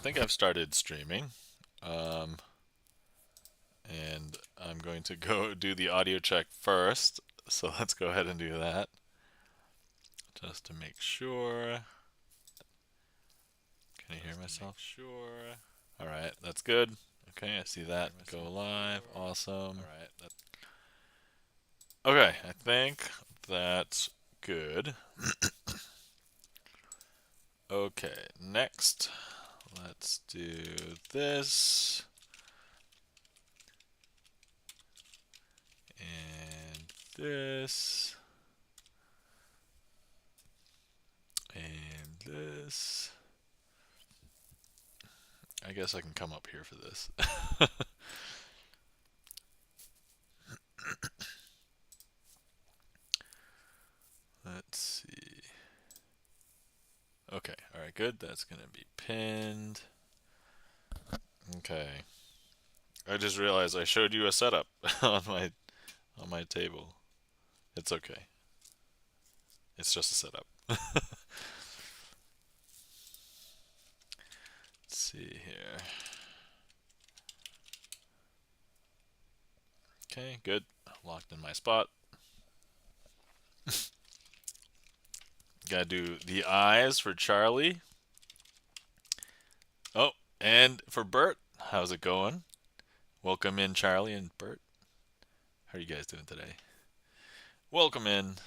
think I've started streaming. And I'm going to go do the audio check first. So let's go ahead and do that. Just to make sure. Can I hear myself? Sure. Alright, that's good. Okay, I see that. Go live. Awesome. Alright. Okay, I think that's good. Okay, next. Let's do this. And this. And this. I guess I can come up here for this. Let's see. Okay, alright, good. That's gonna be pinned. Okay. I just realized I showed you a setup on my table. It's okay. It's just a setup. Let's see here. Okay, good. Locked in my spot. Gotta do the eyes for Charlie. Oh, and for Bert, how's it going? Welcome in, Charlie and Bert. How are you guys doing today? Welcome in.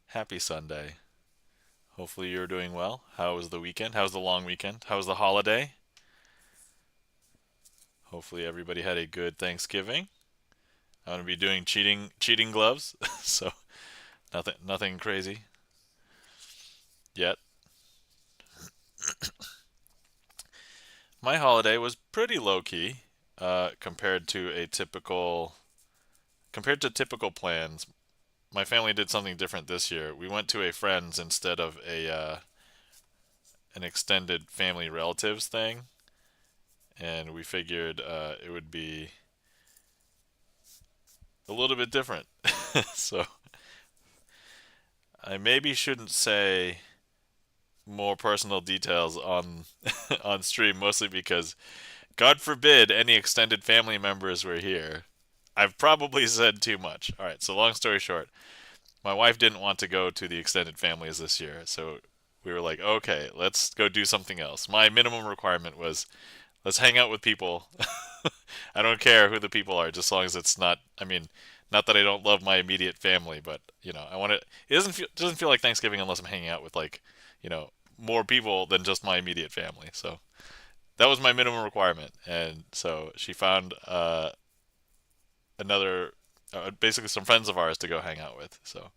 Happy Sunday. Hopefully you're doing well. How was the weekend? How was the long weekend? How was the holiday? Hopefully everybody had a good Thanksgiving. I'm gonna be doing cheating gloves, so nothing crazy yet. My holiday was pretty low key compared to typical plans. My family did something different this year. We went to a friend's instead of a an extended family relatives thing, and we figured it would be a little bit different. So I maybe shouldn't say more personal details on on stream, mostly because God forbid any extended family members were here. I've probably said too much. All right, so long story short, my wife didn't want to go to the extended families this year, so we were like, okay, let's go do something else. My minimum requirement was let's hang out with people. I don't care who the people are, just as long as it's not. I mean, not that I don't love my immediate family, but I want to. It doesn't feel like Thanksgiving unless I'm hanging out with like, more people than just my immediate family. So that was my minimum requirement, and so she found another, basically some friends of ours to go hang out with. So,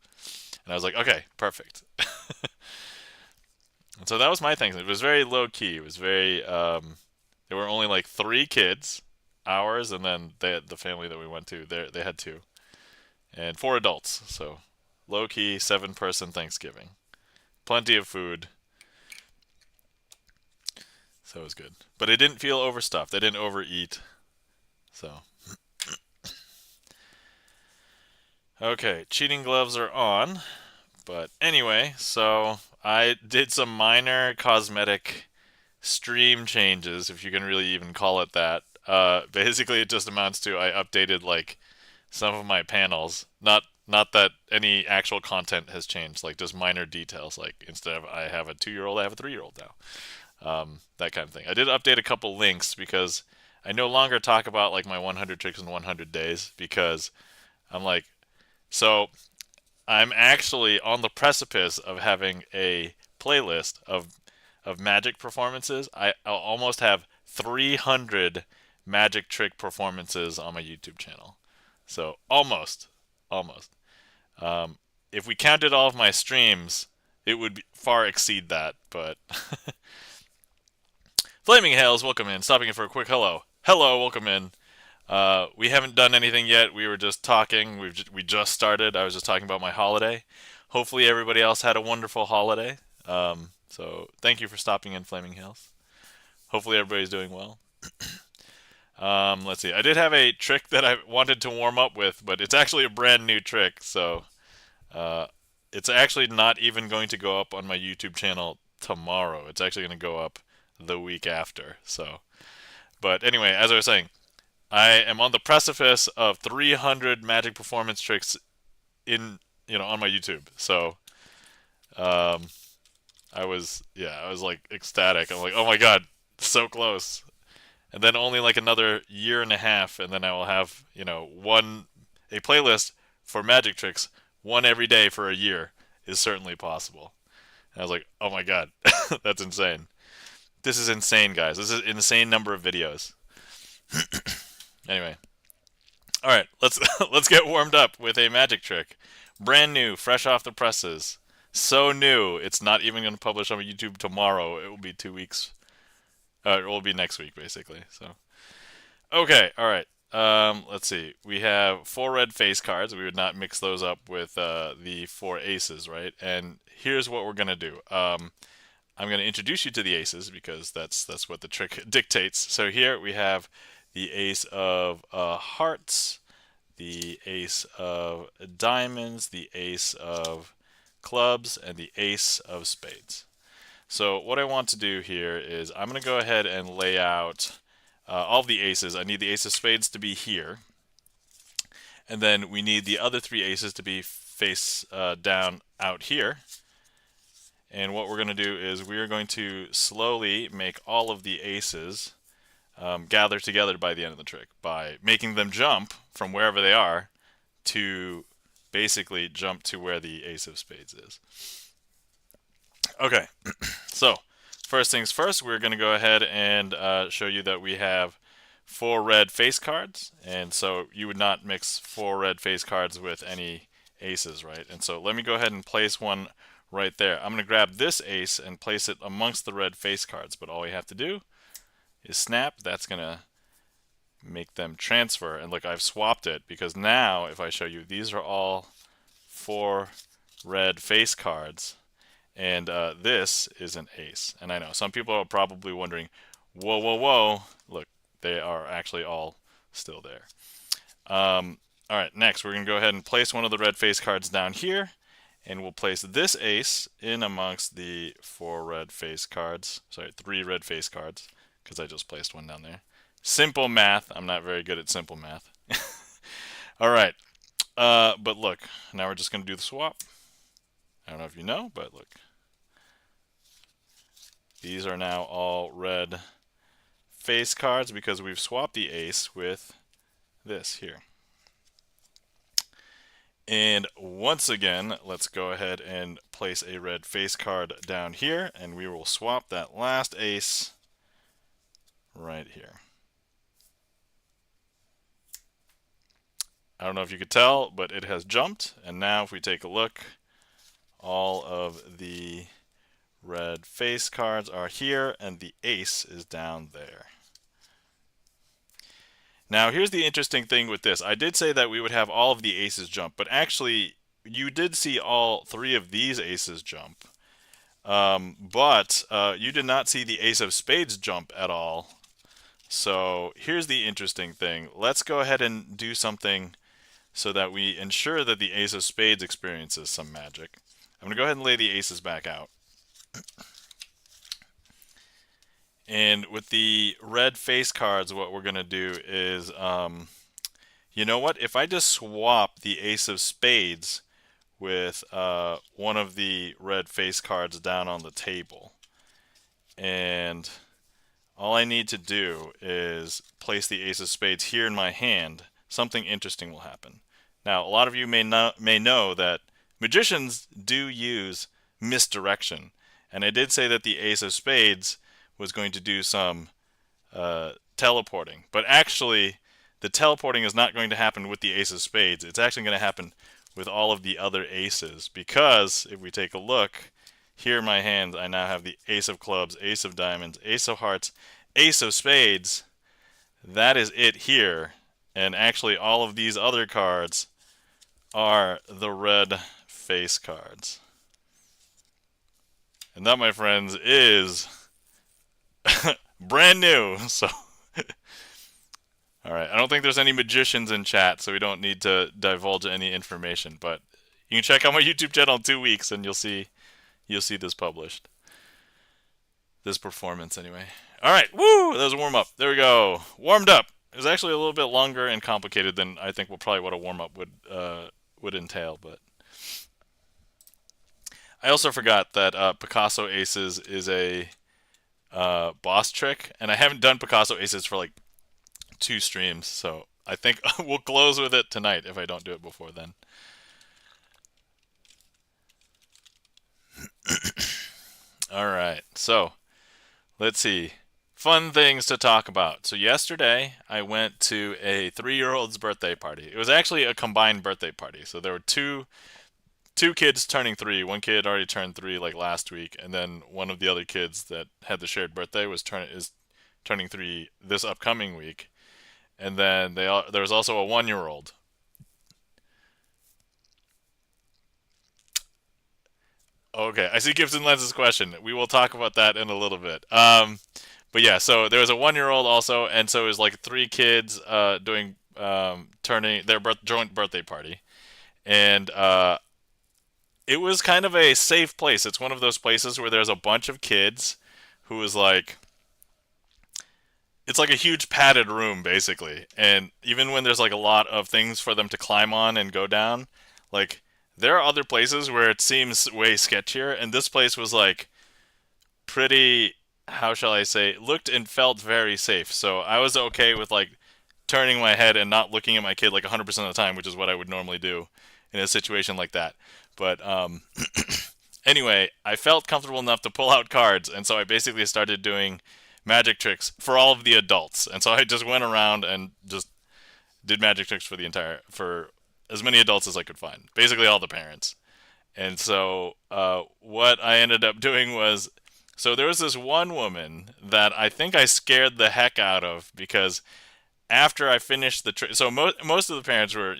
and I was like, okay, perfect. And so that was my thing. It was very low key. It was very. There were only like three kids, ours, and then the family that we went to. They had two, and four adults. So low key, 7-person Thanksgiving. Plenty of food. So it was good. But it didn't feel overstuffed. I didn't overeat. So, okay, cheating gloves are on. But anyway, so I did some minor cosmetic stream changes, if you can really even call it that. Basically, it just amounts to I updated like some of my panels. Not that any actual content has changed, like just minor details. Like instead of I have a 2-year old, I have a 3-year old now. That kind of thing. I did update a couple links because I no longer talk about like my 100 tricks in 100 days because I'm like, so I'm actually on the precipice of having a playlist of magic performances. I'll almost have 300 magic trick performances on my YouTube channel. So almost. Um, if we counted all of my streams, it would far exceed that. But Flaming Hails, welcome in. Stopping in for a quick hello. Hello, welcome in. We haven't done anything yet. We were just talking. We just started. I was just talking about my holiday. Hopefully, everybody else had a wonderful holiday. So thank you for stopping in, Flaming Hills. Hopefully, everybody's doing well. Let's see. I did have a trick that I wanted to warm up with, but it's actually a brand new trick. So uh, it's actually not even going to go up on my YouTube channel tomorrow. It's actually going to go up the week after. So, but anyway, as I was saying, I am on the precipice of 300 magic performance tricks in on my YouTube. So, um, I was like ecstatic. I'm like, oh my god, so close. And then only like another year and a half, and then I will have a playlist for magic tricks, one every day for a year is certainly possible. And I was like, oh my god, that's insane. This is insane, guys. This is an insane number of videos. Anyway, all right, let's let's get warmed up with a magic trick, brand new, fresh off the presses. So new, it's not even going to publish on YouTube tomorrow. It will be 2 weeks. It will be next week, basically. So, okay, all right. Let's see. We have 4 red face cards. We would not mix those up with the 4 aces, right? And here's what we're gonna do. I'm gonna introduce you to the aces because that's what the trick dictates. So here we have the ace of hearts, the ace of diamonds, the ace of clubs, and the ace of spades. So what I want to do here is I'm going to go ahead and lay out all of the aces. I need the ace of spades to be here. And then we need the other 3 aces to be face down out here. And what we're going to do is we are going to slowly make all of the aces gather together by the end of the trick by making them jump from wherever they are to basically jump to where the ace of spades is. Okay, so first things first, we're going to go ahead and show you that we have 4 red face cards, and so you would not mix 4 red face cards with any aces, right? And so let me go ahead and place one right there. I'm going to grab this ace and place it amongst the red face cards, but all we have to do is snap. That's going to make them transfer, and look, I've swapped it because now if I show you, these are all 4 red face cards. And this is an ace. And I know some people are probably wondering, whoa, whoa, whoa. Look, they are actually all still there. All right, next we're going to go ahead and place one of the red face cards down here. And we'll place this ace in amongst the 4 red face cards. Sorry, 3 red face cards, because I just placed one down there. Simple math. I'm not very good at simple math. All right. But look, now we're just going to do the swap. I don't know if you know, but look. These are now all red face cards because we've swapped the ace with this here. And once again, let's go ahead and place a red face card down here, and we will swap that last ace right here. I don't know if you could tell, but it has jumped, and now if we take a look, all of the red face cards are here, and the ace is down there. Now, here's the interesting thing with this. I did say that we would have all of the aces jump, but actually, you did see all 3 of these aces jump. But you did not see the ace of spades jump at all. So here's the interesting thing. Let's go ahead and do something so that we ensure that the ace of spades experiences some magic. I'm going to go ahead and lay the aces back out. And with the red face cards, what we're going to do is, you know what? If I just swap the ace of spades with one of the red face cards down on the table, and all I need to do is place the ace of spades here in my hand, something interesting will happen. Now, a lot of you may know that magicians do use misdirection. And I did say that the ace of spades was going to do some teleporting. But actually, the teleporting is not going to happen with the ace of spades. It's actually going to happen with all of the other aces. Because if we take a look, here in my hand, I now have the ace of clubs, ace of diamonds, ace of hearts, ace of spades. That is it here. And actually, all of these other cards are the red face cards. And that, my friends, is brand new. So, all right. I don't think there's any magicians in chat, so we don't need to divulge any information. But you can check out my YouTube channel in 2 weeks, and you'll see this published. this performance anyway. All right, woo! That was a warm up. There we go. Warmed up. It was actually a little bit longer and complicated than I think probably what a warm up would entail. But I also forgot that Picasso Aces is a boss trick, and I haven't done Picasso Aces for like 2 streams, so I think we'll close with it tonight if I don't do it before then. All right, so let's see. Fun things to talk about. So yesterday I went to a 3-year-old's birthday party. It was actually a combined birthday party. So there were two kids turning 3. One kid already turned 3 like last week, and then one of the other kids that had the shared birthday is turning 3 this upcoming week. And then there was also a 1-year-old. Okay, I see GipsonLens' question. We will talk about that in a little bit. But yeah, so there was a 1-year-old also, and so it was like 3 kids doing turning their joint birthday party, and it was kind of a safe place. It's one of those places where there's a bunch of kids who is like it's like a huge padded room basically, and even when there's like a lot of things for them to climb on and go down, like there are other places where it seems way sketchier, and this place was like pretty, how shall I say, looked and felt very safe. So I was okay with like turning my head and not looking at my kid like 100% of the time, which is what I would normally do in a situation like that. But anyway, I felt comfortable enough to pull out cards, and so I basically started doing magic tricks for all of the adults. And so I just went around and just did magic tricks for as many adults as I could find, basically all the parents. And so what I ended up doing was, so there was this one woman that I think I scared the heck out of because after I finished the trick, so most of the parents were,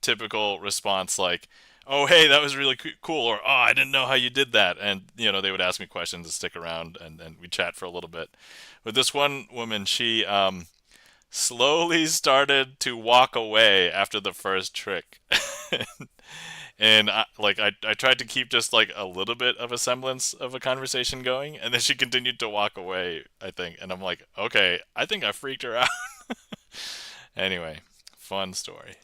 typical response like, "Oh, hey, that was really cool," or "Oh, I didn't know how you did that," and they would ask me questions and stick around, and we chat for a little bit. With this one woman, she slowly started to walk away after the first trick. And I tried to keep just like a little bit of a semblance of a conversation going, and then she continued to walk away, I think, and I'm like, okay, I think I freaked her out. Anyway, fun story.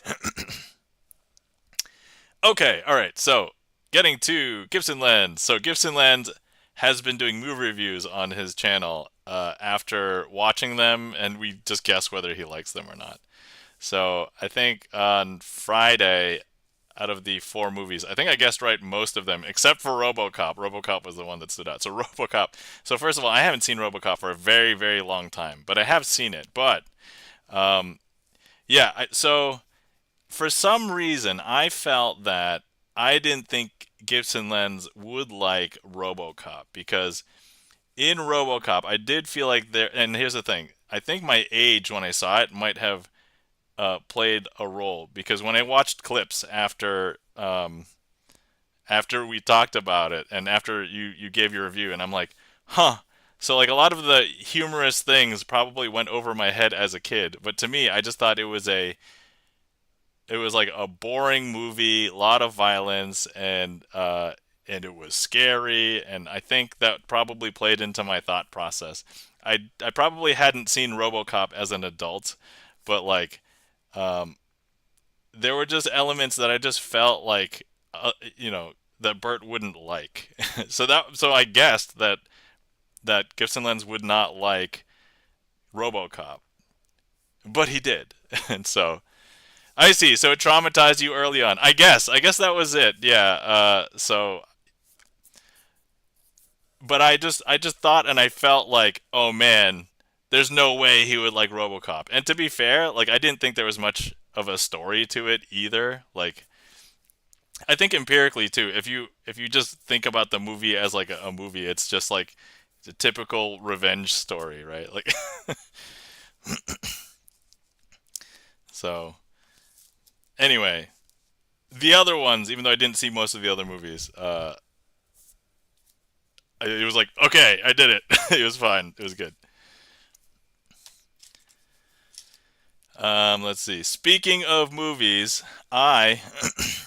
Okay, all right. So, getting to Gibson Lens. So, Gibson Lens has been doing movie reviews on his channel after watching them, and we just guess whether he likes them or not. So, I think on Friday, out of the 4 movies, I think I guessed right most of them, except for RoboCop. RoboCop was the one that stood out. So, RoboCop. So, first of all, I haven't seen RoboCop for a very, very long time, but I have seen it. But, um, yeah, so for some reason, I felt that I didn't think Gibson Lens would like RoboCop because in RoboCop, I did feel like there. And here's the thing: I think my age when I saw it might have played a role because when I watched clips after we talked about it and after you gave your review, and I'm like, huh. So like a lot of the humorous things probably went over my head as a kid, but to me, I just thought it was like a boring movie, a lot of violence, and it was scary, and I think that probably played into my thought process. I probably hadn't seen RoboCop as an adult, but like um, there were just elements that I just felt like that Bert wouldn't like. So I guessed that Gibson Lens would not like RoboCop, but he did, and so I see. So it traumatized you early on. I guess. I guess that was it. Yeah. But I just thought and I felt like, oh man, there's no way he would like RoboCop. And to be fair, like I didn't think there was much of a story to it either. Like I think empirically too, if you just think about the movie as like a movie, it's just like it's a typical revenge story, right? Like so. Anyway, the other ones, even though I didn't see most of the other movies, it was like, okay, I did it. It was fine. It was good. Let's see. Speaking of movies, I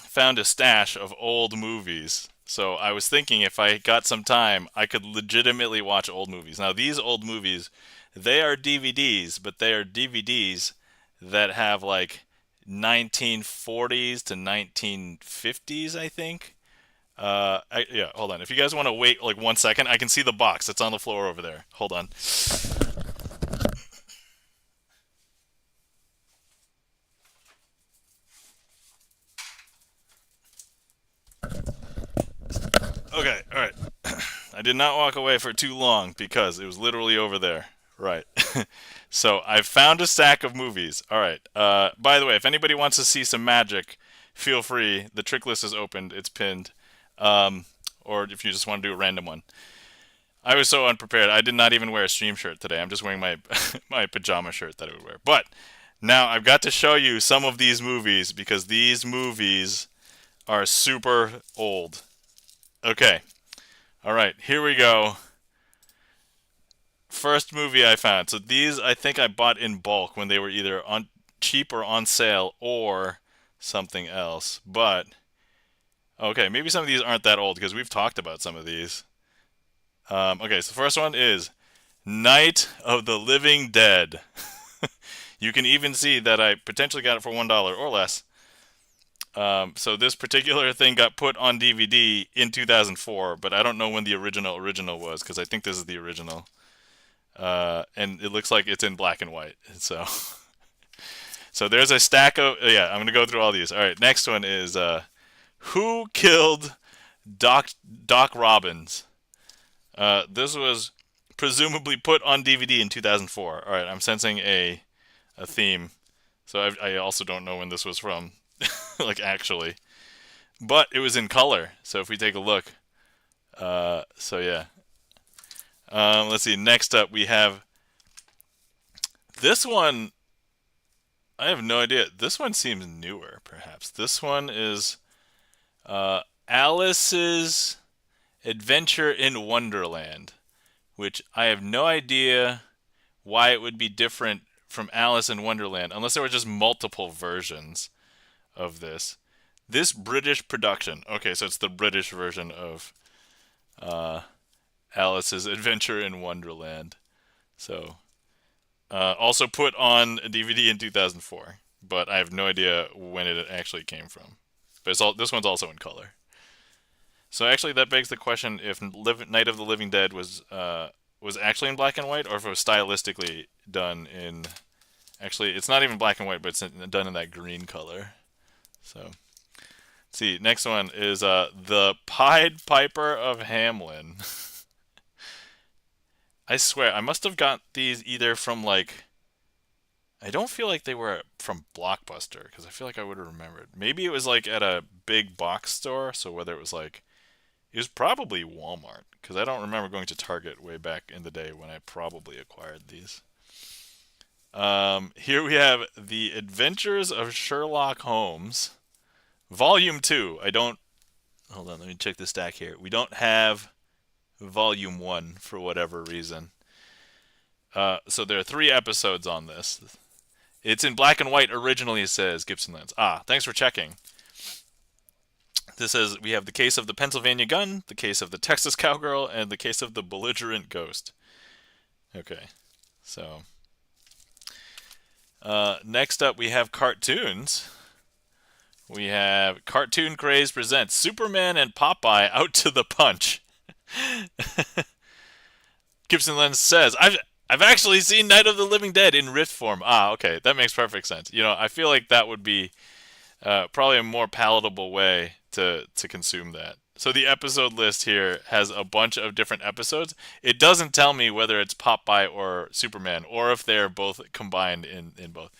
found a stash of old movies. So I was thinking if I got some time, I could legitimately watch old movies. Now, these old movies, they are DVDs, but they are DVDs that have like 1940s to 1950s, I think. Yeah, hold on. If you guys want to wait like 1 second, I can see the box. It's on the floor over there. Hold on. Okay, all right. I did not walk away for too long because it was literally over there. Right. So I found a stack of movies. All right. By the way, if anybody wants to see some magic, feel free. The trick list is opened. It's pinned. Um, or if you just want to do a random one. I was so unprepared. I did not even wear a stream shirt today. I'm just wearing my my pajama shirt that I would wear. But now I've got to show you some of these movies because these movies are super old. Okay. All right. Here we go. First movie I found. So these I think I bought in bulk when they were either on cheap or on sale or something else. But okay, maybe some of these aren't that old because we've talked about some of these. Okay, so the first one is Night of the Living Dead. You can even see that I potentially got it for $1 or less. So this particular thing got put on DVD in 2004, but I don't know when the original was because I think this is the original. And it looks like it's in black and white. So, so there's a stack of. Yeah, I'm gonna go through all these. All right, next one is Who Killed Doc Robbins? This was presumably put on DVD in 2004. All right, I'm sensing a theme. So I also don't know when this was from, like actually, but it was in color. So if we take a look, so yeah. Let's see. Next up, we have this one. I have no idea. This one seems newer, perhaps. This one is Alice's Adventure in Wonderland, which I have no idea why it would be different from Alice in Wonderland, unless there were just multiple versions of this. This British production. Okay, so it's the British version of uh, Alice's Adventure in Wonderland. So, also put on a DVD in 2004, but I have no idea when it actually came from. But this one's also in color. So actually, that begs the question: if Night of the Living Dead was actually in black and white, or if it was stylistically done in. Actually, it's not even black and white, but it's done in that green color. So, let's see. Next one is the Pied Piper of Hamelin. I swear, I must have got these either from like. I don't feel like they were from Blockbuster because I feel like I would have remembered. Maybe it was like at a big box store. So whether it was like, it was probably Walmart because I don't remember going to Target way back in the day when I probably acquired these. Here we have The Adventures of Sherlock Holmes, Volume 2. I don't. Hold on, let me check the stack here. We don't have Volume 1 for whatever reason. So there are 3 episodes on this. It's in black and white originally, it says GipsonLens. Thanks for checking. This says we have the case of the Pennsylvania gun, the case of the Texas cowgirl, and the case of the belligerent ghost. Okay, so next up we have cartoons. We have Cartoon Craze presents Superman and Popeye Out to the Punch. GipsonLens says, I've actually seen Night of the Living Dead in Rift form. Okay, that makes perfect sense. You know, I feel like that would be probably a more palatable way to consume that. So the episode list here has a bunch of different episodes. It doesn't tell me whether it's Popeye or Superman, or if they're both combined in both.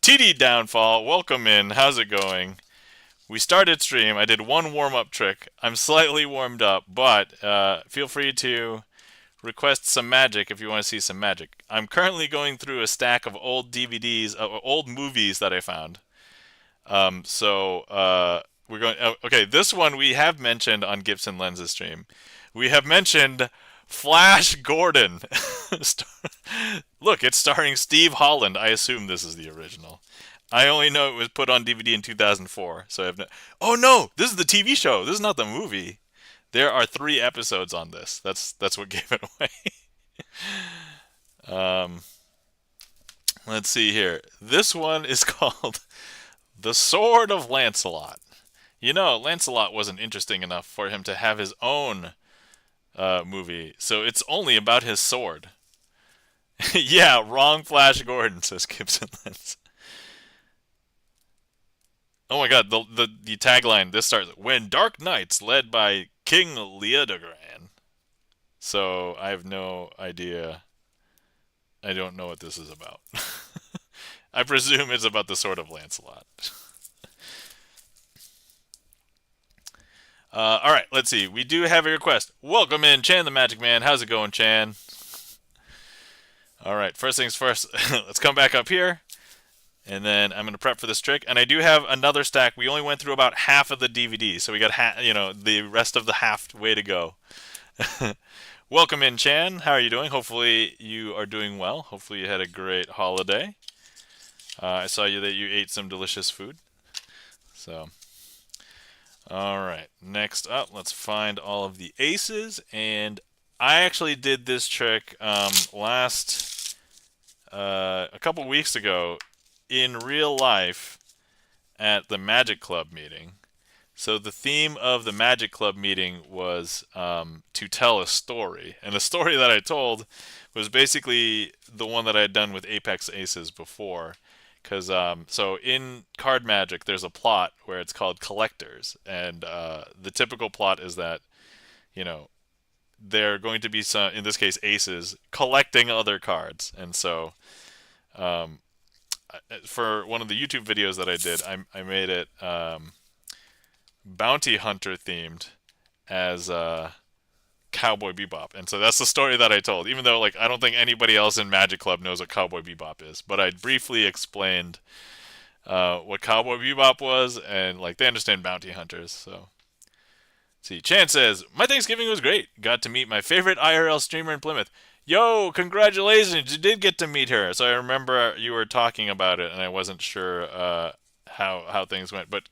TD Downfall, welcome in. How's it going? We started stream. I did one warm-up trick. I'm slightly warmed up, but feel free to request some magic if you want to see some magic. I'm currently going through a stack of old DVDs, old movies that I found. We're going. Okay, this one we have mentioned on GipsonLens' stream. We have mentioned Flash Gordon. Look, it's starring Steve Holland. I assume this is the original. I only know it was put on DVD in 2004, so I have no. Oh no, this is the TV show. This is not the movie. There are 3 episodes on this. That's what gave it away. um, let's see here. This one is called The Sword of Lancelot. You know, Lancelot wasn't interesting enough for him to have his own movie, so it's only about his sword. Yeah, wrong Flash Gordon, says GipsonLens. Oh my god, the tagline, this starts, When Dark Knights led by King Leodogran. So I have no idea. I don't know what this is about. I presume it's about the Sword of Lancelot. All right, let's see. We do have a request. Welcome in, Chan the Magic Man. How's it going, Chan? All right, first things first. Let's come back up here. And then I'm going to prep for this trick. And I do have another stack. We only went through about half of the DVD. So we got the rest of the half way to go. Welcome in, Chan. How are you doing? Hopefully you are doing well. Hopefully you had a great holiday. I saw that you ate some delicious food. So, all right. Next up, let's find all of the aces. And I actually did this trick a couple weeks ago in real life at the Magic Club meeting. So the theme of the Magic Club meeting was to tell a story. And the story that I told was basically the one that I had done with Apex Aces before. Because so in card magic, there's a plot where it's called collectors. And the typical plot is that, you know, there are going to be some, in this case, aces, collecting other cards. And so for one of the YouTube videos that I did, I made it bounty hunter themed as Cowboy Bebop, and so that's the story that I told. Even though, like, I don't think anybody else in Magic Club knows what Cowboy Bebop is, but I briefly explained what Cowboy Bebop was, and like they understand bounty hunters. So, see, Chan says my Thanksgiving was great. Got to meet my favorite IRL streamer in Plymouth. Yo, congratulations! You did get to meet her. So I remember you were talking about it, and I wasn't sure how things went, but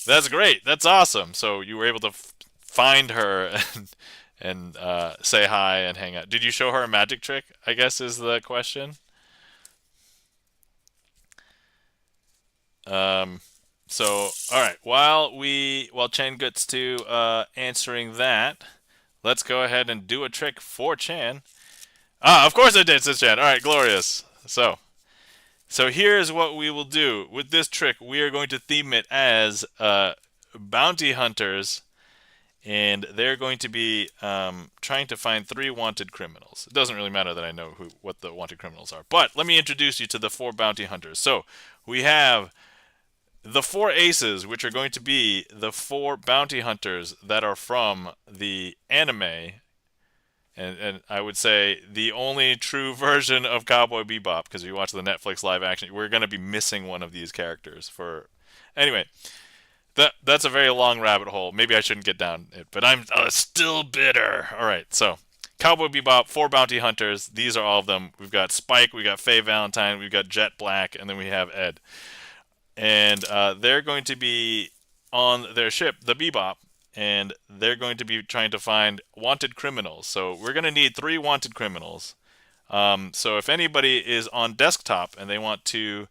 that's great. That's awesome. So you were able to find her and say hi and hang out. Did you show her a magic trick, I guess is the question. So all right, while Chan gets to answering that, let's go ahead and do a trick for Chan. Ah, of course I did, says Chan. All right, glorious. So here's what we will do with this trick. We are going to theme it as bounty hunters, and they're going to be trying to find 3 wanted criminals. It doesn't really matter that I know what the wanted criminals are, but let me introduce you to the 4 bounty hunters. So we have the 4 aces, which are going to be the 4 bounty hunters that are from the anime. And I would say the only true version of Cowboy Bebop, because if you watch the Netflix live action, we're going to be missing one of these characters. Anyway, that's a very long rabbit hole. Maybe I shouldn't get down it, but I'm still bitter. All right, so Cowboy Bebop, 4 bounty hunters. These are all of them. We've got Spike, we got Faye Valentine, we've got Jet Black, and then we have Ed. And they're going to be on their ship, the Bebop, and they're going to be trying to find wanted criminals. So we're going to need 3 wanted criminals. So if anybody is on desktop and they want to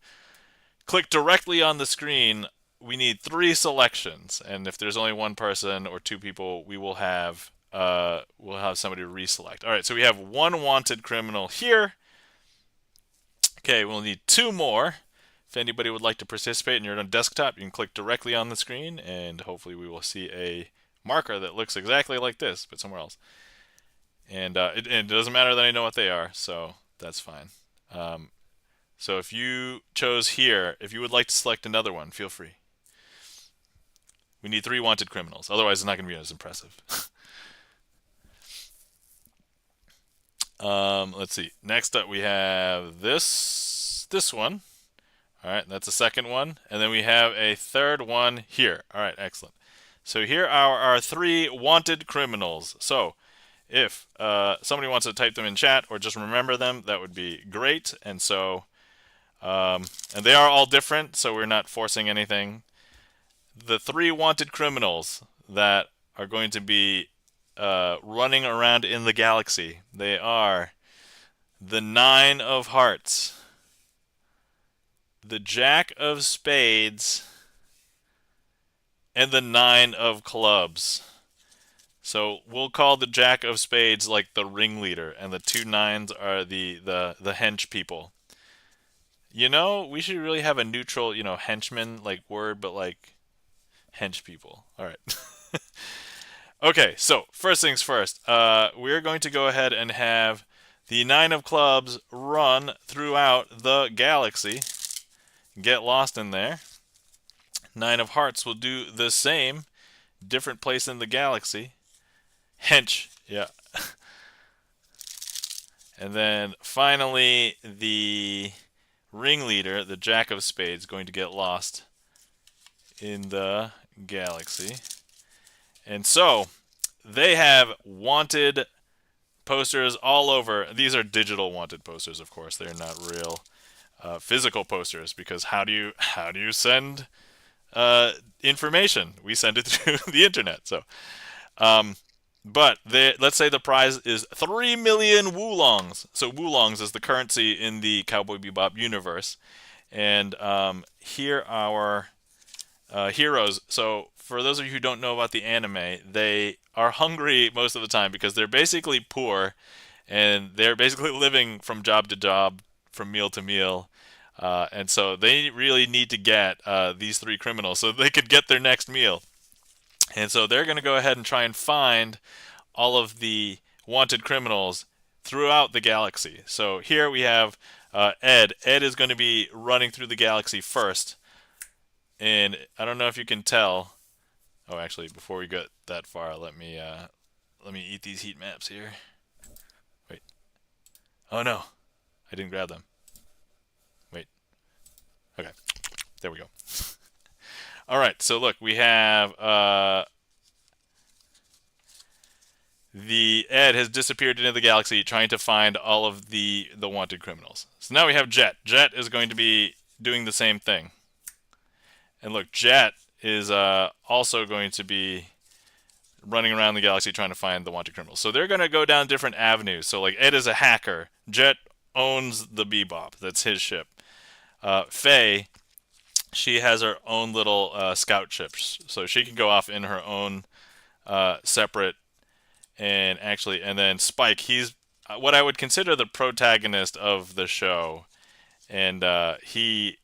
click directly on the screen, we need 3 selections. And if there's only 1 person or 2 people, we'll have somebody reselect. All right, so we have 1 wanted criminal here. Okay, we'll need 2 more. If anybody would like to participate and you're on desktop, you can click directly on the screen, and hopefully we will see a marker that looks exactly like this, but somewhere else. And it doesn't matter that I know what they are, so that's fine. So if you chose here, if you would like to select another one, feel free. We need 3 wanted criminals, otherwise it's not going to be as impressive. Let's see. Next up we have this one. All right, that's the second one. And then we have a third one here. All right, excellent. So here are our 3 wanted criminals. So if somebody wants to type them in chat or just remember them, that would be great. And so, and they are all different, so we're not forcing anything. The 3 wanted criminals that are going to be running around in the galaxy. They are the Nine of Hearts, the Jack of Spades, and the Nine of Clubs. So we'll call the Jack of Spades like the ringleader, and the two nines are the hench people. You know, we should really have a neutral, henchman like word, but like hench people. All right. Okay, so first things first. We're going to go ahead and have the Nine of Clubs run throughout the galaxy. Get lost in there. Nine of Hearts will do the same, different place in the galaxy. Hench, yeah. And then finally, the ringleader, the Jack of Spades, going to get lost in the galaxy. And so, they have wanted posters all over. These are digital wanted posters, of course. They're not real physical posters, because how do you send information? We send it through the internet. So, but let's say the prize is 3 million woolongs. So woolongs is the currency in the Cowboy Bebop universe. And here are our heroes. So for those of you who don't know about the anime, they are hungry most of the time because they're basically poor, and they're basically living from job to job, from meal to meal. And so they really need to get these three criminals so they could get their next meal. And so they're going to go ahead and try and find all of the wanted criminals throughout the galaxy. So here we have Ed. Ed is going to be running through the galaxy first. And I don't know if you can tell. Oh, actually, before we get that far, let me eat these heat maps here. Wait. Oh no, I didn't grab them. Wait. Okay. There we go. All right. So look, we have the Ed has disappeared into the galaxy trying to find all of the wanted criminals. So now we have Jet. Jet is going to be doing the same thing. And look, Jet is also going to be running around the galaxy trying to find the wanted criminals. So they're going to go down different avenues. So like Ed is a hacker. Jet owns the Bebop. That's his ship. Faye, she has her own little scout ship. So she can go off in her own separate. And then Spike, he's what I would consider the protagonist of the show. And he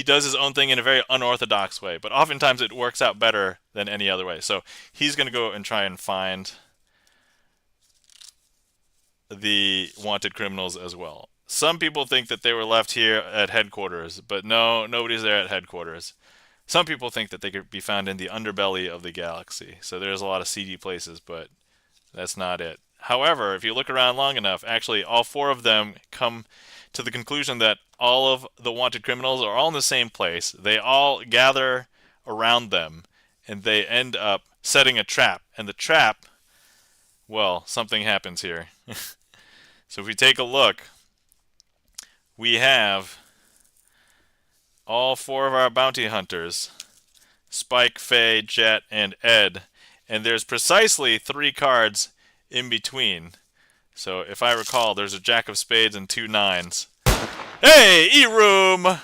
does his own thing in a very unorthodox way, but oftentimes it works out better than any other way. So he's going to go and try and find the wanted criminals as well. Some people think that they were left here at headquarters, but no, nobody's there at headquarters. Some people think that they could be found in the underbelly of the galaxy. So there's a lot of seedy places, but that's not it. However, if you look around long enough, actually all four of them come to the conclusion that all of the wanted criminals are all in the same place. They all gather around them, and they end up setting a trap. And the trap, well, something happens here. So if we take a look, we have all four of our bounty hunters, Spike, Faye, Jet, and Ed. And there's precisely 3 cards in between. So if I recall, there's a Jack of Spades and 2 nines. Hey, E-Room!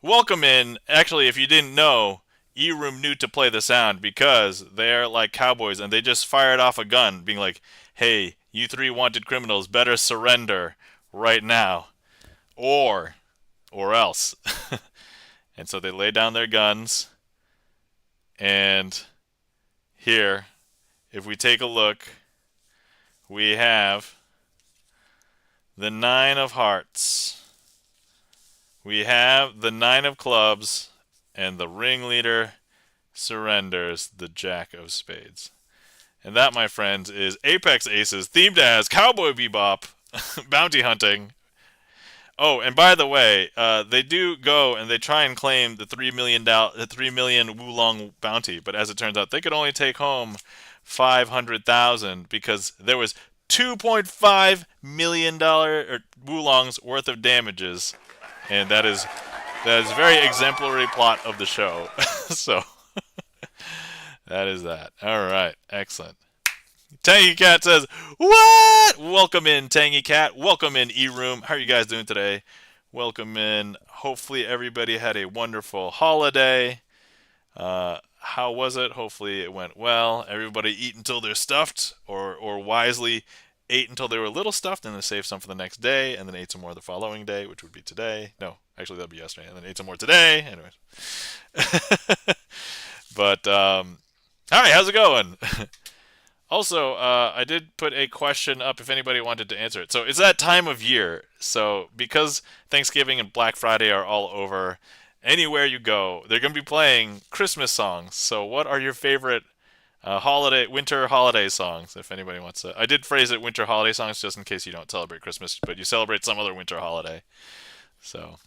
Welcome in. Actually, if you didn't know, E-Room knew to play the sound because they're like cowboys and they just fired off a gun being like, hey, you 3 wanted criminals better surrender right now. Or else. And so they lay down their guns. And here, if we take a look, we have the 9 of Hearts. We have the 9 of Clubs, and the ringleader surrenders the Jack of Spades. And that, my friends, is Apex Aces themed as Cowboy Bebop bounty hunting. Oh, and by the way, they do go and they try and claim the 3 million Wulong bounty, but as it turns out, they could only take home 500,000 because there was $2.5 million Wulong's worth of damages, and that is a very exemplary plot of the show. So That is that. All right. Excellent. Tangy Cat says, "What? Welcome in, Tangy Cat. Welcome in, E-Room. How are you guys doing today? Welcome in. Hopefully everybody had a wonderful holiday. How was it? Hopefully it went well. Everybody eat until they're stuffed, or wisely ate until they were a little stuffed, and then saved some for the next day, and then ate some more the following day, which would be today. No, actually that'd be yesterday, and then ate some more today. Anyways, but hi, how's it going? Also, I did put a question up if anybody wanted to answer it. So it's that time of year. So because Thanksgiving and Black Friday are all over, anywhere you go, they're going to be playing Christmas songs. So what are your favorite winter holiday songs? If anybody wants to, I did phrase it winter holiday songs just in case you don't celebrate Christmas, but you celebrate some other winter holiday. So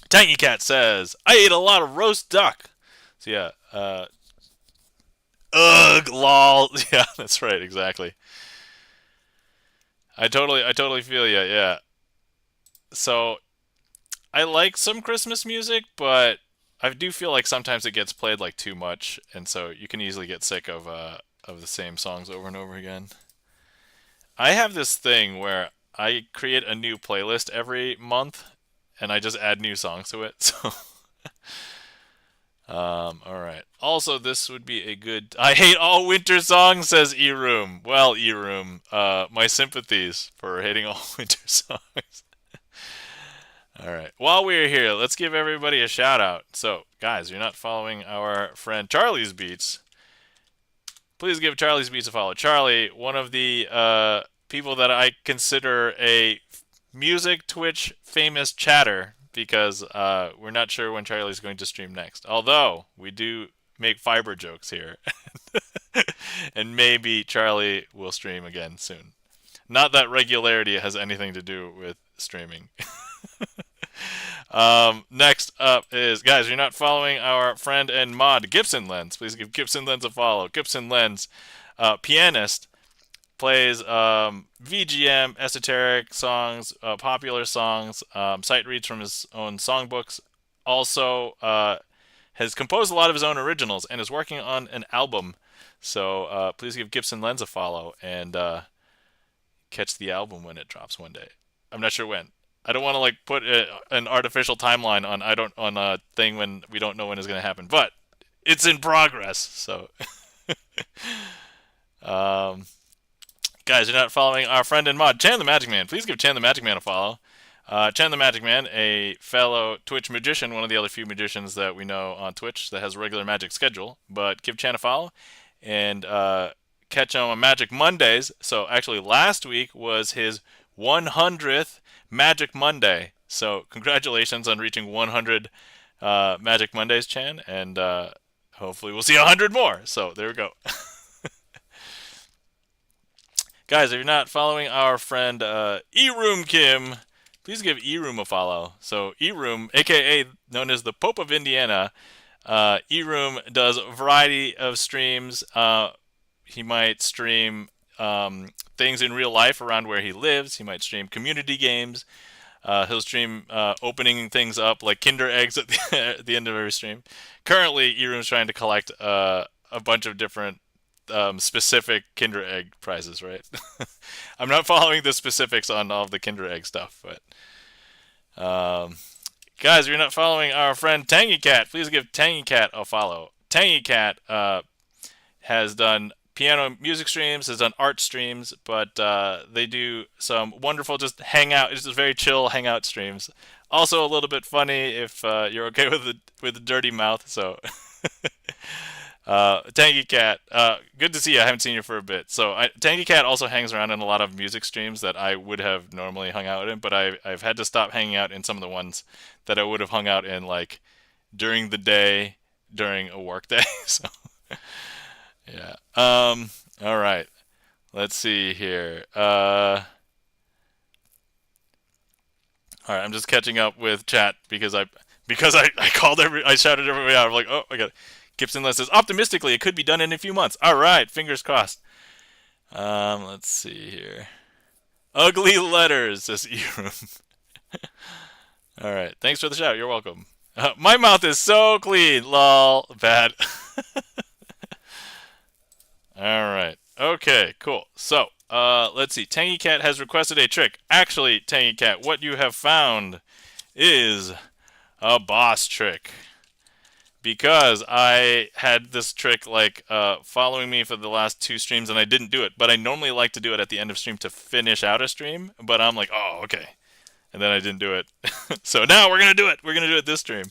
Tangy Cat says, "I ate a lot of roast duck." So yeah, ugh, lol. Yeah, that's right, exactly. I totally feel you. Yeah. So I like some Christmas music, but I do feel like sometimes it gets played like too much, and so you can easily get sick of the same songs over and over again. I have this thing where I create a new playlist every month, and I just add new songs to it. So all right. Also, this would be a good. I hate all winter songs, says E-Room. Well, E-Room, my sympathies for hating all winter songs. All right. While we're here, let's give everybody a shout out. So, guys, you're not following our friend Charlie's Beats. Please give Charlie's Beats a follow. Charlie, one of the people that I consider a music Twitch famous chatter because we're not sure when Charlie's going to stream next. Although we do make fiber jokes here, and maybe Charlie will stream again soon. Not that regularity has anything to do with streaming. Next up is, guys, you're not following our friend and mod GipsonLens. Please give GipsonLens a follow. GipsonLens, pianist, plays VGM, esoteric songs, popular songs, sight reads from his own songbooks. Also, has composed a lot of his own originals and is working on an album. So please give GipsonLens a follow and catch the album when it drops one day. I'm not sure when. I don't want to like put an artificial timeline on a thing when we don't know when it's going to happen, but it's in progress. So, um, guys, you're not following our friend and mod Chan the Magic Man. Please give Chan the Magic Man a follow. Chan the Magic Man, a fellow Twitch magician, one of the other few magicians that we know on Twitch that has a regular magic schedule. But give Chan a follow and catch him on Magic Mondays. So actually, last week was his 100th Magic Monday. So congratulations on reaching 100 Magic Mondays, Chan, and hopefully we'll see 100 more. So there we go. Guys, if you're not following our friend E-Room Kim, please give E-Room a follow. So E-Room, a.k.a. known as the Pope of Indiana, E-Room does a variety of streams. He might stream things in real life around where he lives. He might stream community games. He'll stream opening things up like Kinder eggs at at the end of every stream. Currently, E-Room's trying to collect a bunch of different specific Kinder egg prizes, right? I'm not following the specifics on all of the Kinder egg stuff, but guys, if you're not following our friend Tangy Cat, please give Tangy Cat a follow. Tangy Cat has done piano music streams, has done art streams, but they do some wonderful just hangout, it's just very chill hangout streams. Also a little bit funny if you're okay with the dirty mouth. So Tangy Cat, good to see you. I haven't seen you for a bit. So Tangy Cat also hangs around in a lot of music streams that I would have normally hung out in, but I've had to stop hanging out in some of the ones that I would have hung out in like during the day during a work day. So yeah. All right. Let's see here. All right. I'm just catching up with chat because I called I shouted everybody out. I'm like, oh my god. GipsonLens says optimistically it could be done in a few months. All right. Fingers crossed. Let's see here. Ugly letters says E-Room. All right. Thanks for the shout. You're welcome. My mouth is so clean. Lol. Bad. All right. Okay, cool. So, let's see. Tangy Cat has requested a trick. Actually, Tangy Cat, what you have found is a boss trick. Because I had this trick like following me for the last two streams and I didn't do it, but I normally like to do it at the end of stream to finish out a stream, but I'm like, oh, okay. And then I didn't do it. So now we're going to do it. We're going to do it this stream.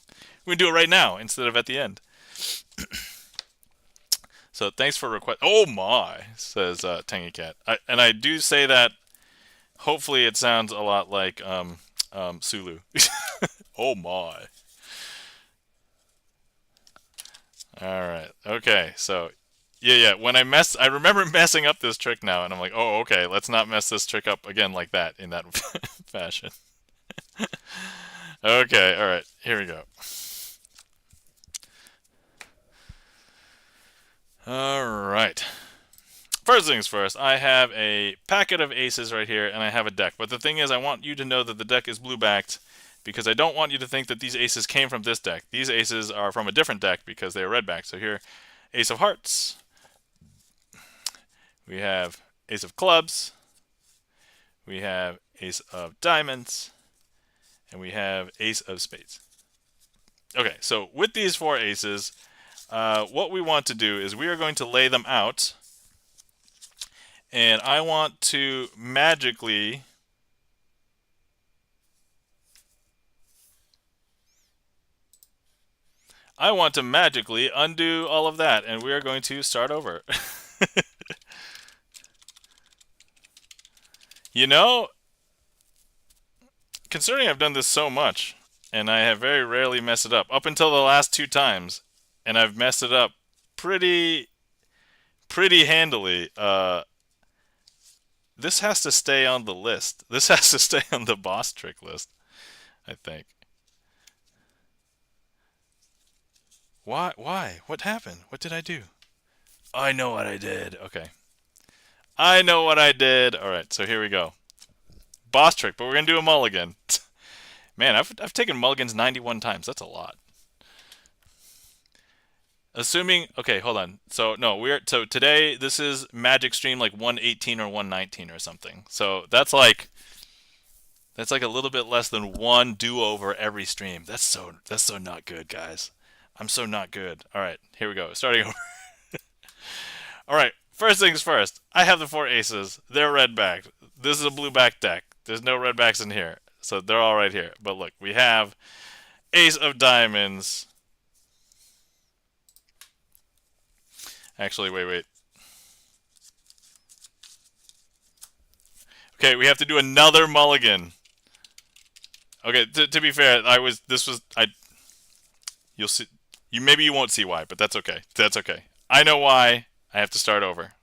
We're going to do it right now instead of at the end. So thanks for request. Oh my, says Tangy Cat. And I do say that. Hopefully, it sounds a lot like Sulu. Oh my. All right. Okay. So, yeah. When I remember messing up this trick now, and I'm like, oh, okay. Let's not mess this trick up again like that in that fashion. Okay. All right. Here we go. All right. First things first, I have a packet of aces right here, and I have a deck. But the thing is, I want you to know that the deck is blue-backed, because I don't want you to think that these aces came from this deck. These aces are from a different deck because they are red-backed. So here, Ace of Hearts. We have Ace of Clubs. We have Ace of Diamonds. And we have Ace of Spades. Okay, so with these four aces, what we want to do is we are going to lay them out. And I want to magically undo all of that, and we are going to start over. You know, considering I've done this so much, and I have very rarely messed it up until the last two times, and I've messed it up pretty handily. This has to stay on the list. This has to stay on the boss trick list, I think. Why? Why? What happened? What did I do? I know what I did. Okay. I know what I did. All right, so here we go. Boss trick, but we're going to do a mulligan. Man, I've taken mulligans 91 times. That's a lot. Assuming, okay, hold on. So so today this is Magic Stream like 118 or 119 or something. So that's like a little bit less than one do-over every stream. That's so not good, guys. I'm so not good. All right, here we go. Starting over. All right, first things first. I have the four aces. They're red-backed. This is a blue-backed deck. There's no red-backs in here. So they're all right here. But look, we have Ace of Diamonds. Actually, wait. Okay, we have to do another mulligan. Okay, to be fair, you'll see, maybe you won't see why, but that's okay. That's okay. I know why I have to start over.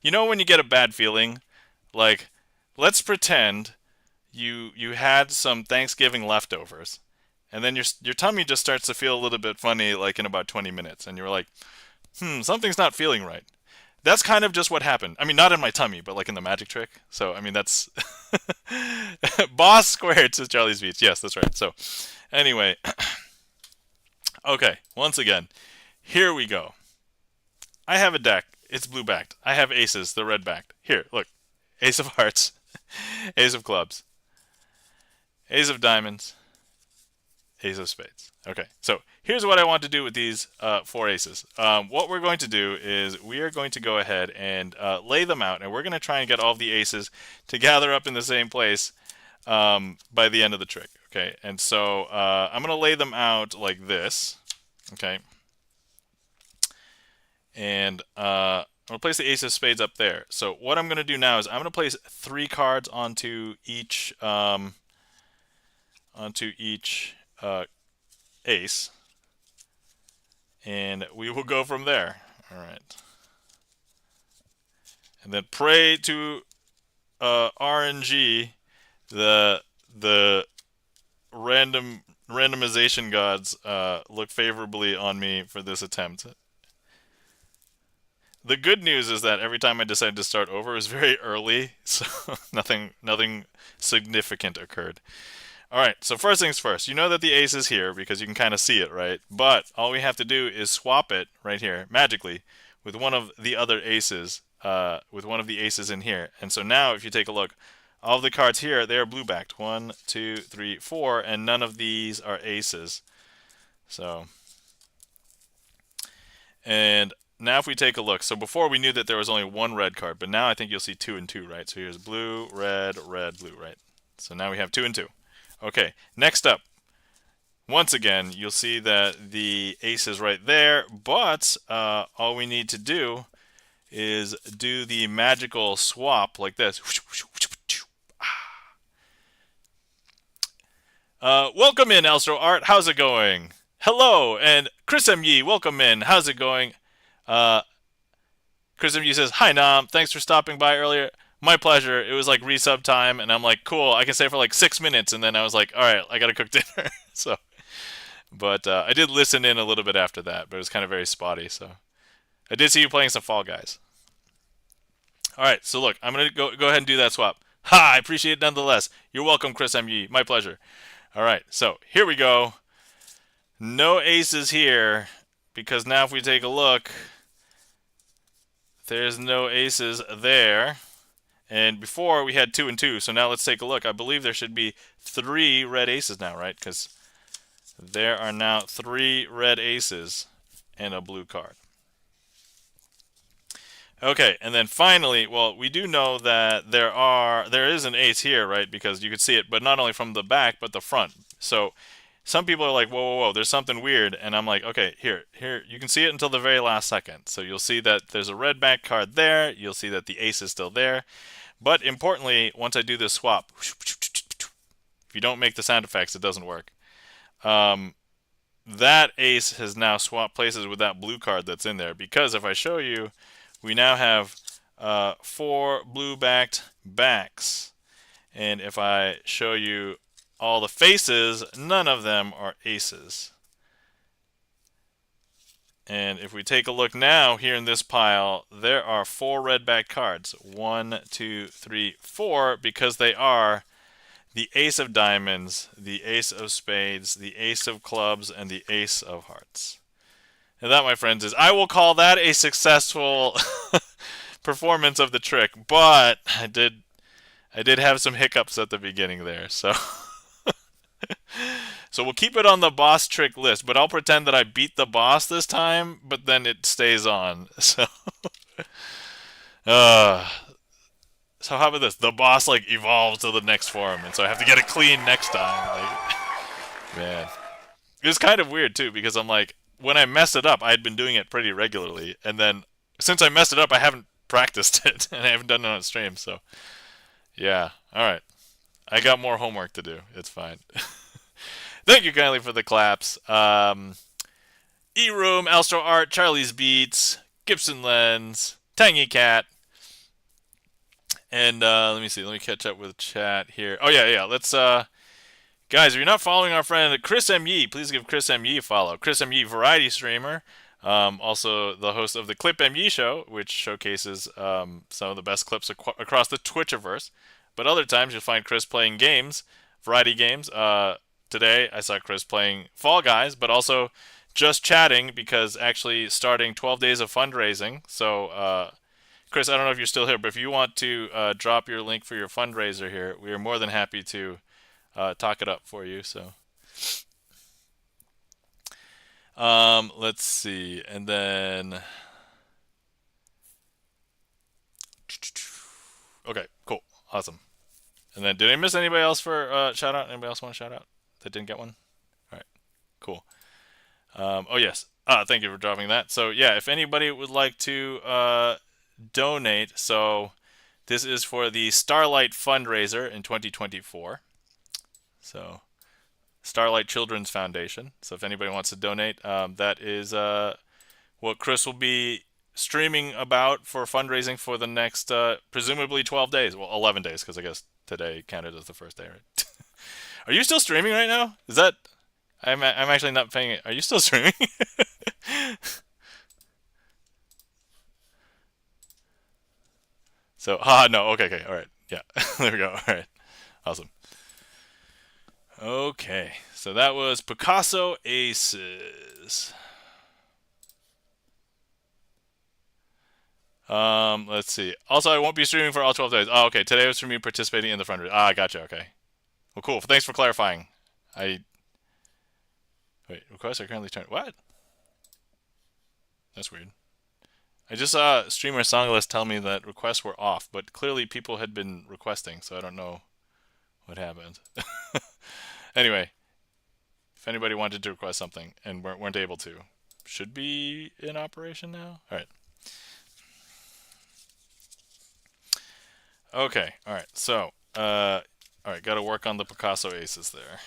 You know when you get a bad feeling? Like, let's pretend you had some Thanksgiving leftovers, and then your tummy just starts to feel a little bit funny like in about 20 minutes, and you're like, something's not feeling right. That's kind of just what happened. I mean, not in my tummy, but like in the magic trick. So, I mean, that's boss squared, says Charlie's Beach. Yes, that's right. So, anyway, okay, once again, here we go. I have a deck. It's blue-backed. I have aces. They're red-backed. Here, look. Ace of Hearts. Ace of Clubs. Ace of Diamonds. Ace of Spades. Okay, so here's what I want to do with these four aces. What we're going to do is we are going to go ahead and lay them out, and we're going to try and get all of the aces to gather up in the same place by the end of the trick. Okay, and so I'm going to lay them out like this. Okay, and I'm going to place the ace of spades up there. So what I'm going to do now is I'm going to place 3 cards onto each ace, and we will go from there. All right, and then pray to RNG, the randomization gods look favorably on me for this attempt. The good news is that every time I decided to start over, it was very early, so nothing significant occurred. All right, so first things first. You know that the ace is here because you can kind of see it, right? But all we have to do is swap it right here, magically, with one of the other aces, with one of the aces in here. And so now if you take a look, all of the cards here, they are blue backed. 1, 2, 3, 4, and none of these are aces. So, and now if we take a look, so before we knew that there was only one red card, but now I think you'll see 2 and 2, right? So here's blue, red, red, blue, right? So now we have 2 and 2. Okay, next up, once again, you'll see that the ace is right there, but all we need to do is do the magical swap like this. Welcome in, Elstro Art. How's it going? Hello, and Chris M. Yee, welcome in. How's it going? Chris M. Yee says, hi, Nam. Thanks for stopping by earlier. My pleasure. It was like resub time, and I'm like, cool. I can stay for like 6 minutes, and then I was like, all right, I gotta cook dinner. So, but I did listen in a little bit after that, but it was kind of very spotty. So, I did see you playing some Fall Guys. All right, so look, I'm gonna go ahead and do that swap. Ha! I appreciate it nonetheless. You're welcome, Chris M. Yee. My pleasure. All right, so here we go. No aces here, because now if we take a look, there's no aces there. And before we had 2 and 2, so now let's take a look. I believe there should be 3 red aces now, right? Because there are now 3 red aces and a blue card. Okay, and then finally, well, we do know that there is an ace here, right? Because you could see it, but not only from the back, but the front. So some people are like, whoa, whoa, whoa, there's something weird. And I'm like, okay, here, you can see it until the very last second. So you'll see that there's a red back card there. You'll see that the ace is still there. But importantly, once I do this swap, if you don't make the sound effects, it doesn't work. That ace has now swapped places with that blue card that's in there. Because if I show you, we now have 4 blue-backed backs. And if I show you all the faces, none of them are aces. And if we take a look now here in this pile, there are 4 red-backed cards. 1, 2, 3, 4, because they are the ace of diamonds, the ace of spades, the ace of clubs, and the ace of hearts. And that, my friends, is, I will call that a successful performance of the trick, but I did have some hiccups at the beginning there, so so we'll keep it on the boss trick list, but I'll pretend that I beat the boss this time, but then it stays on. So so how about this? The boss like evolves to the next form, and so I have to get it clean next time. Like, man, it was kind of weird too, because I'm like, when I messed it up, I had been doing it pretty regularly, and then since I messed it up, I haven't practiced it, and I haven't done it on stream. So yeah, all right, I got more homework to do. It's fine. Thank you kindly for the claps. E-Room, Alstro Art, Charlie's Beats, GipsonLens, Tangy Cat, and let me see. Let me catch up with chat here. Oh yeah. Let's guys, if you're not following our friend Chris M. Yee, please give Chris M. Yee a follow. Chris M. Yee, variety streamer, also the host of the Clip M. Yee Show, which showcases some of the best clips across the Twitchiverse. But other times you'll find Chris playing games, variety games. Today I saw Chris playing Fall Guys, but also just chatting because actually starting 12 days of fundraising. So, Chris, I don't know if you're still here, but if you want to drop your link for your fundraiser here, we are more than happy to talk it up for you. So, let's see, and then okay, cool, awesome. And then, did I miss anybody else for shout out? Anybody else want to shout out that didn't get one? All right, cool. Oh yes, thank you for dropping that. So yeah, if anybody would like to donate, so this is for the Starlight fundraiser in 2024. So Starlight Children's Foundation. So if anybody wants to donate, that is what Chris will be streaming about for fundraising for the next presumably 12 days. Well, 11 days, because I guess today counted as the first day, right? Are you still streaming right now? Is that... I'm actually not paying it. Are you still streaming? So, no, okay, all right. Yeah, there we go. All right, awesome. Okay, so that was Picasso Aces. Let's see. Also, I won't be streaming for all 12 days. Oh, okay. Today was for me participating in the fundraiser. Ah, gotcha. Okay. Well, cool. Thanks for clarifying. I wait. Requests are currently turned. What? That's weird. I just saw StreamerSonglist tell me that requests were off, but clearly people had been requesting, so I don't know what happened. Anyway, if anybody wanted to request something and weren't able to, should be in operation now. All right. Okay. All right. So, all right. Got to work on the Picasso aces there.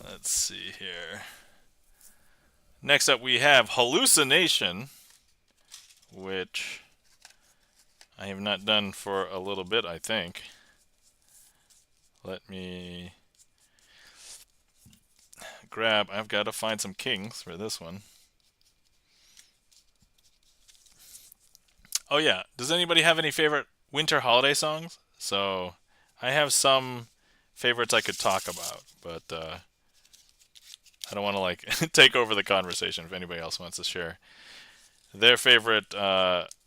Let's see here. Next up, we have hallucination, which I have not done for a little bit, I think. Let me grab. I've got to find some kings for this one. Oh yeah, does anybody have any favorite winter holiday songs? So I have some favorites I could talk about, but I don't want to like take over the conversation if anybody else wants to share their favorite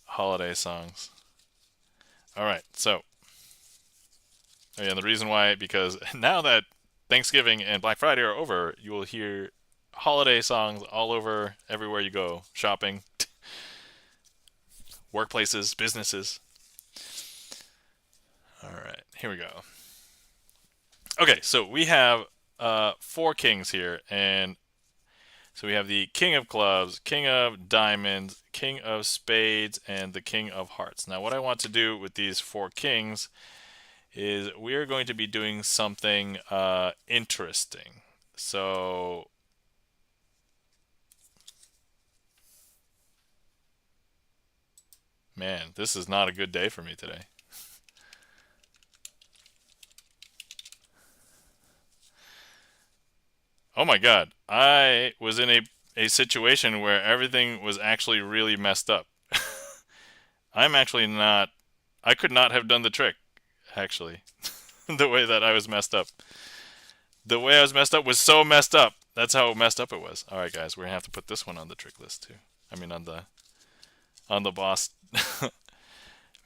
holiday songs. All right, so oh yeah, the reason why, because now that Thanksgiving and Black Friday are over, you will hear holiday songs all over everywhere you go, shopping, workplaces, businesses. All right, here we go. Okay, so we have four kings here, and so we have the King of Clubs, King of Diamonds, King of Spades, and the King of Hearts. Now, what I want to do with these four kings is we are going to be doing something interesting. So, man, this is not a good day for me today. Oh my God, I was in a situation where everything was actually really messed up. I'm actually not, I could not have done the trick, actually, the way that I was messed up. The way I was messed up was so messed up. That's how messed up it was. All right, guys, we're gonna have to put this one on the trick list too. I mean, on the boss.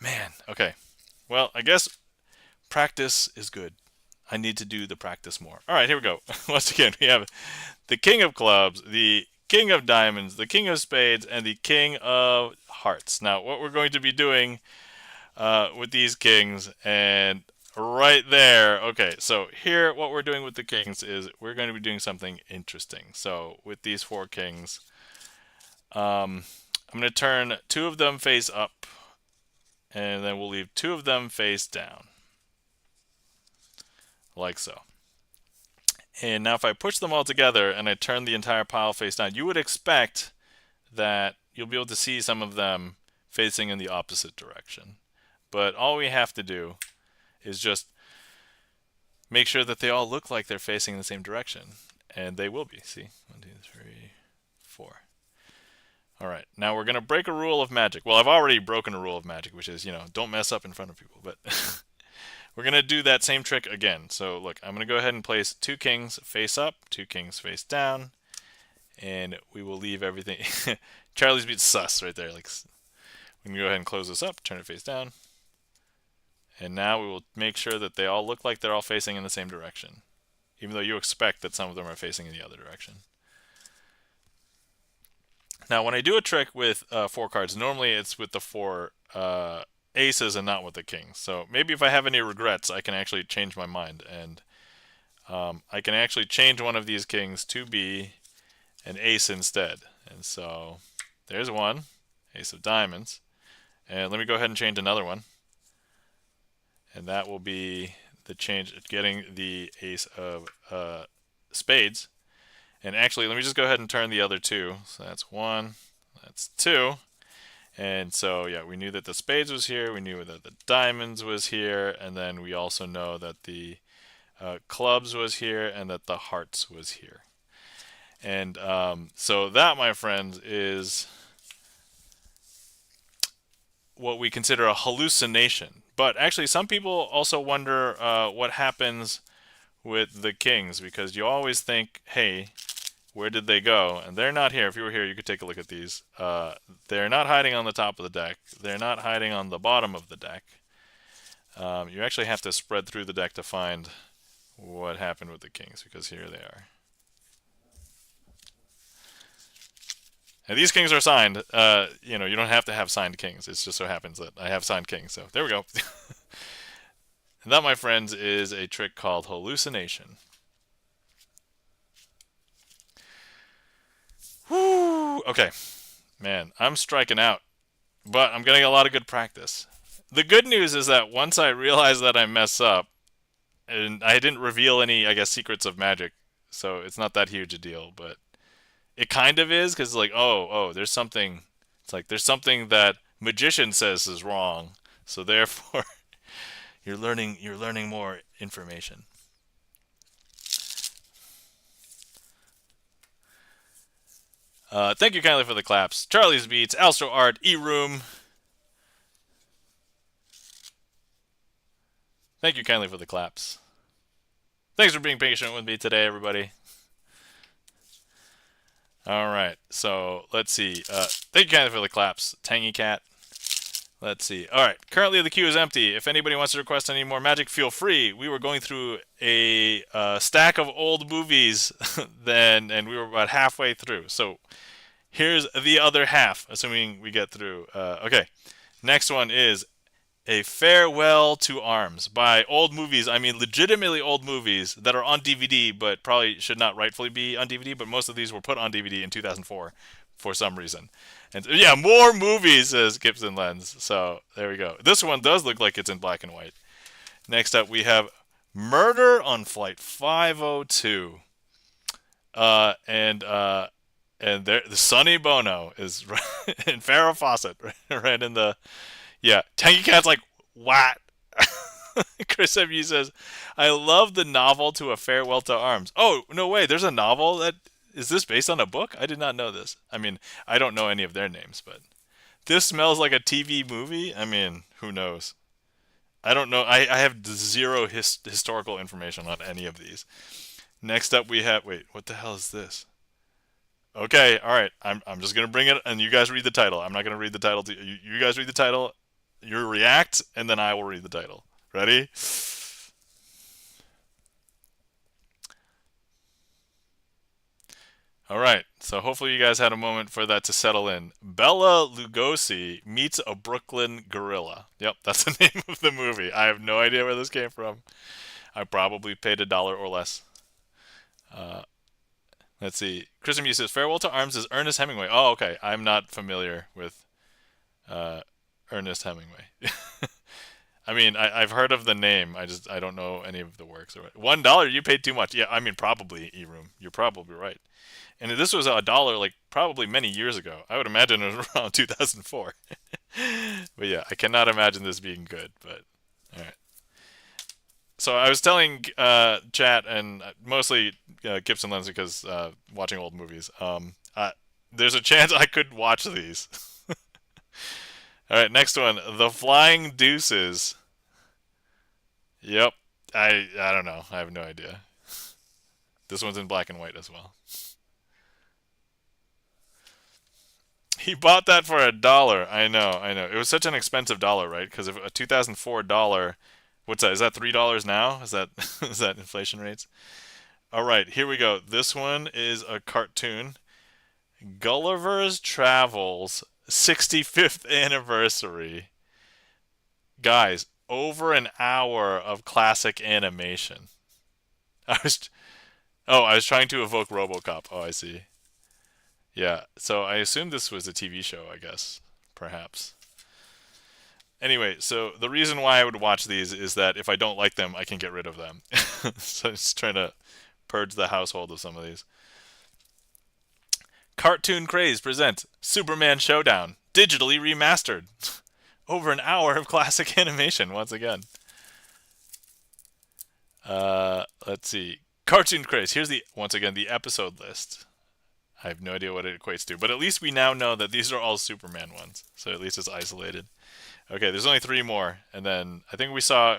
Man, okay. Well, I guess practice is good. I need to do the practice more. All right, here we go. Once again, we have the King of Clubs, the King of Diamonds, the King of Spades, and the King of Hearts. Now, what we're going to be doing with these kings, and right there, okay, so here what we're doing with the kings is we're going to be doing something interesting. So with these four kings, I'm going to turn two of them face up, and then we'll leave two of them face down, like so. And now if I push them all together and I turn the entire pile face down, you would expect that you'll be able to see some of them facing in the opposite direction. But all we have to do is just make sure that they all look like they're facing in the same direction. And they will be. See? 1, 2, 3, 4. All right. Now we're going to break a rule of magic. Well, I've already broken a rule of magic, which is, don't mess up in front of people. But we're going to do that same trick again. So look, I'm going to go ahead and place two kings face up, two kings face down. And we will leave everything. Charlie's beat sus right there. Like, we can go ahead and close this up, turn it face down. And now we will make sure that they all look like they're all facing in the same direction, even though you expect that some of them are facing in the other direction. Now, when I do a trick with four cards, normally it's with the four aces and not with the kings. So maybe if I have any regrets, I can actually change my mind. And I can actually change one of these kings to be an ace instead. And so there's one, ace of diamonds. And let me go ahead and change another one. And that will be the change, getting the ace of spades. And actually, let me just go ahead and turn the other two. So that's one, that's two. And so, yeah, we knew that the spades was here, we knew that the diamonds was here, and then we also know that the clubs was here and that the hearts was here. And so that, my friends, is what we consider a hallucination. But actually, some people also wonder what happens with the kings, because you always think, hey, Where did they go? And they're not here. If you were here, you could take a look at these. They're not hiding on the top of the deck. They're not hiding on the bottom of the deck. You actually have to spread through the deck to find what happened with the kings, because here they are. And these kings are signed. You don't have to have signed kings. It just so happens that I have signed kings. So there we go. And that, my friends, is a trick called hallucination. Whoo! Okay. Man, I'm striking out. But I'm getting a lot of good practice. The good news is that once I realize that I mess up, and I didn't reveal any, I guess, secrets of magic, so it's not that huge a deal, but it kind of is, because like, oh, there's something, it's like there's something that magician says is wrong, so therefore you're learning more information. Thank you kindly for the claps. Charlie's Beats, Alstro Art, E-Room. Thank you kindly for the claps. Thanks for being patient with me today, everybody. All right, so let's see. Thank you kindly for the claps. Tangy Cat. Let's see. All right, currently the queue is empty. If anybody wants to request any more magic, feel free. We were going through a stack of old movies and we were about halfway through. So here's the other half, assuming we get through. Okay, next one is A Farewell to Arms, by old movies. I mean, legitimately old movies that are on DVD, but probably should not rightfully be on DVD. But most of these were put on DVD in 2004 for some reason. And yeah, more movies, says GipsonLens. So there we go. This one does look like it's in black and white. Next up, we have Murder on Flight 502. And there, the Sonny Bono is in Farrah Fawcett, right in the. Yeah, Tanky Cat's like, what? Chris M.U. says, I love the novel To A Farewell to Arms. Oh, no way, there's a novel that. Is this based on a book? I did not know this. I mean, I don't know any of their names, but this smells like a TV movie. I mean, who knows? I don't know. I have zero historical information on any of these. Next up, we have. Wait, what the hell is this? Okay, all right. I'm just gonna bring it, and you guys read the title. I'm not gonna read the title. You guys read the title. You react, and then I will read the title. Ready? All right. So hopefully you guys had a moment for that to settle in. Bella Lugosi meets a Brooklyn gorilla. Yep, that's the name of the movie. I have no idea where this came from. I probably paid $1 or less. Uh, let's see. Chris M. says Farewell to Arms is Ernest Hemingway. Oh, okay. I'm not familiar with uh, Ernest Hemingway. I mean, I've heard of the name. I don't know any of the works. $1, you paid too much. Yeah, I mean, probably E-Room. You're probably right. And this was $1 like probably many years ago. I would imagine it was around 2004. But yeah, I cannot imagine this being good. But all right. So I was telling chat and mostly GipsonLens because watching old movies. There's a chance I could watch these. All right, next one, The Flying Deuces. Yep, I don't know. I have no idea. This one's in black and white as well. He bought that for $1. I know. It was such an expensive dollar, right? Because of a 2004 dollar, what's that? Is that $3 now? Is that is that inflation rates? All right, here we go. This one is a cartoon. Gulliver's Travels 65th anniversary. Guys, over an hour of classic animation. I was I was trying to evoke RoboCop. Oh, I see. Yeah, so I assumed this was a TV show, I guess, perhaps. Anyway, so the reason why I would watch these is that if I don't like them, I can get rid of them. So I'm just trying to purge the household of some of these. Cartoon Craze presents Superman Showdown, digitally remastered. Over an hour of classic animation, once again. Let's see. Cartoon Craze. Here's once again, the episode list. I have no idea what it equates to, but at least we now know that these are all Superman ones. So at least it's isolated. Okay, there's only 3 more, and then I think we saw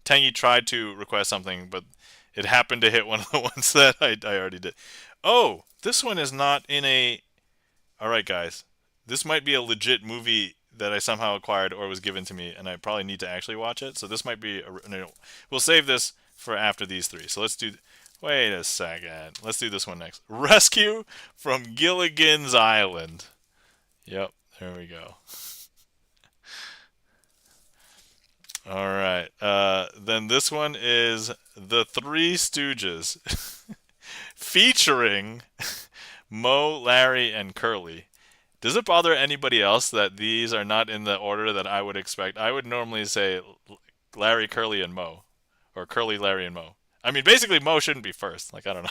Tangy tried to request something, but it happened to hit one of the ones that I already did. Oh, this one is not in a. All right, guys. This might be a legit movie that I somehow acquired or was given to me, and I probably need to actually watch it. So this might be. No, we'll save this for after these three. So let's do. Wait a second. Let's do this one next. Rescue from Gilligan's Island. Yep, there we go. All right. Then this one is The Three Stooges, featuring Moe, Larry, and Curly. Does it bother anybody else that these are not in the order that I would expect? I would normally say Larry, Curly, and Moe, or Curly, Larry, and Moe. I mean, basically, Moe shouldn't be first. Like, I don't know.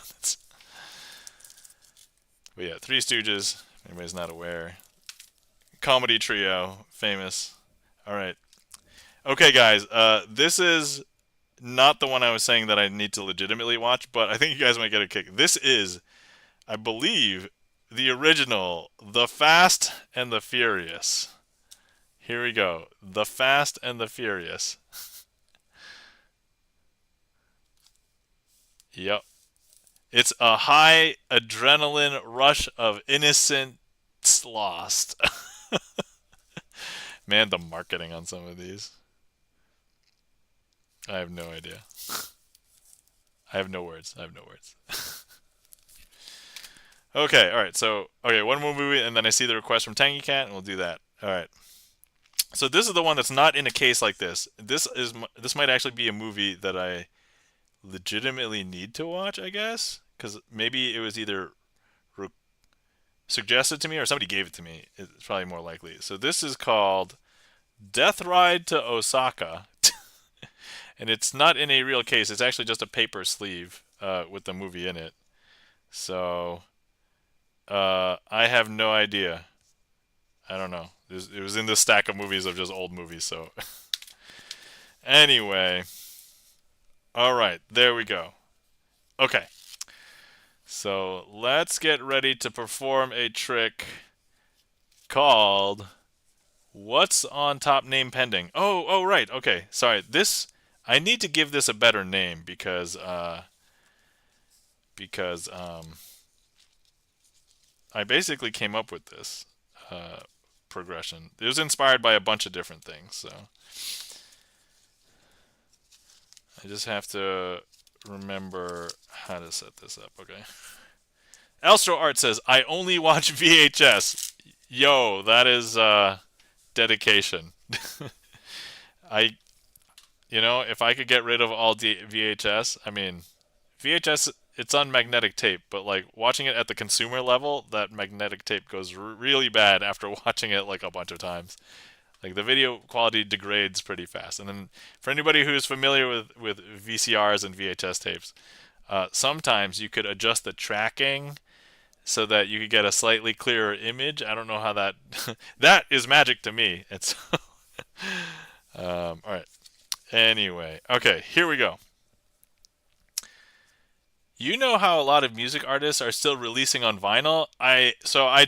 But yeah, Three Stooges. If anybody's not aware, comedy trio, famous. All right. Okay, guys. This is not the one I was saying that I need to legitimately watch, but I think you guys might get a kick. This is, I believe, the original The Fast and the Furious. Here we go. The Fast and the Furious. Yep. It's a high adrenaline rush of innocence lost. Man, the marketing on some of these. I have no idea. I have no words. I have no words. Okay, all right. So, okay, one more movie, and then I see the request from Tangy Cat, and we'll do that. All right. So this is the one that's not in a case like this. This might actually be a movie that I legitimately need to watch, I guess, because maybe it was either re- suggested to me or somebody gave it to me. It's probably more likely. So this is called Death Ride to Osaka, and it's not in a real case. It's actually just a paper sleeve with the movie in it. So I have no idea. I don't know. It was in this stack of movies of just old movies. So anyway, all right, there we go. Okay, so let's get ready to perform a trick called "What's on top name pending?" Oh, right. Okay, sorry. This I need to give this a better name because I basically came up with this progression. It was inspired by a bunch of different things, so I just have to remember how to set this up. Okay. Elstro Art says, "I only watch VHS." Yo, that is dedication. I, if I could get rid of all VHS, I mean, VHS, it's on magnetic tape, but like watching it at the consumer level, that magnetic tape goes really bad after watching it like a bunch of times. Like the video quality degrades pretty fast. And then for anybody who's familiar with VCRs and VHS tapes, sometimes you could adjust the tracking so that you could get a slightly clearer image. I don't know how that that is magic to me. It's all right. Anyway, okay, here we go. You know how a lot of music artists are still releasing on vinyl? I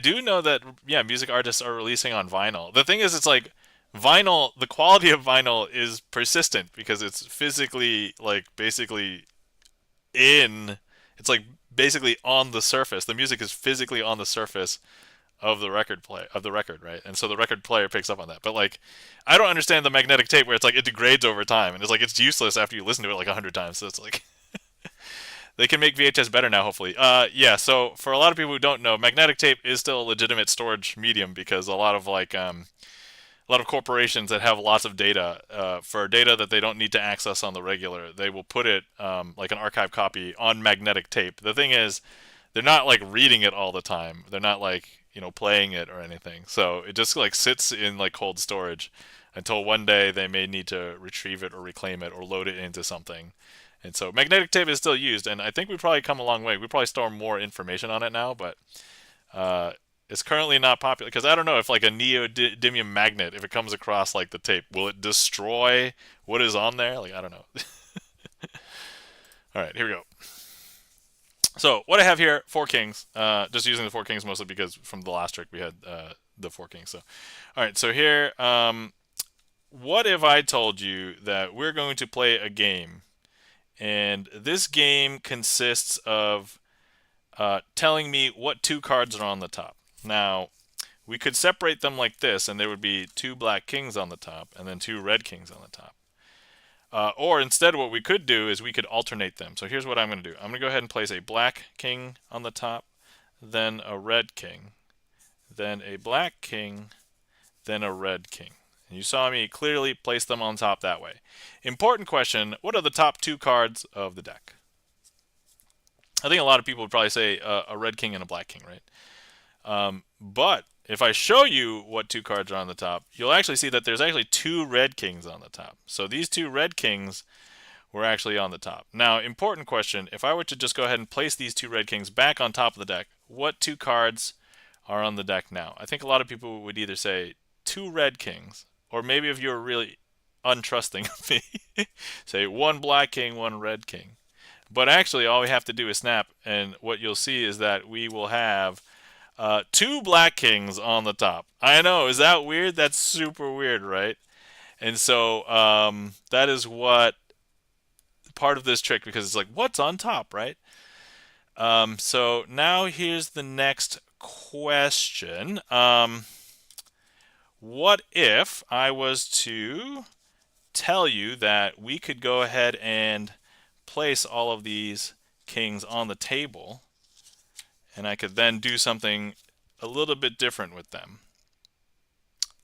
do know that yeah, music artists are releasing on vinyl. The thing is it's like vinyl, the quality of vinyl is persistent because it's physically like basically in it's like basically on the surface. The music is physically on the surface of the record, right? And so the record player picks up on that. But like I don't understand the magnetic tape where it's like it degrades over time and it's like it's useless after you listen to it like 100 times. So it's like they can make VHS better now, hopefully. Yeah. So for a lot of people who don't know, magnetic tape is still a legitimate storage medium because a lot of a lot of corporations that have lots of data for data that they don't need to access on the regular, they will put it like an archive copy on magnetic tape. The thing is, they're not like reading it all the time. They're not like playing it or anything. So it just like sits in like cold storage until one day they may need to retrieve it or reclaim it or load it into something. And so magnetic tape is still used, and I think we've probably come a long way. We probably store more information on it now, but it's currently not popular because I don't know if like a neodymium magnet, if it comes across like the tape, will it destroy what is on there? Like I don't know. All right, here we go. So what I have here, Four Kings. Just using the Four Kings mostly because from the last trick we had the Four Kings. So, all right. So here what if I told you that we're going to play a game, and this game consists of telling me what two cards are on the top. Now, we could separate them like this, and there would be two black kings on the top, and then two red kings on the top. Or instead, what we could do is we could alternate them. So here's what I'm going to do. I'm going to go ahead and place a black king on the top, then a red king, then a black king, then a red king. And you saw me clearly place them on top that way. Important question, what are the top two cards of the deck? I think a lot of people would probably say a red king and a black king, right? But if I show you what two cards are on the top, you'll actually see that there's actually two red kings on the top. So these two red kings were actually on the top. Now, important question, if I were to just go ahead and place these two red kings back on top of the deck, what two cards are on the deck now? I think a lot of people would either say two red kings, or maybe if you're really untrusting of me, say one black king, one red king. But actually, all we have to do is snap, and what you'll see is that we will have two black kings on the top. I know, is that weird? That's super weird, right? And so that is what part of this trick, because it's like, what's on top, right? So now here's the next question. What if I was to tell you that we could go ahead and place all of these kings on the table, and I could then do something a little bit different with them.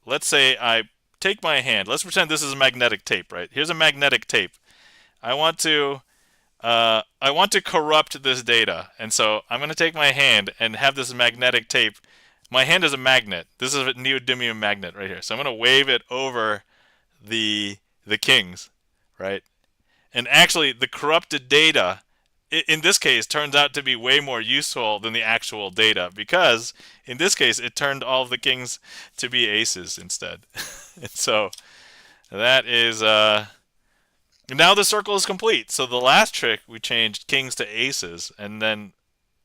Let's say I take my hand. Let's pretend this is a magnetic tape, right? Here's a magnetic tape. I want to corrupt this data, and so I'm going to take my hand and have this magnetic tape. My hand is a magnet. This is a neodymium magnet right here. So I'm going to wave it over the kings, right? And actually, the corrupted data, in this case, turns out to be way more useful than the actual data, because in this case, it turned all of the kings to be aces instead. And so that is, now the circle is complete. So the last trick, we changed kings to aces, and then,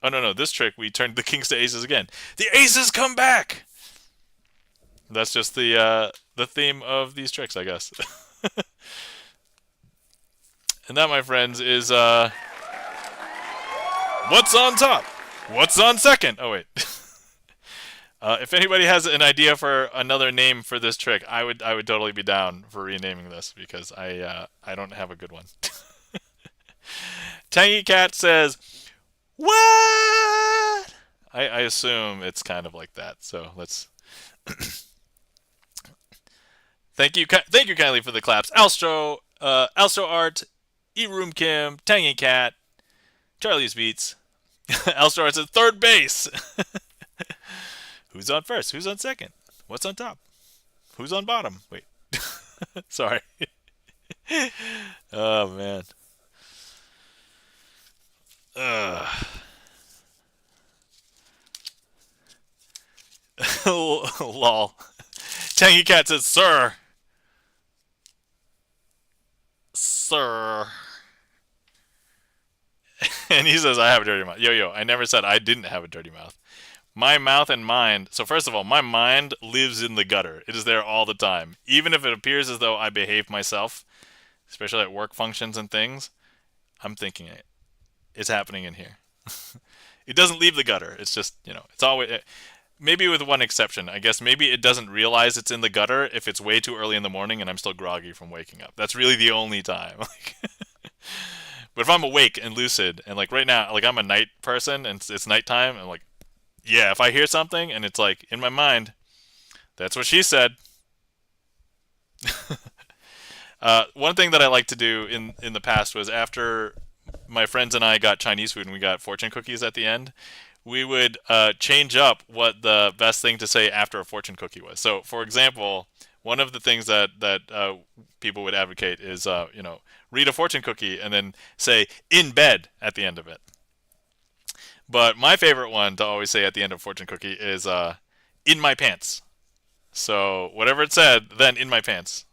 oh no, this trick, we turned the kings to aces again. The aces come back! That's just the theme of these tricks, I guess. And that, my friends, is what's on top? What's on second? Oh, wait. If anybody has an idea for another name for this trick, I would totally be down for renaming this, because I don't have a good one. Tangy Cat says, what? I assume it's kind of like that. So let's. Thank you kindly for the claps, Alstro Art, E-Room Kim, Tangy Cat, Charlie's Beats. Alstro Art says third base. Who's on first? Who's on second? What's on top? Who's on bottom? Wait. Sorry. Oh, man. Lol. Tangy Cat says, sir. Sir. And he says, I have a dirty mouth. Yo, I never said I didn't have a dirty mouth. My mouth and mind. So first of all, my mind lives in the gutter. It is there all the time. Even if it appears as though I behave myself, especially at work functions and things, I'm thinking it's happening in here. It doesn't leave the gutter. It's just, it's always, maybe with one exception. I guess maybe it doesn't realize it's in the gutter if it's way too early in the morning and I'm still groggy from waking up. That's really the only time. But if I'm awake and lucid, and like right now, like I'm a night person and it's nighttime, and like, yeah, if I hear something and it's like in my mind, that's what she said. One thing that I like to do in the past was, after my friends and I got Chinese food and we got fortune cookies at the end, we would change up what the best thing to say after a fortune cookie was. So, for example, one of the things that people would advocate is, read a fortune cookie and then say in bed at the end of it. But my favorite one to always say at the end of fortune cookie is in my pants. So whatever it said, then in my pants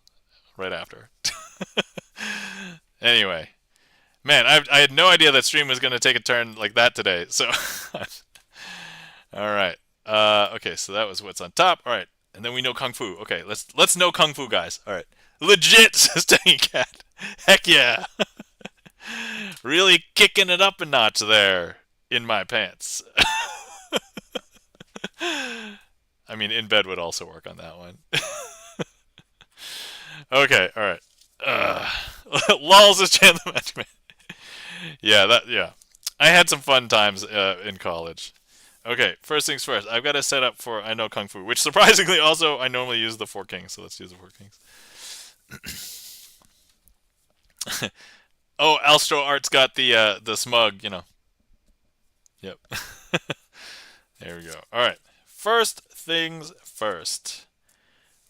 right after. Anyway, man, I had no idea that stream was going to take a turn like that today. So, all right. Okay, so that was what's on top. All right, and then we know Kung Fu. Okay, let's know Kung Fu, guys. All right. Legit, says Tangy Cat. Heck yeah. Really kicking it up a notch there in my pants. I mean, in bed would also work on that one. Okay, all right. Lulz is Chan the Magic Man. Yeah. I had some fun times in college. Okay, first things first. I've got to set up for I know Kung Fu, which surprisingly also I normally use the Four Kings, so let's use the Four Kings. Oh, Alstro Art's got the smug, you know. Yep. There we go. All right. First things first.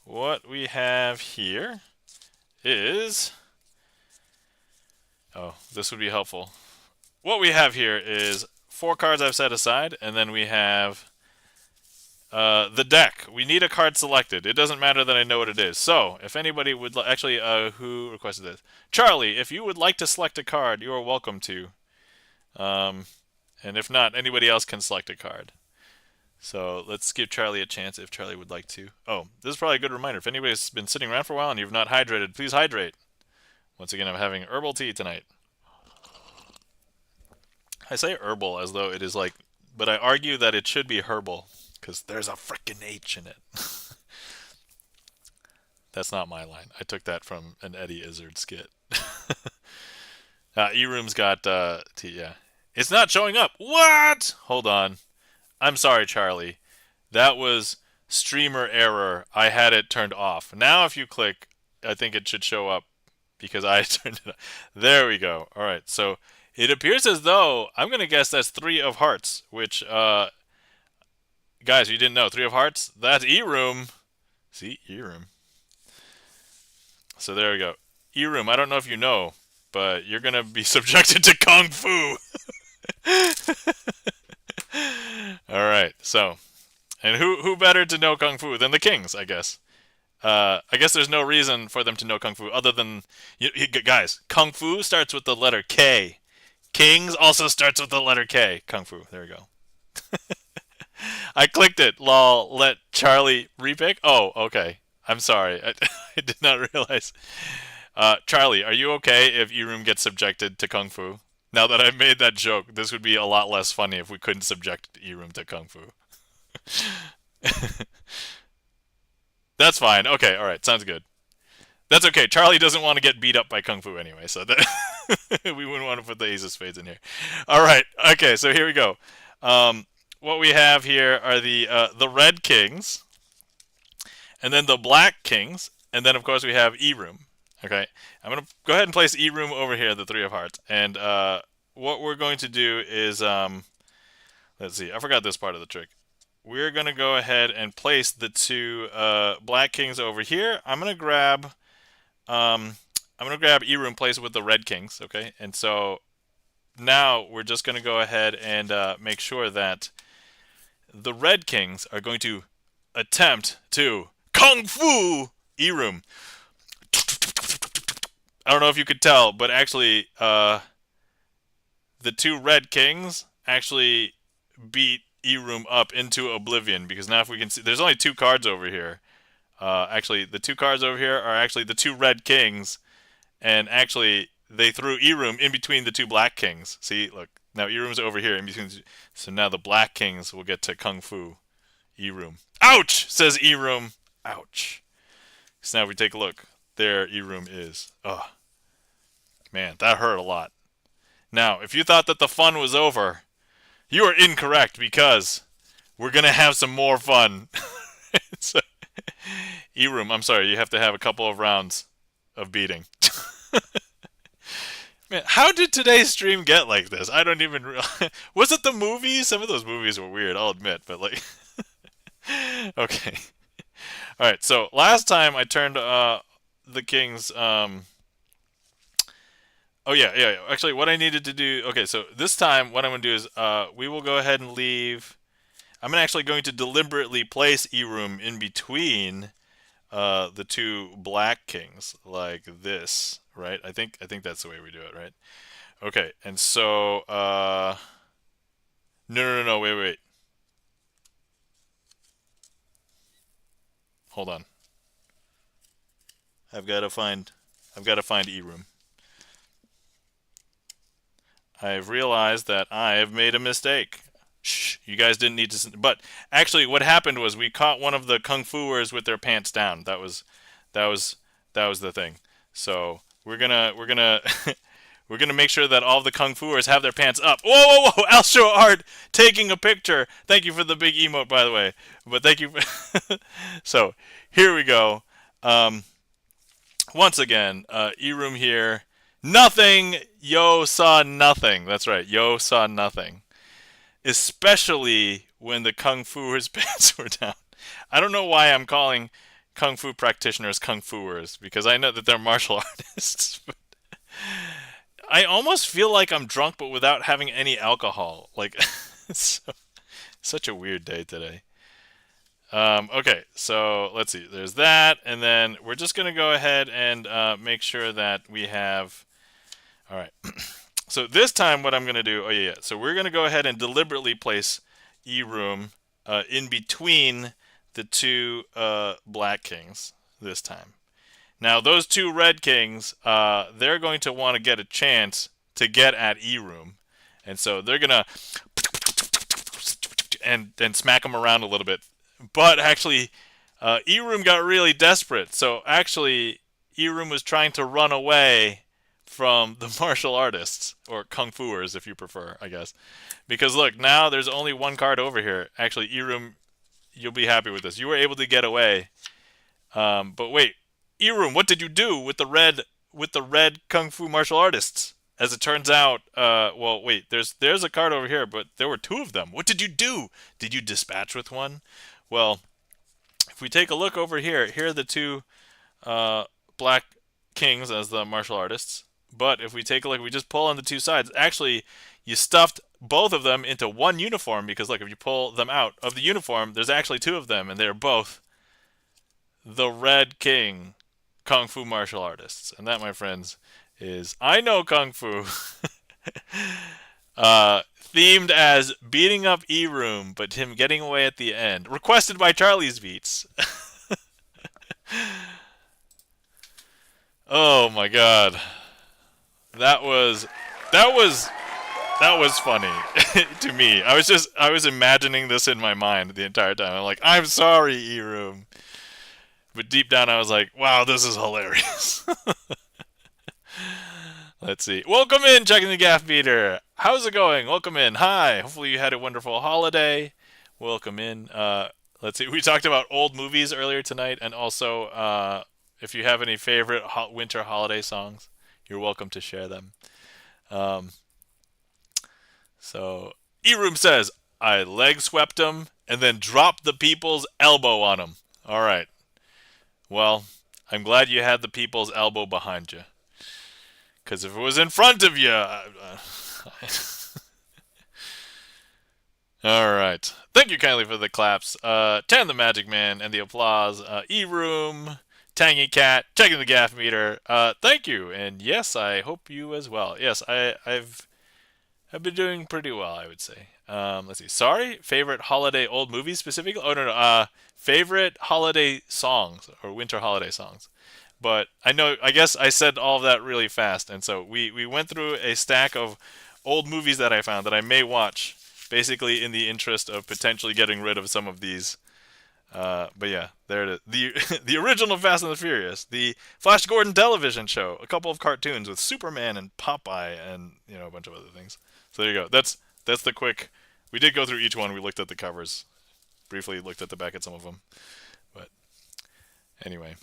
What we have here is this would be helpful. What we have here is 4 cards I've set aside, and then we have the deck. We need a card selected. It doesn't matter that I know what it is. So, if anybody would actually, who requested this? Charlie, if you would like to select a card, you are welcome to. And if not, anybody else can select a card. So let's give Charlie a chance if Charlie would like to. Oh, this is probably a good reminder. If anybody's been sitting around for a while and you've not hydrated, please hydrate. Once again, I'm having herbal tea tonight. I say herbal as though it is like, but I argue that it should be herbal because there's a frickin' H in it. That's not my line. I took that from an Eddie Izzard skit. E-Room's got tea, yeah. It's not showing up. What? Hold on. I'm sorry, Charlie. That was streamer error. I had it turned off. Now if you click, I think it should show up because I turned it off. There we go. All right. So it appears as though, I'm going to guess that's 3 of hearts, which, guys, you didn't know. 3 of hearts? That's E-Room. See? E-Room. So there we go. E-Room, I don't know if you know, but you're going to be subjected to Kung Fu. All right, so, and who better to know Kung Fu than the Kings, I guess. I guess there's no reason for them to know Kung Fu other than, guys, Kung Fu starts with the letter K. Kings also starts with the letter K. Kung Fu, there we go. I clicked it, lol, let Charlie repick? Oh, okay. I'm sorry, I did not realize. Charlie, are you okay if E-Room gets subjected to Kung Fu? Now that I've made that joke, this would be a lot less funny if we couldn't subject E-Room to Kung Fu. That's fine. Okay, alright, sounds good. That's okay. Charlie doesn't want to get beat up by Kung Fu anyway, so that we wouldn't want to put the Ace of Spades in here. Alright, okay, so here we go. What we have here are the Red Kings, and then the Black Kings, and then of course we have E-Room. Okay, I'm going to go ahead and place E-Room over here, the 3 of hearts. And what we're going to do is, let's see, I forgot this part of the trick. We're going to go ahead and place the 2 Black Kings over here. I'm going to grab E-Room, place it with the Red Kings, okay? And so now we're just going to go ahead and make sure that the Red Kings are going to attempt to Kung Fu E-Room. I don't know if you could tell, but actually, the 2 Red Kings actually beat E-Room up into oblivion, because now if we can see, there's only 2 cards over here. Actually, the 2 cards over here are actually the 2 Red Kings, and actually, they threw E-Room in between the 2 Black Kings. See, look, now E-Room's over here in between, so now the Black Kings will get to Kung Fu E-Room. Ouch, says E-Room. Ouch. So now if we take a look, there E-Room is. Ugh. Man, that hurt a lot. Now, if you thought that the fun was over, you are incorrect, because we're going to have some more fun. So, E-Room, I'm sorry, you have to have a couple of rounds of beating. Man, how did today's stream get like this? I don't even realize. Was it the movies? Some of those movies were weird, I'll admit, but like... Okay. Alright, so last time I turned the Kings... Oh, yeah. Actually, what I needed to do... Okay, so this time, what I'm going to do is we will go ahead and leave... I'm actually going to deliberately place E-Room in between the 2 Black Kings, like this, right? I think that's the way we do it, right? Okay, and so... No, wait. Hold on. I've got to find E-room. I've realized that I have made a mistake. Shh, you guys didn't need to. But actually, what happened was we caught one of the kung fuers with their pants down. That was, that was the thing. So we're gonna we're gonna make sure that all the kung fuers have their pants up. Whoa, whoa, whoa! Alstro Art taking a picture. Thank you for the big emote, by the way. But thank you. So here we go. Um, Once again, E-room here. Nothing. Yo saw nothing. That's right. Yo saw nothing. Especially when the kung fuers' pants were down. I don't know why I'm calling kung fu practitioners kung fuers, because I know that they're martial artists. I almost feel like I'm drunk, but without having any alcohol. Like, it's such a weird day today. Okay, so let's see. There's that, and then we're just going to go ahead and make sure that we have. All right. So this time, what I'm going to do. Oh yeah. So we're going to go ahead and deliberately place E-room in between the two black kings this time. Now those two red kings, they're going to want to get a chance to get at E-room, and so they're gonna and smack him around a little bit. But actually, E-room got really desperate. So actually, E-room was trying to run away from the martial artists, or kung fuers if you prefer, I guess. Because look, now there's only one card over here. Actually, E-room, you'll be happy with this. You were able to get away. But wait, E-room, what did you do with the red kung fu martial artists? As it turns out, well, wait, there's a card over here, but there were two of them. What did you do? Did you dispatch with one? Well, if we take a look over here, here are the two black kings as the martial artists. But if we take a look, we just pull on the two sides. Actually, you stuffed both of them into one uniform, because look, if you pull them out of the uniform, there's actually two of them, and they're both the Red King Kung Fu martial artists. And that, my friends, is I Know Kung Fu. Themed as beating up E-room, but him getting away at the end. Requested by Charlie's Beats. Oh my god. That was funny to me. I was imagining this in my mind the entire time. I'm like, I'm sorry, E-room. But deep down I was like, wow, this is hilarious. Let's see. Welcome in, Checking the Gaff Meter. How's it going? Welcome in. Hi. Hopefully you had a wonderful holiday. Welcome in. Let's see. We talked about old movies earlier tonight, and also if you have any favorite winter holiday songs, you're welcome to share them. So E-room says, I leg swept him and then dropped the people's elbow on him. All right. Well, I'm glad you had the people's elbow behind you. Because if it was in front of you... Alright. Thank you kindly for the claps. Tan the Magic Man and the applause. E-Room, Tangy Cat, Checking the Gaff Meter. Thank you. And yes, I hope you as well. Yes, I've been doing pretty well, I would say. Let's see. Sorry? Favorite holiday old movies specifically? Oh, no. Favorite holiday songs or winter holiday songs. But I guess I said all of that really fast. And so we went through a stack of old movies that I found that I may watch, basically in the interest of potentially getting rid of some of these. But yeah, there it is. The original Fast and the Furious, the Flash Gordon television show, a couple of cartoons with Superman and Popeye and, a bunch of other things. So there you go. That's the quick. We did go through each one. We looked at the covers. Briefly looked at the back at some of them. But anyway.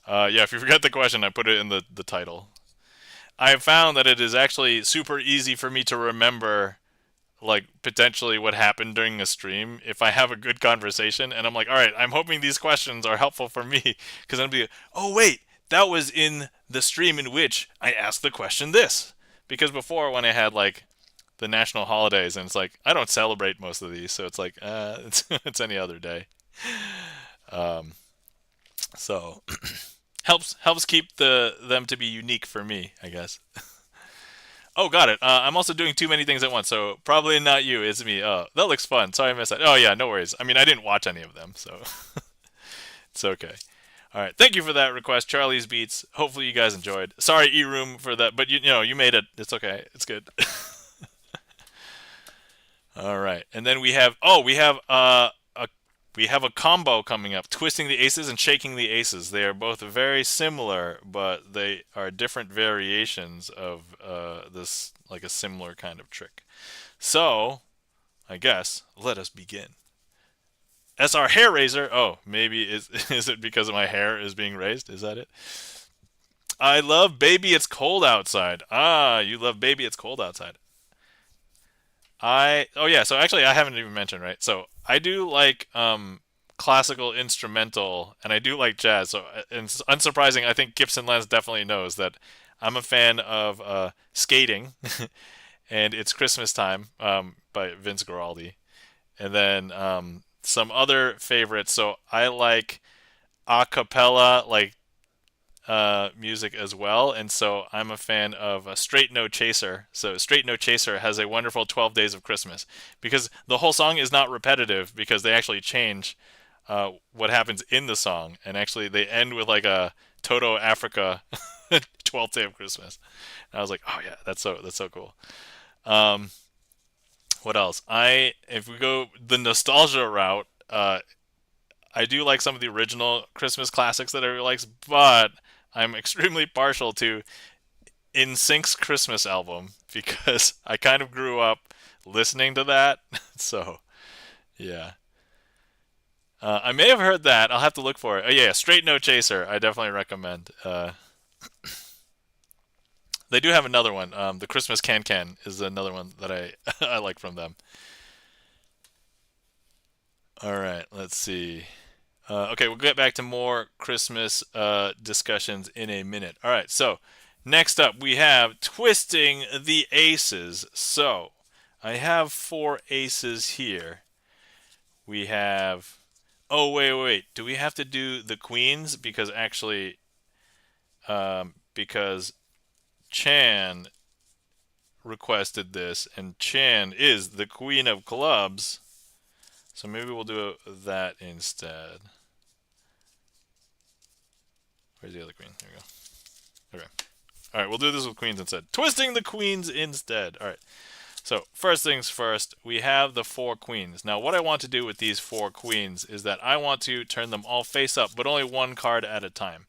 Yeah, if you forget the question, I put it in the title. I have found that it is actually super easy for me to remember, like, potentially what happened during a stream if I have a good conversation. And I'm like, all right, I'm hoping these questions are helpful for me. Because I'm be, oh, wait, that was in the stream in which I asked the question this. Because before, when I had, like, the national holidays, and it's like, I don't celebrate most of these. So it's like, it's any other day. So... helps keep them to be unique for me, I guess. Oh, got it. I'm also doing too many things at once, so probably not you. It's me. Oh, that looks fun. Sorry I missed that. Oh, yeah, no worries. I mean, I didn't watch any of them, so it's okay. All right, thank you for that request, Charlie's Beats. Hopefully you guys enjoyed. Sorry, E-Room, for that, but you know you made it. It's okay. It's good. All right, and then we have a combo coming up: twisting the aces and shaking the aces. They are both very similar, but they are different variations of this, like a similar kind of trick. So, I guess let us begin. SR hair raiser. Oh, maybe is it because my hair is being raised? Is that it? I love Baby It's Cold Outside. Ah, you love Baby It's Cold Outside. Oh yeah, so actually I haven't even mentioned, right? So I do like classical instrumental and I do like jazz. So and it's unsurprising, I think GipsonLens definitely knows that I'm a fan of Skating and It's Christmas Time by Vince Guaraldi. And then some other favorites. So I like a cappella, like music as well, and so I'm a fan of Straight No Chaser. So Straight No Chaser has a wonderful 12 Days of Christmas because the whole song is not repetitive because they actually change what happens in the song, and actually they end with like a Toto Africa 12th Day of Christmas. And I was like, oh yeah, that's so cool. Um, what else? If we go the nostalgia route, I do like some of the original Christmas classics that everybody likes, but I'm extremely partial to InSync's Christmas album because I kind of grew up listening to that. So, yeah. I may have heard that. I'll have to look for it. Oh, yeah, Straight No Chaser. I definitely recommend. They do have another one. The Christmas Can Can is another one that I I like from them. All right, let's see. Okay, we'll get back to more Christmas discussions in a minute. All right, so next up we have twisting the aces. So I have four aces here. We have. Oh, wait. Do we have to do the queens? Because actually, because Chan requested this, and Chan is the queen of clubs. So maybe we'll do that instead. Where's the other queen? There we go. Okay. All right, we'll do this with queens instead. Twisting the queens instead. All right. So first things first, we have the four queens. Now what I want to do with these four queens is that I want to turn them all face up, but only one card at a time.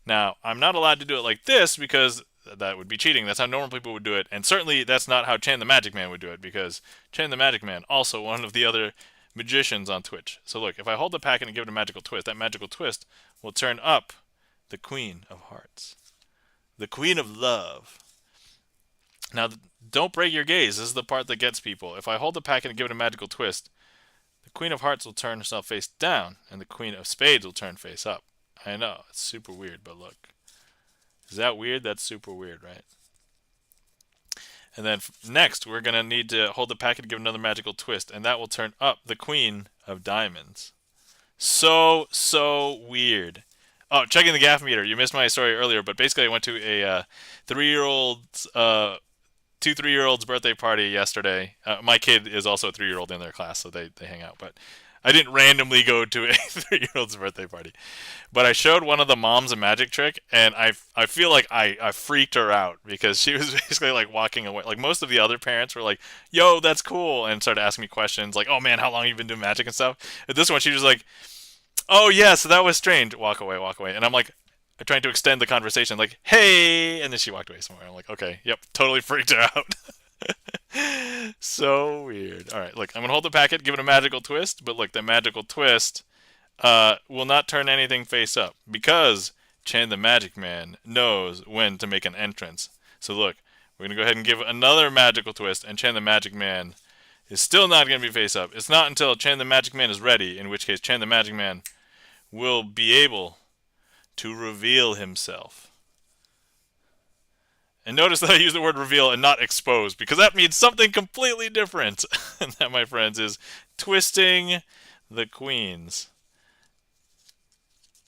Now, I'm not allowed to do it like this because that would be cheating. That's how normal people would do it. And certainly that's not how Chan the Magic Man would do it because Chan the Magic Man, also one of the other magicians on Twitch. So look, if I hold the packet and give it a magical twist, that magical twist will turn up the Queen of Hearts, the Queen of Love. Now, don't break your gaze. This is the part that gets people. If I hold the packet and give it a magical twist, the Queen of Hearts will turn herself face down, and the Queen of Spades will turn face up. I know, it's super weird, but look. Is that weird? That's super weird, right? And then next, we're going to need to hold the packet and give another magical twist, and that will turn up the Queen of Diamonds. So weird. Oh, checking the gaff meter. You missed my story earlier, but basically I went to a 3-year-old's, two 3-year-olds birthday party yesterday. My kid is also a 3-year-old in their class, so they hang out. But I didn't randomly go to a 3-year-old's birthday party. But I showed one of the moms a magic trick, and I feel like I freaked her out because she was basically like walking away. Like most of the other parents were like, "Yo, that's cool," and started asking me questions like, "Oh man, how long have you been doing magic and stuff?" And this one, she was like, "Oh yeah, so that was strange." Walk away, walk away. And I'm like, I'm trying to extend the conversation, like, "Hey," and then she walked away somewhere. I'm like, okay, yep, totally freaked her out. So weird. All right, look, I'm gonna hold the packet, give it a magical twist, but look, the magical twist will not turn anything face up because Chan the Magic Man knows when to make an entrance. So look, we're gonna go ahead and give another magical twist, and Chan the Magic Man is still not gonna be face up. It's not until Chan the Magic Man is ready, in which case Chan the Magic Man will be able to reveal himself. And notice that I use the word reveal and not expose, because that means something completely different. And that, my friends, is twisting the queens.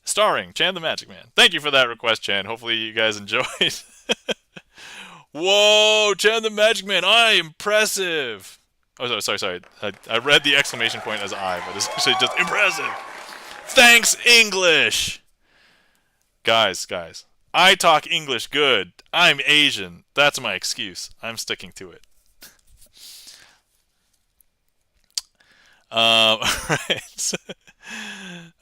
Starring Chan the Magic Man. Thank you for that request, Chan. Hopefully you guys enjoyed. Whoa, Chan the Magic Man, impressive. Oh, sorry. I read the exclamation point as I, but it's actually just impressive. Thanks, English. Guys, guys. I talk English good. I'm Asian. That's my excuse. I'm sticking to it. Alright.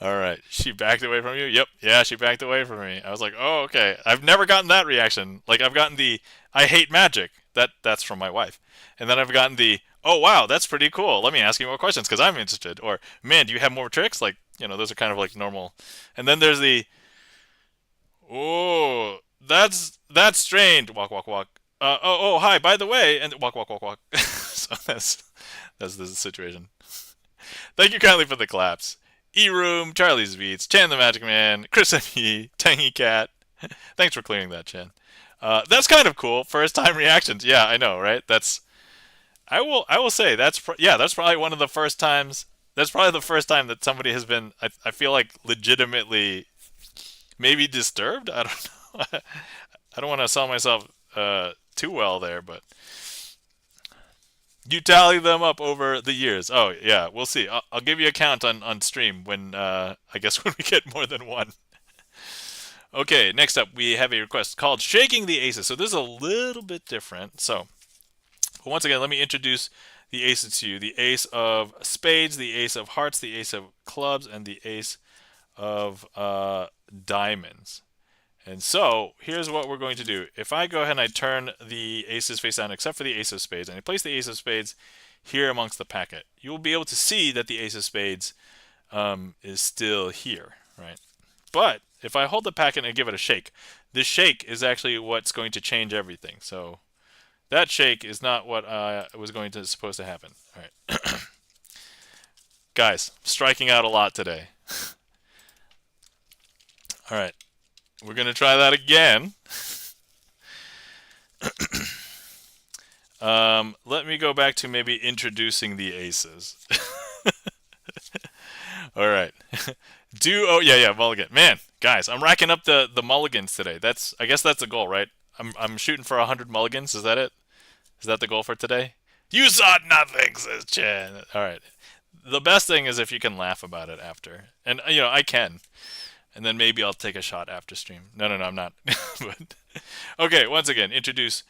Alright. She backed away from you? Yep. Yeah, she backed away from me. I was like, oh, okay. I've never gotten that reaction. Like, I've gotten the, I hate magic. That's from my wife. And then I've gotten the, oh, wow, that's pretty cool. Let me ask you more questions because I'm interested. Or, man, do you have more tricks? Like, those are kind of like normal. And then there's the, oh, that's strange. Walk, walk, walk. Hi. By the way, and walk, walk, walk, walk. So that's the situation. Thank you kindly for the claps. E Room, Charlie's Beats, Chan the Magic Man, Chris M.E., Tangy Cat. Thanks for clearing that, Chan. That's kind of cool. First time reactions. Yeah, I know, right? I will say that's probably one of the first times. That's probably the first time that somebody has been. I feel like legitimately maybe disturbed. I don't know. I don't want to sell myself too well there, but you tally them up over the years. Oh yeah, we'll see. I'll give you a count on stream when I guess when we get more than one. Okay, next up we have a request called Shaking the Aces. So this is a little bit different. So once again, let me introduce the aces to you: the Ace of Spades, the Ace of Hearts, the Ace of Clubs, and the Ace of Diamonds. And so here's what we're going to do. If I go ahead and I turn the aces face down except for the Ace of Spades, and I place the Ace of Spades here amongst the packet, you'll be able to see that the Ace of Spades is still here, right? But if I hold the packet and I give it a shake, this shake is actually what's going to change everything. So that shake is not what was supposed to happen. All right. Guys, striking out a lot today. All right. We're going to try that again. Let me go back to maybe introducing the aces. All right. Yeah, mulligan. Man, guys, I'm racking up the mulligans today. I guess that's the goal, right? I'm shooting for 100 mulligans. Is that it? Is that the goal for today? You saw nothing, says Chen. All right. The best thing is if you can laugh about it after. And I can. And then maybe I'll take a shot after stream. No, I'm not. But, okay, once again, introduce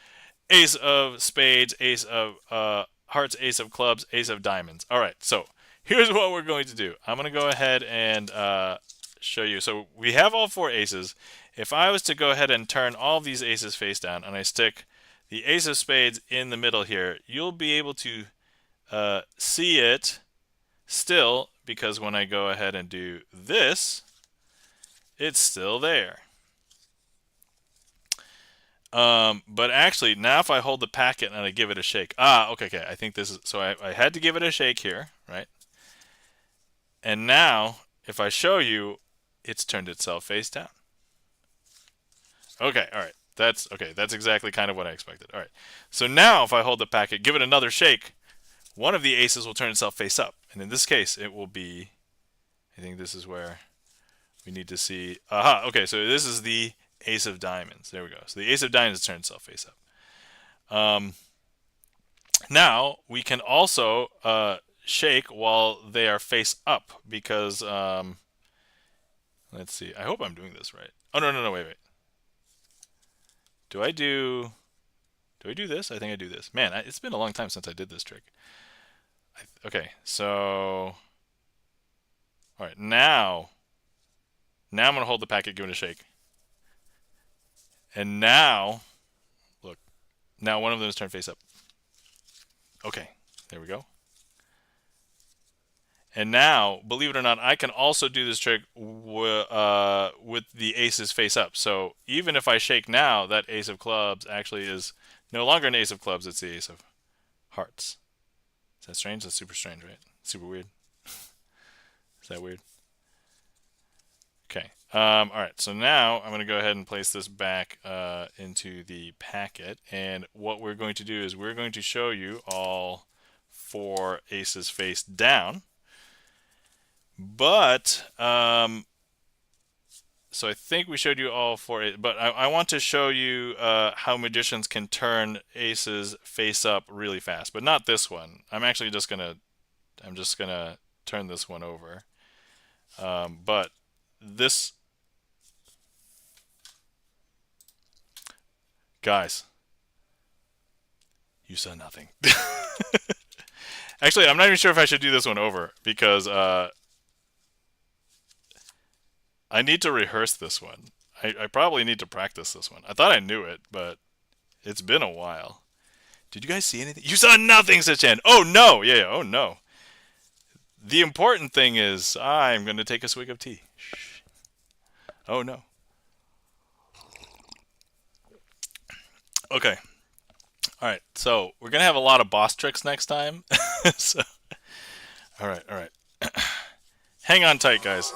Ace of Spades, Ace of Hearts, Ace of Clubs, Ace of Diamonds. All right, so here's what we're going to do. I'm going to go ahead and show you. So we have all four aces. If I was to go ahead and turn all these aces face down and I stick the Ace of Spades in the middle here, you'll be able to see it still because when I go ahead and do this, it's still there. But actually, now if I hold the packet and I give it a shake. Okay. I think this is... So I had to give it a shake here, right? And now, if I show you, it's turned itself face down. Okay, all right. That's exactly kind of what I expected. All right. So now, if I hold the packet, give it another shake, one of the aces will turn itself face up. And in this case, it will be... I think this is where... we need to see... okay, so this is the Ace of Diamonds. There we go. So the Ace of Diamonds turns itself face up. Now, we can also shake while they are face up because... let's see. I hope I'm doing this right. Oh, no, wait. Do I do this? I think I do this. Man, it's been a long time since I did this trick. Okay, so... All right, now I'm going to hold the packet, give it a shake. And now, look, now one of them is turned face up. Okay, there we go. And now, believe it or not, I can also do this trick with the aces face up. So even if I shake now, that Ace of Clubs actually is no longer an Ace of Clubs, it's the Ace of Hearts. Is that strange? That's super strange, right? Super weird. Is that weird? Okay. All right. So now I'm going to go ahead and place this back into the packet. And what we're going to do is we're going to show you all four aces face down. But so I think we showed you all four. But I want to show you how magicians can turn aces face up really fast. But not this one. I'm just gonna turn this one over. But this Guys, you saw nothing. Actually, I'm not even sure if I should do this one over because I need to rehearse this one. I probably need to practice this one. I thought I knew it, but it's been a while. Did you guys see anything? You saw nothing, said Chan. Oh no! Yeah, oh no. The important thing is I'm going to take a swig of tea. Shh. Oh no. Okay. All right. So we're going to have a lot of boss tricks next time. So, all right. All right. Hang on tight, guys.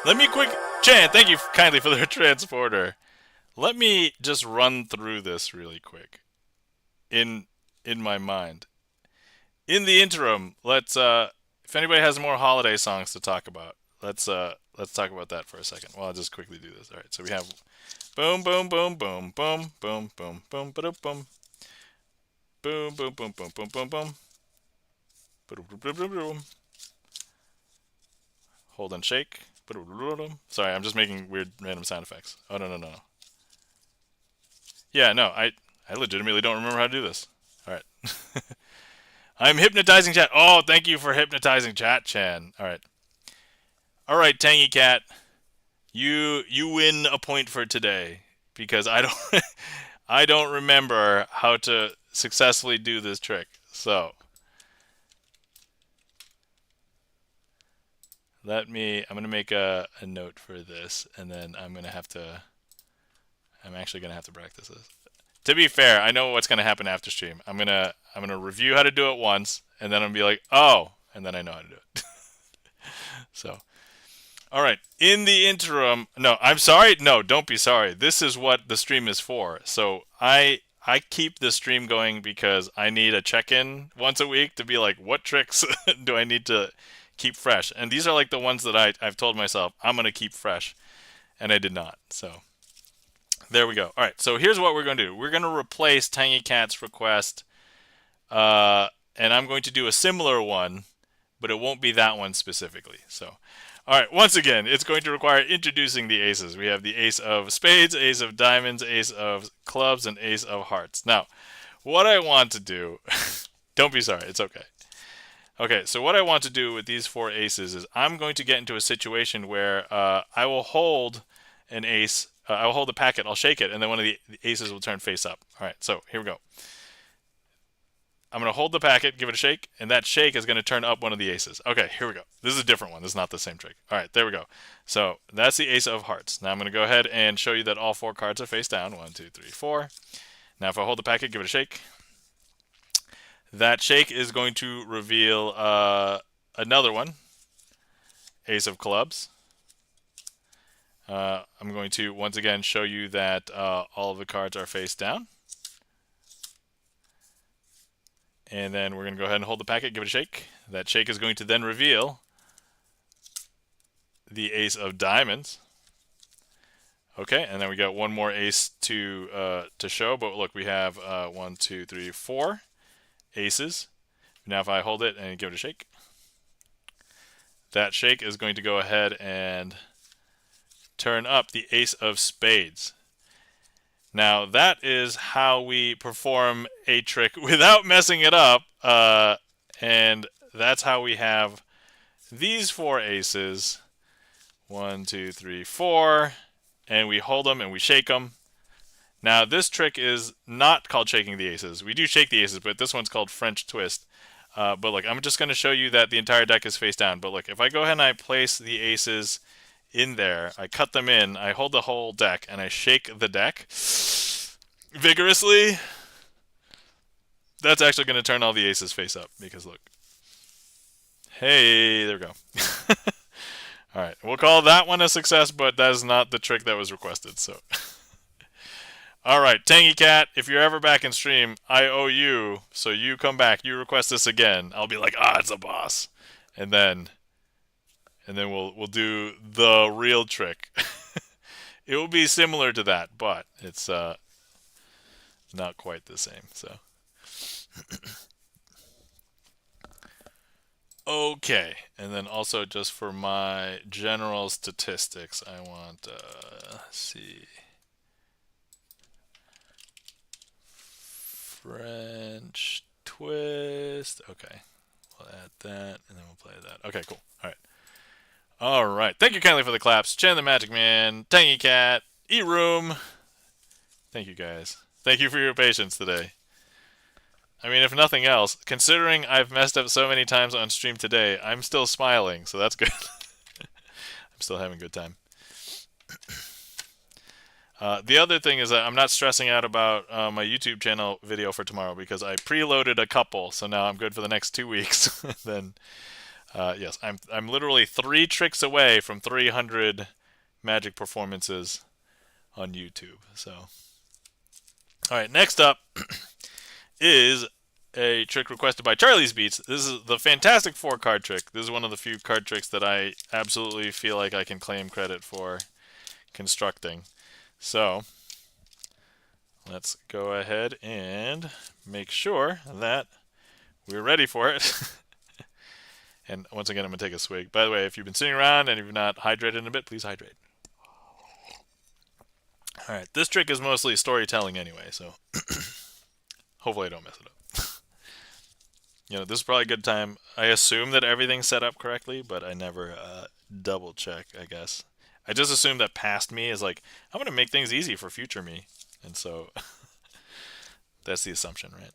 Let me quick. Chan, thank you kindly for the transporter. Let me just run through this really quick. In my mind. In the interim, let's if anybody has more holiday songs to talk about, let's talk about that for a second. Well, I'll just quickly do this. All right. So we have boom boom boom boom boom boom boom boom boom boom boom boom boom boom boom boom boom boom. Hold and shake. Sorry, I'm just making weird random sound effects. Oh no no no. Yeah, no, I legitimately don't remember how to do this. All right. I'm hypnotizing chat. Oh, thank you for hypnotizing chat, Chan. All right. All right, Tangy Cat. You win a point for today because I don't I don't remember how to successfully do this trick. So, I'm going to make a note for this and then I'm actually going to have to practice this. To be fair, I know what's going to happen after stream. I'm going to review how to do it once and then I'm going to be like, "Oh," and then I know how to do it. So, all right. In the interim, no, I'm sorry. No, don't be sorry. This is what the stream is for. So, I keep the stream going because I need a check-in once a week to be like, what tricks do I need to keep fresh? And these are like the ones that I've told myself I'm going to keep fresh, and I did not. So there we go. All right, so here's what we're going to do. We're going to replace Tangy Cat's request, and I'm going to do a similar one, but it won't be that one specifically. So, all right, once again, it's going to require introducing the aces. We have the ace of spades, ace of diamonds, ace of clubs, and ace of hearts. Now, what I want to do, don't be sorry, it's okay. Okay, so what I want to do with these four aces is I'm going to get into a situation where I will hold an ace, I will hold a packet, I'll shake it, and then one of the aces will turn face up. All right, so here we go. I'm going to hold the packet, give it a shake, and that shake is going to turn up one of the aces. Okay, here we go. This is a different one. This is not the same trick. All right, there we go. So that's the ace of hearts. Now I'm going to go ahead and show you that all four cards are face down. 1, 2, 3, 4. Now if I hold the packet, give it a shake. That shake is going to reveal another one, ace of clubs. I'm going to once again show you that all of the cards are face down. And then we're going to go ahead and hold the packet, give it a shake. That shake is going to then reveal the ace of diamonds. Okay, and then we got one more ace to show, but look, we have 1, 2, 3, 4 aces. Now if I hold it and give it a shake, that shake is going to go ahead and turn up the ace of spades. Now that is how we perform a trick without messing it up, and that's how we have these four aces. 1, 2, 3, 4, and we hold them and we shake them. Now this trick is not called shaking the aces. We do shake the aces, but this one's called French twist. But look, I'm just going to show you that the entire deck is face down. But look, if I go ahead and I place the aces in there, I cut them in, I hold the whole deck, and I shake the deck vigorously, that's actually going to turn all the aces face up, because look. Hey, there we go. Alright, we'll call that one a success, but that is not the trick that was requested, so. Alright, Tangy Cat, if you're ever back in stream, I owe you, so you come back, you request this again, I'll be like, it's a boss. And then we'll do the real trick. It will be similar to that, but it's not quite the same. So, okay, and then also just for my general statistics, I want let's see. French twist. Okay. We'll add that, and then we'll play that. Okay, cool. All right. All right. Thank you kindly for the claps. Chan the Magic Man, Tangy Cat, E-Room. Thank you, guys. Thank you for your patience today. I mean, if nothing else, considering I've messed up so many times on stream today, I'm still smiling, so that's good. I'm still having a good time. The other thing is that I'm not stressing out about my YouTube channel video for tomorrow because I preloaded a couple, so now I'm good for the next 2 weeks. Then, yes, I'm literally 3 tricks away from 300 magic performances on YouTube. So, all right, next up is a trick requested by Charlie's Beats. This is the Fantastic Four card trick. This is one of the few card tricks that I absolutely feel like I can claim credit for constructing. So, let's go ahead and make sure that we're ready for it. And once again, I'm going to take a swig. By the way, if you've been sitting around and you've not hydrated in a bit, please hydrate. Alright, this trick is mostly storytelling anyway, so hopefully I don't mess it up. You know, this is probably a good time. I assume that everything's set up correctly, but I never double check, I guess. I just assume that past me is like, I'm going to make things easy for future me. And so, that's the assumption, right?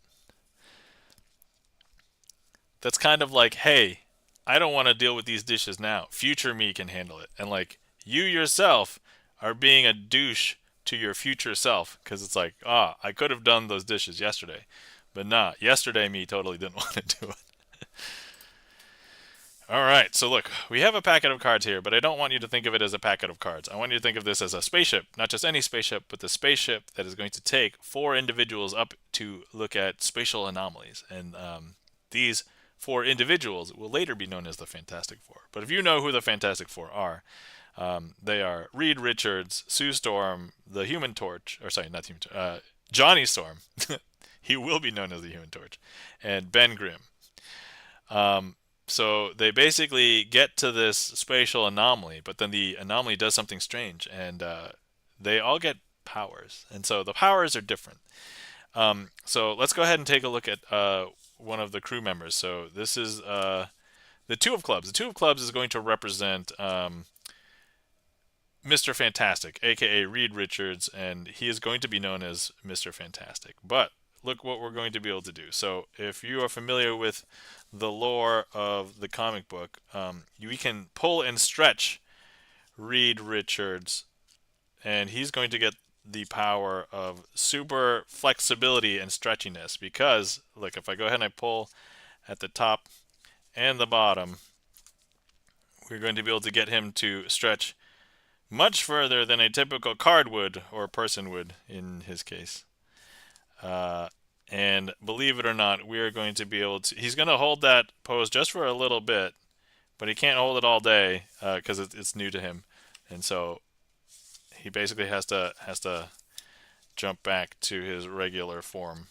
That's kind of like, hey, I don't want to deal with these dishes now. Future me can handle it. And like, you yourself are being a douche to your future self. Because it's like, I could have done those dishes yesterday. But nah, yesterday me totally didn't want to do it. Alright, so look, we have a packet of cards here, but I don't want you to think of it as a packet of cards. I want you to think of this as a spaceship. Not just any spaceship, but the spaceship that is going to take 4 individuals up to look at spatial anomalies. And these 4 individuals will later be known as the Fantastic Four. But if you know who the Fantastic Four are, they are Reed Richards, Sue Storm, the Human Torch, or sorry, not Human Torch, Johnny Storm. He will be known as the Human Torch, and Ben Grimm. So they basically get to this spatial anomaly, but then the anomaly does something strange, and they all get powers. And so the powers are different. So let's go ahead and take a look at one of the crew members. So this is the Two of Clubs. The Two of Clubs is going to represent Mr. Fantastic, a.k.a. Reed Richards, and he is going to be known as Mr. Fantastic. But look what we're going to be able to do. So if you are familiar with the lore of the comic book, we can pull and stretch Reed Richards, and he's going to get the power of super flexibility and stretchiness because, look, if I go ahead and I pull at the top and the bottom, we're going to be able to get him to stretch much further than a typical card would, or person would in his case. And believe it or not, we are going to be able to... He's going to hold that pose just for a little bit, but he can't hold it all day because it's new to him. And so he basically has to jump back to his regular form.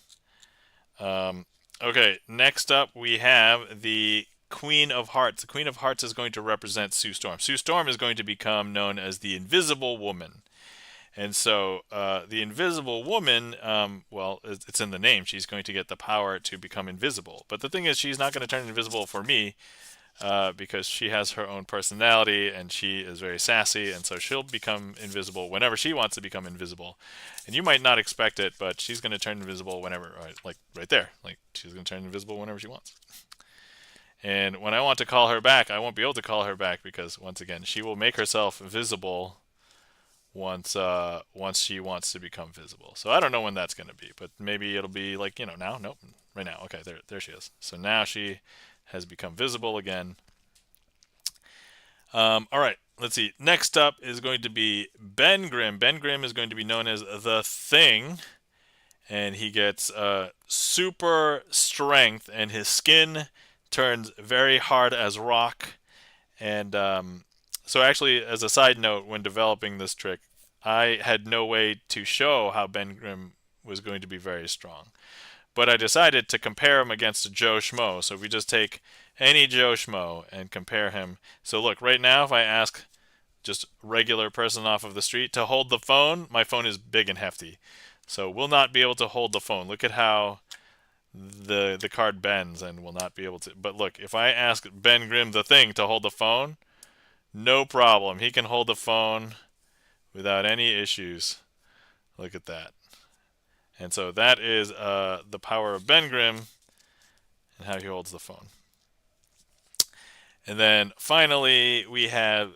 Okay, next up we have the Queen of Hearts. The Queen of Hearts is going to represent Sue Storm. Sue Storm is going to become known as the Invisible Woman. And so the Invisible Woman, well, it's in the name. She's going to get the power to become invisible. But the thing is, she's not going to turn invisible for me because she has her own personality and she is very sassy. And so she'll become invisible whenever she wants to become invisible. And you might not expect it, but she's going to turn invisible whenever, like right there. Like she's going to turn invisible whenever she wants. And when I want to call her back, I won't be able to call her back because, once again, she will make herself visible once she wants to become visible. So I don't know when that's going to be, but maybe it'll be like, now. Nope, right now. Okay, there she is. So now she has become visible again. All right, let's see. Next up is going to be Ben Grimm. Ben Grimm is going to be known as the Thing, and he gets super strength, and his skin turns very hard as rock. And so actually, as a side note, when developing this trick, I had no way to show how Ben Grimm was going to be very strong. But I decided to compare him against Joe Schmo. So if we just take any Joe Schmo and compare him. So look, right now, if I ask just regular person off of the street to hold the phone, my phone is big and hefty. So we'll not be able to hold the phone. Look at how the card bends and will not be able to. But look, if I ask Ben Grimm the thing to hold the phone, no problem. He can hold the phone without any issues. Look at that. And so that is the power of Ben Grimm and how he holds the phone. And then finally, we have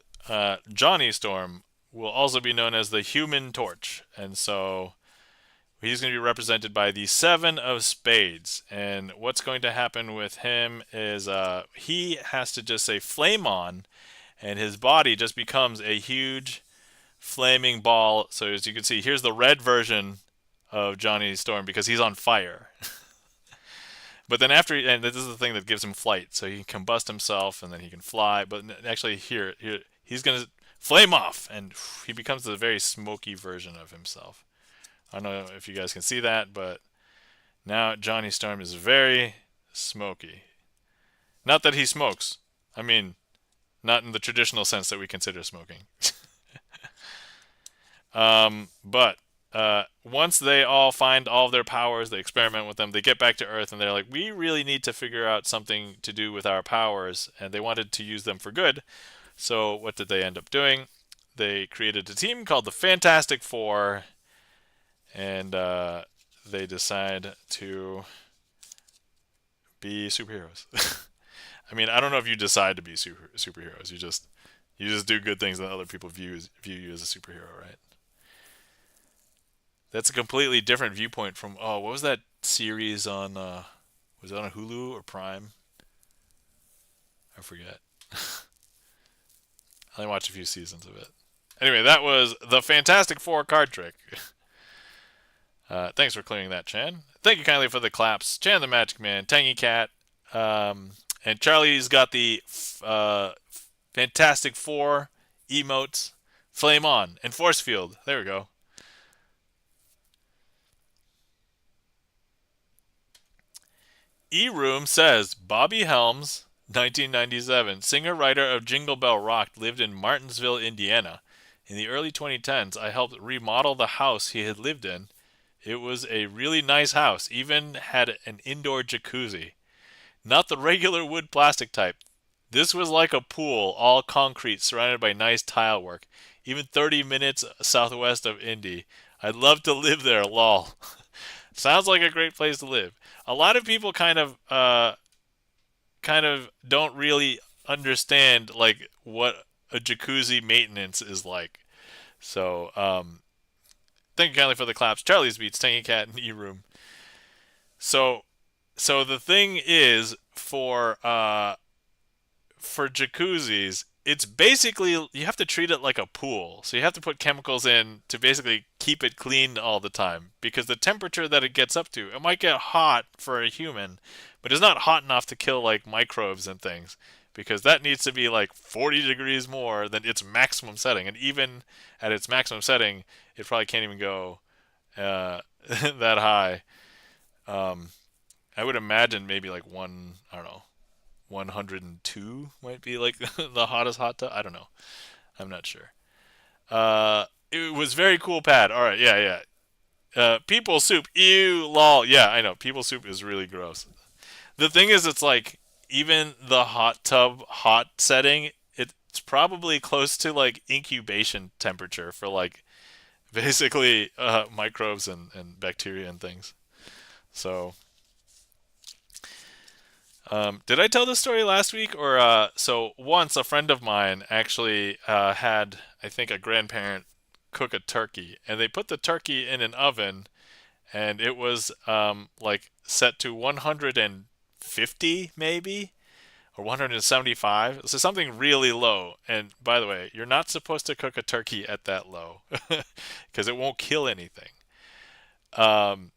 Johnny Storm, will also be known as the Human Torch. And so he's going to be represented by the Seven of Spades. And what's going to happen with him is he has to just say flame on, and his body just becomes a huge flaming ball. So as you can see, here's the red version of Johnny Storm because he's on fire. But then after, and this is the thing that gives him flight, so he can combust himself and then he can fly. But actually, here he's gonna flame off, and he becomes a very smoky version of himself. I don't know if you guys can see that, but now Johnny Storm is very smoky. Not that he smokes. I mean, not in the traditional sense that we consider smoking. But once they all find all of their powers, they experiment with them, they get back to Earth, and they're like, we really need to figure out something to do with our powers, and they wanted to use them for good. So what did they end up doing? They created a team called the Fantastic Four, and they decide to be superheroes. I mean, I don't know if you decide to be superheroes. You just do good things that other people view you as a superhero, right? That's a completely different viewpoint from what was that series on was it on Hulu or Prime? I forget. I only watched a few seasons of it. Anyway, that was the Fantastic Four card trick. Thanks for clearing that, Chan. Thank you kindly for the claps, Chan the Magic Man, Tangy Cat, and Charlie's got the Fantastic Four emotes, Flame On, and Force Field. There we go. E-Room says Bobby Helms, 1997, singer-writer of Jingle Bell Rock, lived in Martinsville, Indiana. In the early 2010s, I helped remodel the house he had lived in. It was a really nice house, even had an indoor jacuzzi. Not the regular wood plastic type. This was like a pool, all concrete, surrounded by nice tile work. Even 30 minutes southwest of Indy. I'd love to live there, lol. Sounds like a great place to live. A lot of people kind of don't really understand like what a jacuzzi maintenance is like. So thank you kindly for the claps. Charlie's Beats, Tangy Cat, and E-Room. So the thing is for jacuzzis, it's basically you have to treat it like a pool. So you have to put chemicals in to basically keep it clean all the time because the temperature that it gets up to, it might get hot for a human, but it's not hot enough to kill like microbes and things because that needs to be like 40 degrees more than its maximum setting. And even at its maximum setting, it probably can't even go that high. I would imagine maybe like I don't know, 102 might be like the hottest hot tub. I don't know. I'm not sure. It was very cool, Pad. All right, yeah. People soup. Ew, lol. Yeah, I know. People soup is really gross. The thing is, it's like even the hot tub hot setting, it's probably close to like incubation temperature for like basically microbes and bacteria and things. So did I tell this story last week? Or so once a friend of mine actually had, I think, a grandparent cook a turkey, and they put the turkey in an oven, and it was like set to 150 maybe, or 175, so something really low. And by the way, you're not supposed to cook a turkey at that low, because it won't kill anything. Um,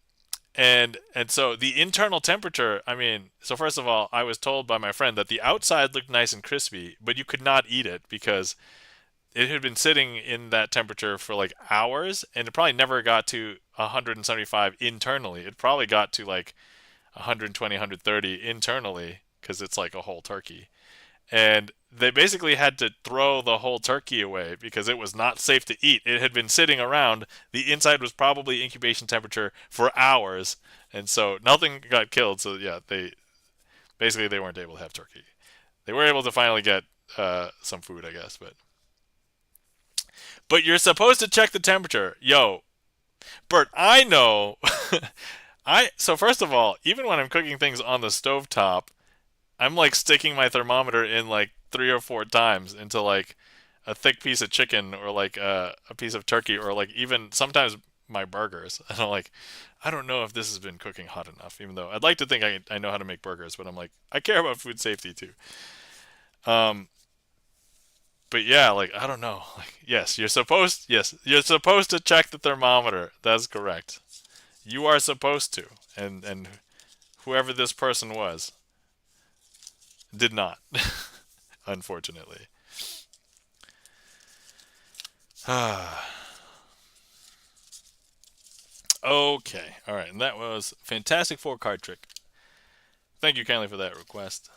and so the internal temperature, I mean, so first of all, I was told by my friend that the outside looked nice and crispy, but you could not eat it because it had been sitting in that temperature for like hours, and it probably never got to 175 internally. It probably got to like 120, 130 internally because it's like a whole turkey. And they basically had to throw the whole turkey away because it was not safe to eat. It had been sitting around. The inside was probably incubation temperature for hours, and so nothing got killed. So yeah, they weren't able to have turkey. They were able to finally get some food, I guess, but you're supposed to check the temperature. Yo, Bert, I know. So first of all, even when I'm cooking things on the stove top, I'm like sticking my thermometer in like 3 or 4 times into like a thick piece of chicken or like a piece of turkey or like even sometimes my burgers. And I'm like, I don't know if this has been cooking hot enough, even though I'd like to think I know how to make burgers, but I'm like, I care about food safety too. Um, but yeah, like I don't know. Like, yes, you're supposed to check the thermometer. That's correct. You are supposed to. And whoever this person was did not, unfortunately. Okay. All right. And that was Fantastic Four card trick. Thank you kindly for that request.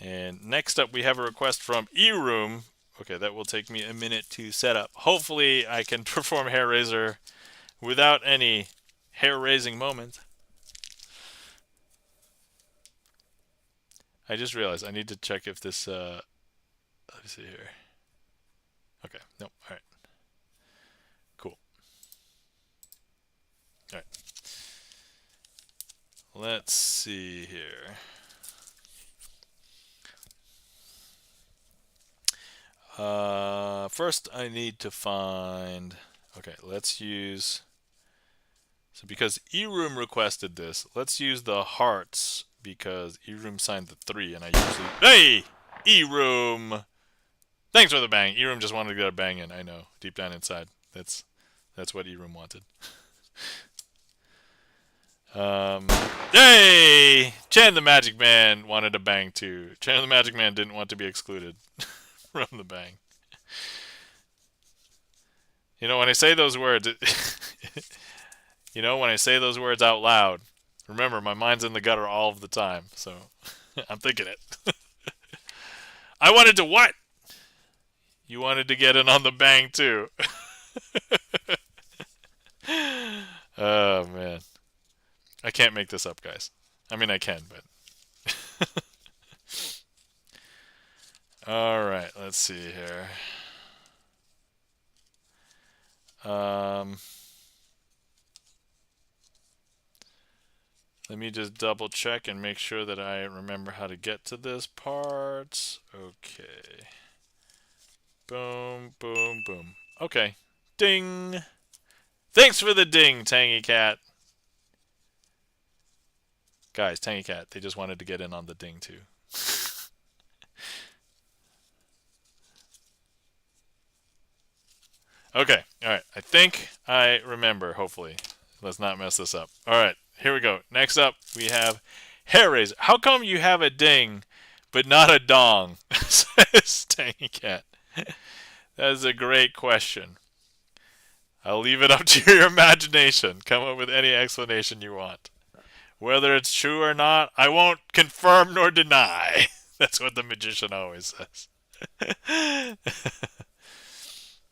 And next up, we have a request from eRoom. Okay, that will take me a minute to set up. Hopefully, I can perform hair raiser without any hair raising moment. I just realized I need to check if this. Let me see here. Okay. Nope. All right. Cool. All right. Let's see here. First, I need to find. Okay, let's use. So because eRoom requested this, let's use the hearts because eRoom signed the 3, and I usually. Hey, eRoom. Thanks for the bang. eRoom just wanted to get a bang in. I know, deep down inside, that's what eRoom wanted. Um, hey, Chan the Magic Man wanted a bang too. Chan the Magic Man didn't want to be excluded from the bang. You know, when I say those words, when I say those words out loud, remember, my mind's in the gutter all of the time, so I'm thinking it. I wanted to what? You wanted to get in on the bang, too. Oh, man. I can't make this up, guys. I mean, I can, but. Alright, let's see here. Um. Let me just double check and make sure that I remember how to get to this part. Okay. Boom, boom, boom. Okay. Ding. Thanks for the ding, Tangy Cat. Guys, Tangy Cat, they just wanted to get in on the ding too. Okay, alright. I think I remember, hopefully. Let's not mess this up. Alright, here we go. Next up, we have hair raiser. How come you have a ding, but not a dong? Says Tangy Cat. That is a great question. I'll leave it up to your imagination. Come up with any explanation you want. Whether it's true or not, I won't confirm nor deny. That's what the magician always says.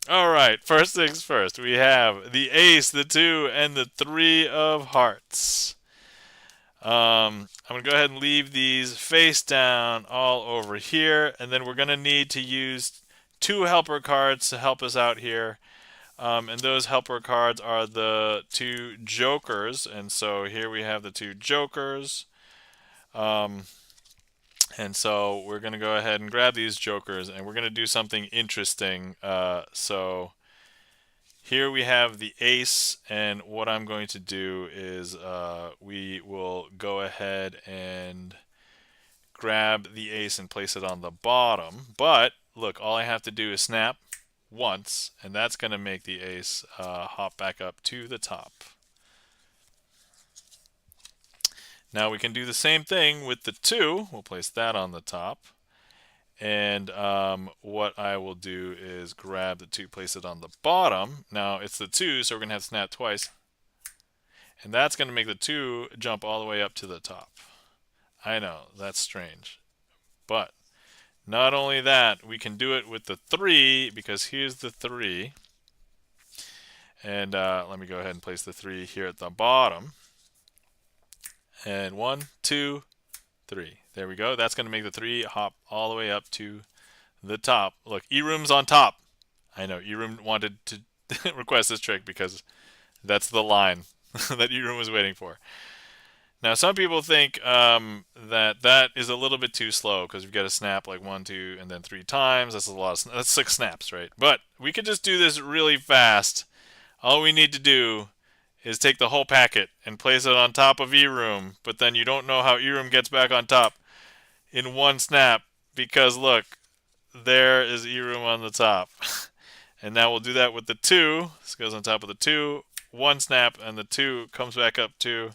Alright, first things first. We have the ace, the 2, and the 3 of hearts. I'm going to go ahead and leave these face down all over here. And then we're going to need to use 2 helper cards to help us out here. And those helper cards are the 2 jokers. And so here we have the 2 jokers. And so we're going to go ahead and grab these jokers. And we're going to do something interesting. So here we have the ace. And what I'm going to do is we will go ahead and grab the ace and place it on the bottom. But look, all I have to do is snap once, and that's going to make the ace hop back up to the top. Now we can do the same thing with the 2. We'll place that on the top. And what I will do is grab the 2, place it on the bottom. Now it's the 2, so we're going to have to snap twice. And that's going to make the 2 jump all the way up to the top. I know, that's strange. But not only that, we can do it with the 3, because here's the 3. And let me go ahead and place the 3 here at the bottom. And 1, 2, 3. There we go. That's going to make the 3 hop all the way up to the top. Look, eRoom's on top. I know, eRoom wanted to request this trick because that's the line that eRoom was waiting for. Now, some people think that is a little bit too slow because you've got to snap like 1, 2, and then 3 times. That's a lot. That's 6 snaps, right? But we could just do this really fast. All we need to do is take the whole packet and place it on top of eRoom, but then you don't know how eRoom gets back on top in one snap because look, there is eRoom on the top. And now we'll do that with the 2. This goes on top of the 2, 1 snap, and the 2 comes back up to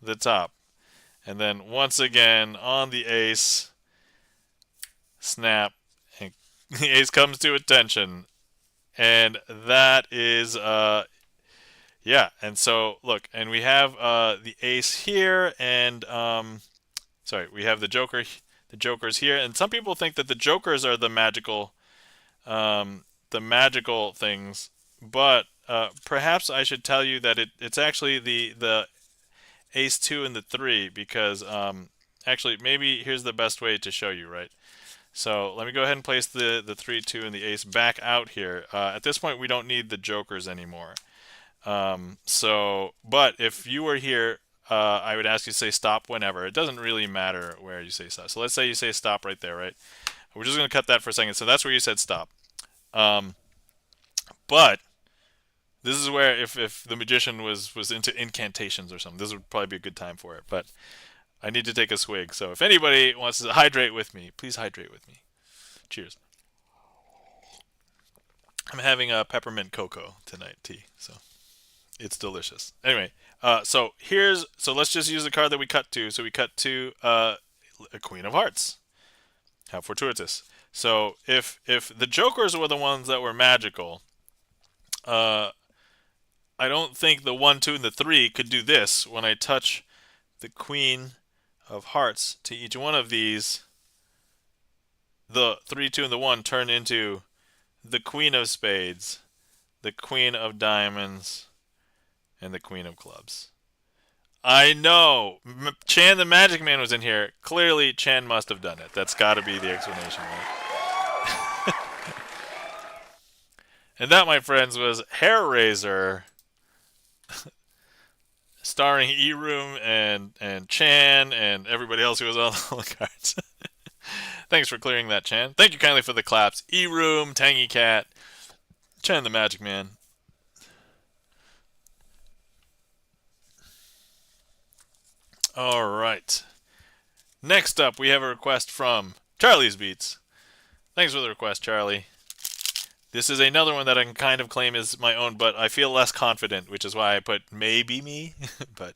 the top. And then once again on the ace, snap, and the ace comes to attention. And that is yeah, and so look, and we have the ace here, and sorry, we have the jokers here, and some people think that the jokers are the magical things, but perhaps I should tell you that it's actually the ace 2 and the 3, because actually maybe here's the best way to show you, right? So let me go ahead and place the 3, 2, and the ace back out here. At this point, we don't need the jokers anymore. But if you were here, I would ask you to say stop whenever. It doesn't really matter where you say stop. So let's say you say stop right there, right? We're just going to cut that for a second. So that's where you said stop. But this is where if the magician was into incantations or something, this would probably be a good time for it. But I need to take a swig. So if anybody wants to hydrate with me, please hydrate with me. Cheers. I'm having a peppermint cocoa tonight tea, so it's delicious. Anyway, so let's just use the card that we cut to. So we cut to a Queen of Hearts. How fortuitous. So if the jokers were the ones that were magical, I don't think the 1, 2, and the 3 could do this. When I touch the Queen of Hearts to each one of these, the 3, 2, and the 1 turn into the Queen of Spades, the Queen of Diamonds, and the Queen of Clubs. I know! Chan the Magic Man was in here. Clearly, Chan must have done it. That's got to be the explanation, right? And that, my friends, was Hair Razor, starring eRoom and Chan and everybody else who was on the cards. Thanks for clearing that, Chan. Thank you kindly for the claps. eRoom, Tangy Cat, Chan the Magic Man. All right. Next up, we have a request from Charlie's Beats. Thanks for the request, Charlie. This is another one that I can kind of claim as my own, but I feel less confident, which is why I put maybe me. But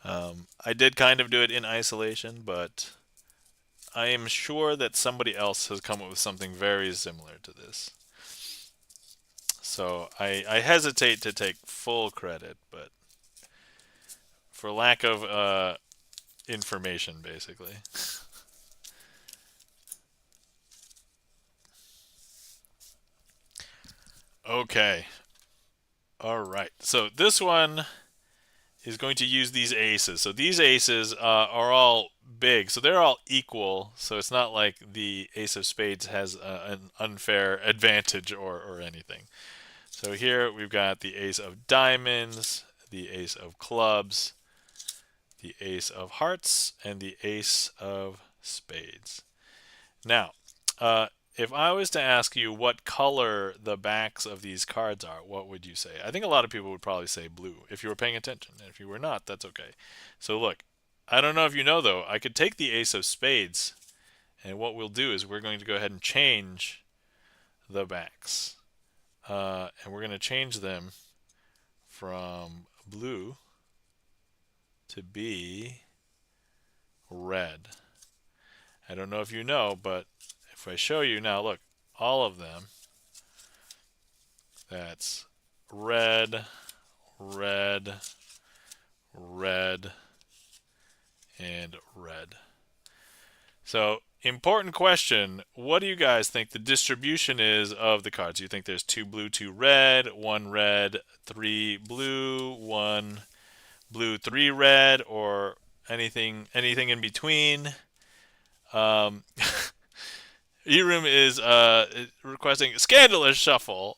I did kind of do it in isolation, but I am sure that somebody else has come up with something very similar to this. So I hesitate to take full credit, but for lack of information, basically. Okay. All right. So this one is going to use these aces. So these aces are all big. So they're all equal. So it's not like the ace of spades has an unfair advantage or anything. So here we've got the ace of diamonds, the ace of clubs, the ace of hearts, and the ace of spades. Now, if I was to ask you what color the backs of these cards are, what would you say? I think a lot of people would probably say blue, if you were paying attention. And if you were not, that's okay. So look, I don't know if you know though, I could take the ace of spades, and what we'll do is we're going to go ahead and change the backs. And we're going to change them from blue to be red. I don't know if you know, but if I show you now, look, all of them, that's red, red, red, and red. So Important question. What do you guys think the distribution is of the cards? Do you think there's 2 blue, 2 red, 1 red, 3 blue, 1 blue, 3 red, or anything in between? Um, Eroom is requesting scandalous shuffle.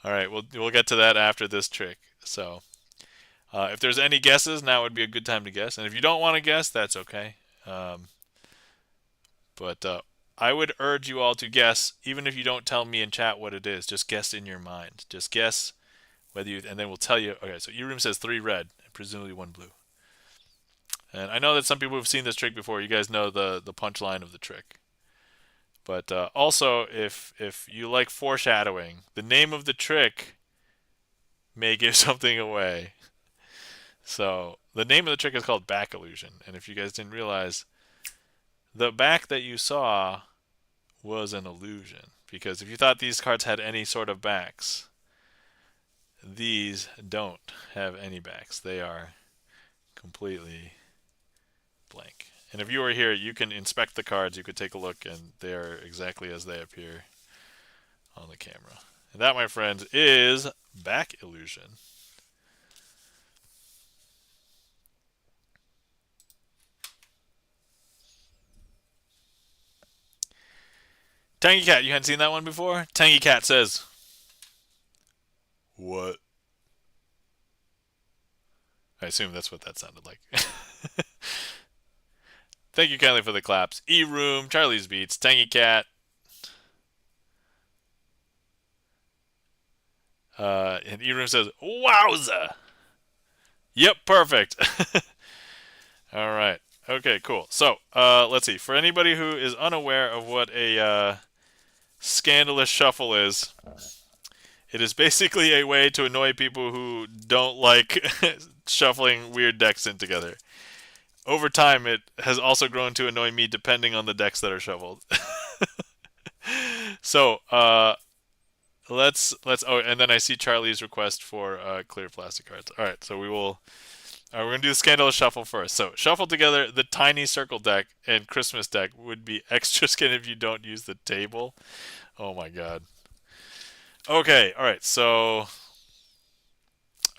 All right, we'll get to that after this trick. So, if there's any guesses, now would be a good time to guess. And if you don't want to guess, that's okay. Um, but I would urge you all to guess, even if you don't tell me in chat what it is. Just guess in your mind. Just guess whether you, and then we'll tell you. Okay, so Eroom says 3 red, and presumably 1 blue. And I know that some people have seen this trick before. You guys know the punchline of the trick. But also, if you like foreshadowing, the name of the trick may give something away. So the name of the trick is called back illusion. And if you guys didn't realize, the back that you saw was an illusion. Because if you thought these cards had any sort of backs, these don't have any backs. They are completely blank. And if you were here, you can inspect the cards. You could take a look, and they are exactly as they appear on the camera. And that, my friends, is back illusion. Tangy Cat, you hadn't seen that one before? Tangy Cat says, "What?" I assume that's what that sounded like. Thank you kindly for the claps. E-Room, Charlie's Beats, Tangy Cat. And E-Room says, "Wowza!" Yep, perfect. All right. Okay, cool. So, let's see. For anybody who is unaware of what a scandalous shuffle is, it is basically a way to annoy people who don't like shuffling weird decks in together. Over time, it has also grown to annoy me depending on the decks that are shuffled. So, let's. Oh, and then I see Charlie's request for clear plastic cards. All right, so we will. All right, we're gonna do the scandalous shuffle first. So, shuffle together the tiny circle deck and Christmas deck would be extra skin if you don't use the table. Oh my god. Okay, all right. So, all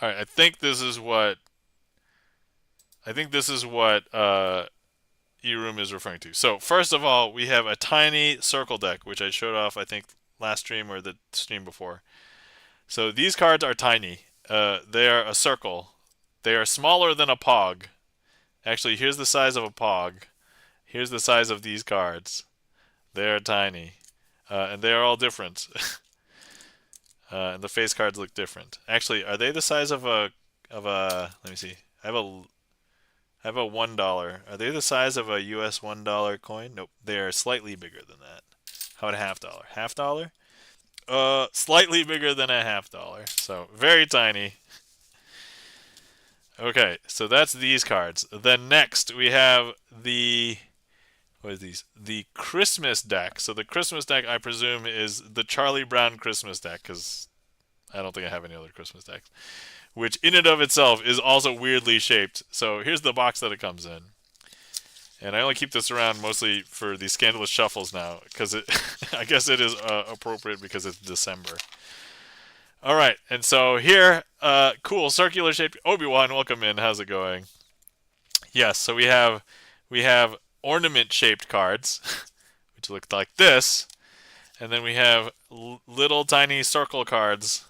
right. I think this is what E-Room is referring to. So first of all, we have a tiny circle deck, which I showed off, I think, last stream or the stream before. So these cards are tiny. They are a circle. They are smaller than a pog. Actually, here's the size of a pog. Here's the size of these cards. They are tiny. And they are all different. And the face cards look different. Actually, are they the size of a let me see. I have a $1. Are they the size of a US $1 coin? Nope. They are slightly bigger than that. How about a $half? $half? Slightly bigger than a $half. So very tiny. Okay, so that's these cards. Then next we have the what is these? The Christmas deck. So the Christmas deck, I presume, is the Charlie Brown Christmas deck, because I don't think I have any other Christmas decks. Which in and of itself is also weirdly shaped. So here's the box that it comes in. And I only keep this around mostly for these scandalous shuffles now, because I guess it is appropriate because it's December. All right, and so here, cool circular shaped Obi-Wan, welcome in. How's it going? Yes, so we have ornament shaped cards, which look like this, and then we have little tiny circle cards,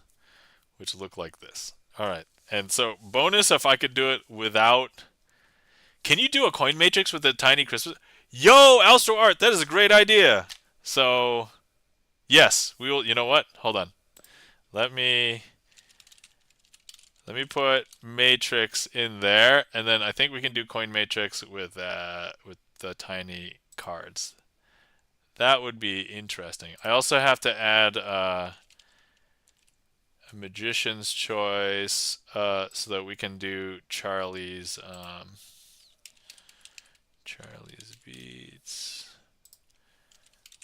which look like this. All right, and so bonus if I could do it without. Can you do a coin matrix with a tiny Christmas? Yo, Alstro Art, that is a great idea. So, yes, we will. You know what? Hold on. Let me put matrix in there, and then I think we can do coin matrix with the tiny cards. That would be interesting. I also have to add a magician's choice so that we can do Charlie's beads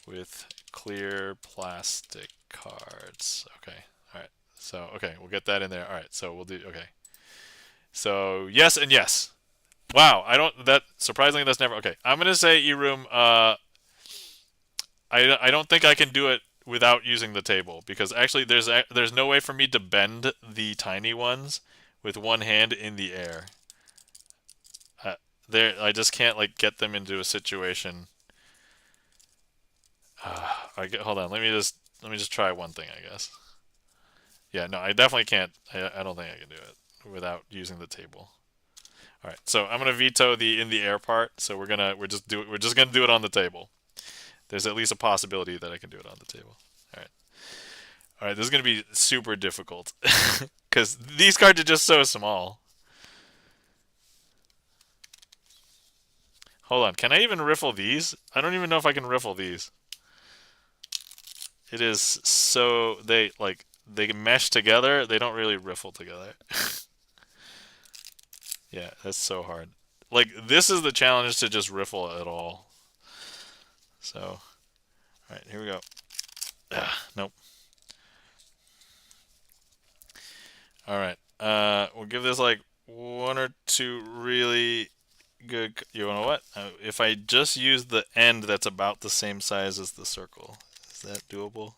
with clear plastic cards. Okay. All right. So, okay, we'll get that in there. All right. So, we'll do okay. So, yes and yes. Wow, that surprisingly that's never okay. I'm gonna say E-room. I don't think I can do it without using the table because actually there's no way for me to bend the tiny ones with one hand in the air. Uh, I just can't like get them into a situation. Hold on, let me just try one thing, I guess. Yeah, no, I definitely can't. I don't think I can do it without using the table. All right, so I'm gonna veto the in the air part. So we're just gonna do it on the table. There's at least a possibility that I can do it on the table. All right, all right. This is gonna be super difficult because these cards are just so small. Hold on, can I even riffle these? I don't even know if I can riffle these. It is so they mesh together. They don't really riffle together. Yeah, that's so hard. Like this is the challenge to just riffle at all. So, all right, here we go. Nope. All right. We'll give this like one or two really good. You know what? If I just use the end that's about the same size as the circle, is that doable?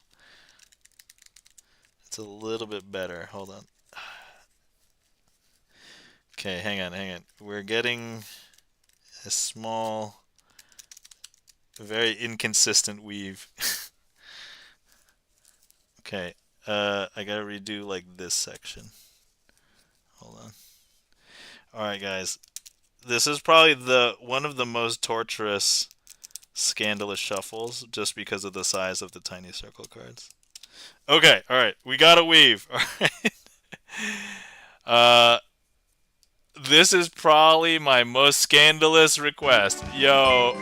It's a little bit better. Hold on. Okay, hang on, hang on. We're getting a small, very inconsistent weave. Okay, I gotta redo like this section. Hold on. All right, guys. This is probably the one of the most torturous, scandalous shuffles, just because of the size of the tiny circle cards. Okay, all right. We gotta weave. All right. Uh, this is probably my most scandalous request. Yo,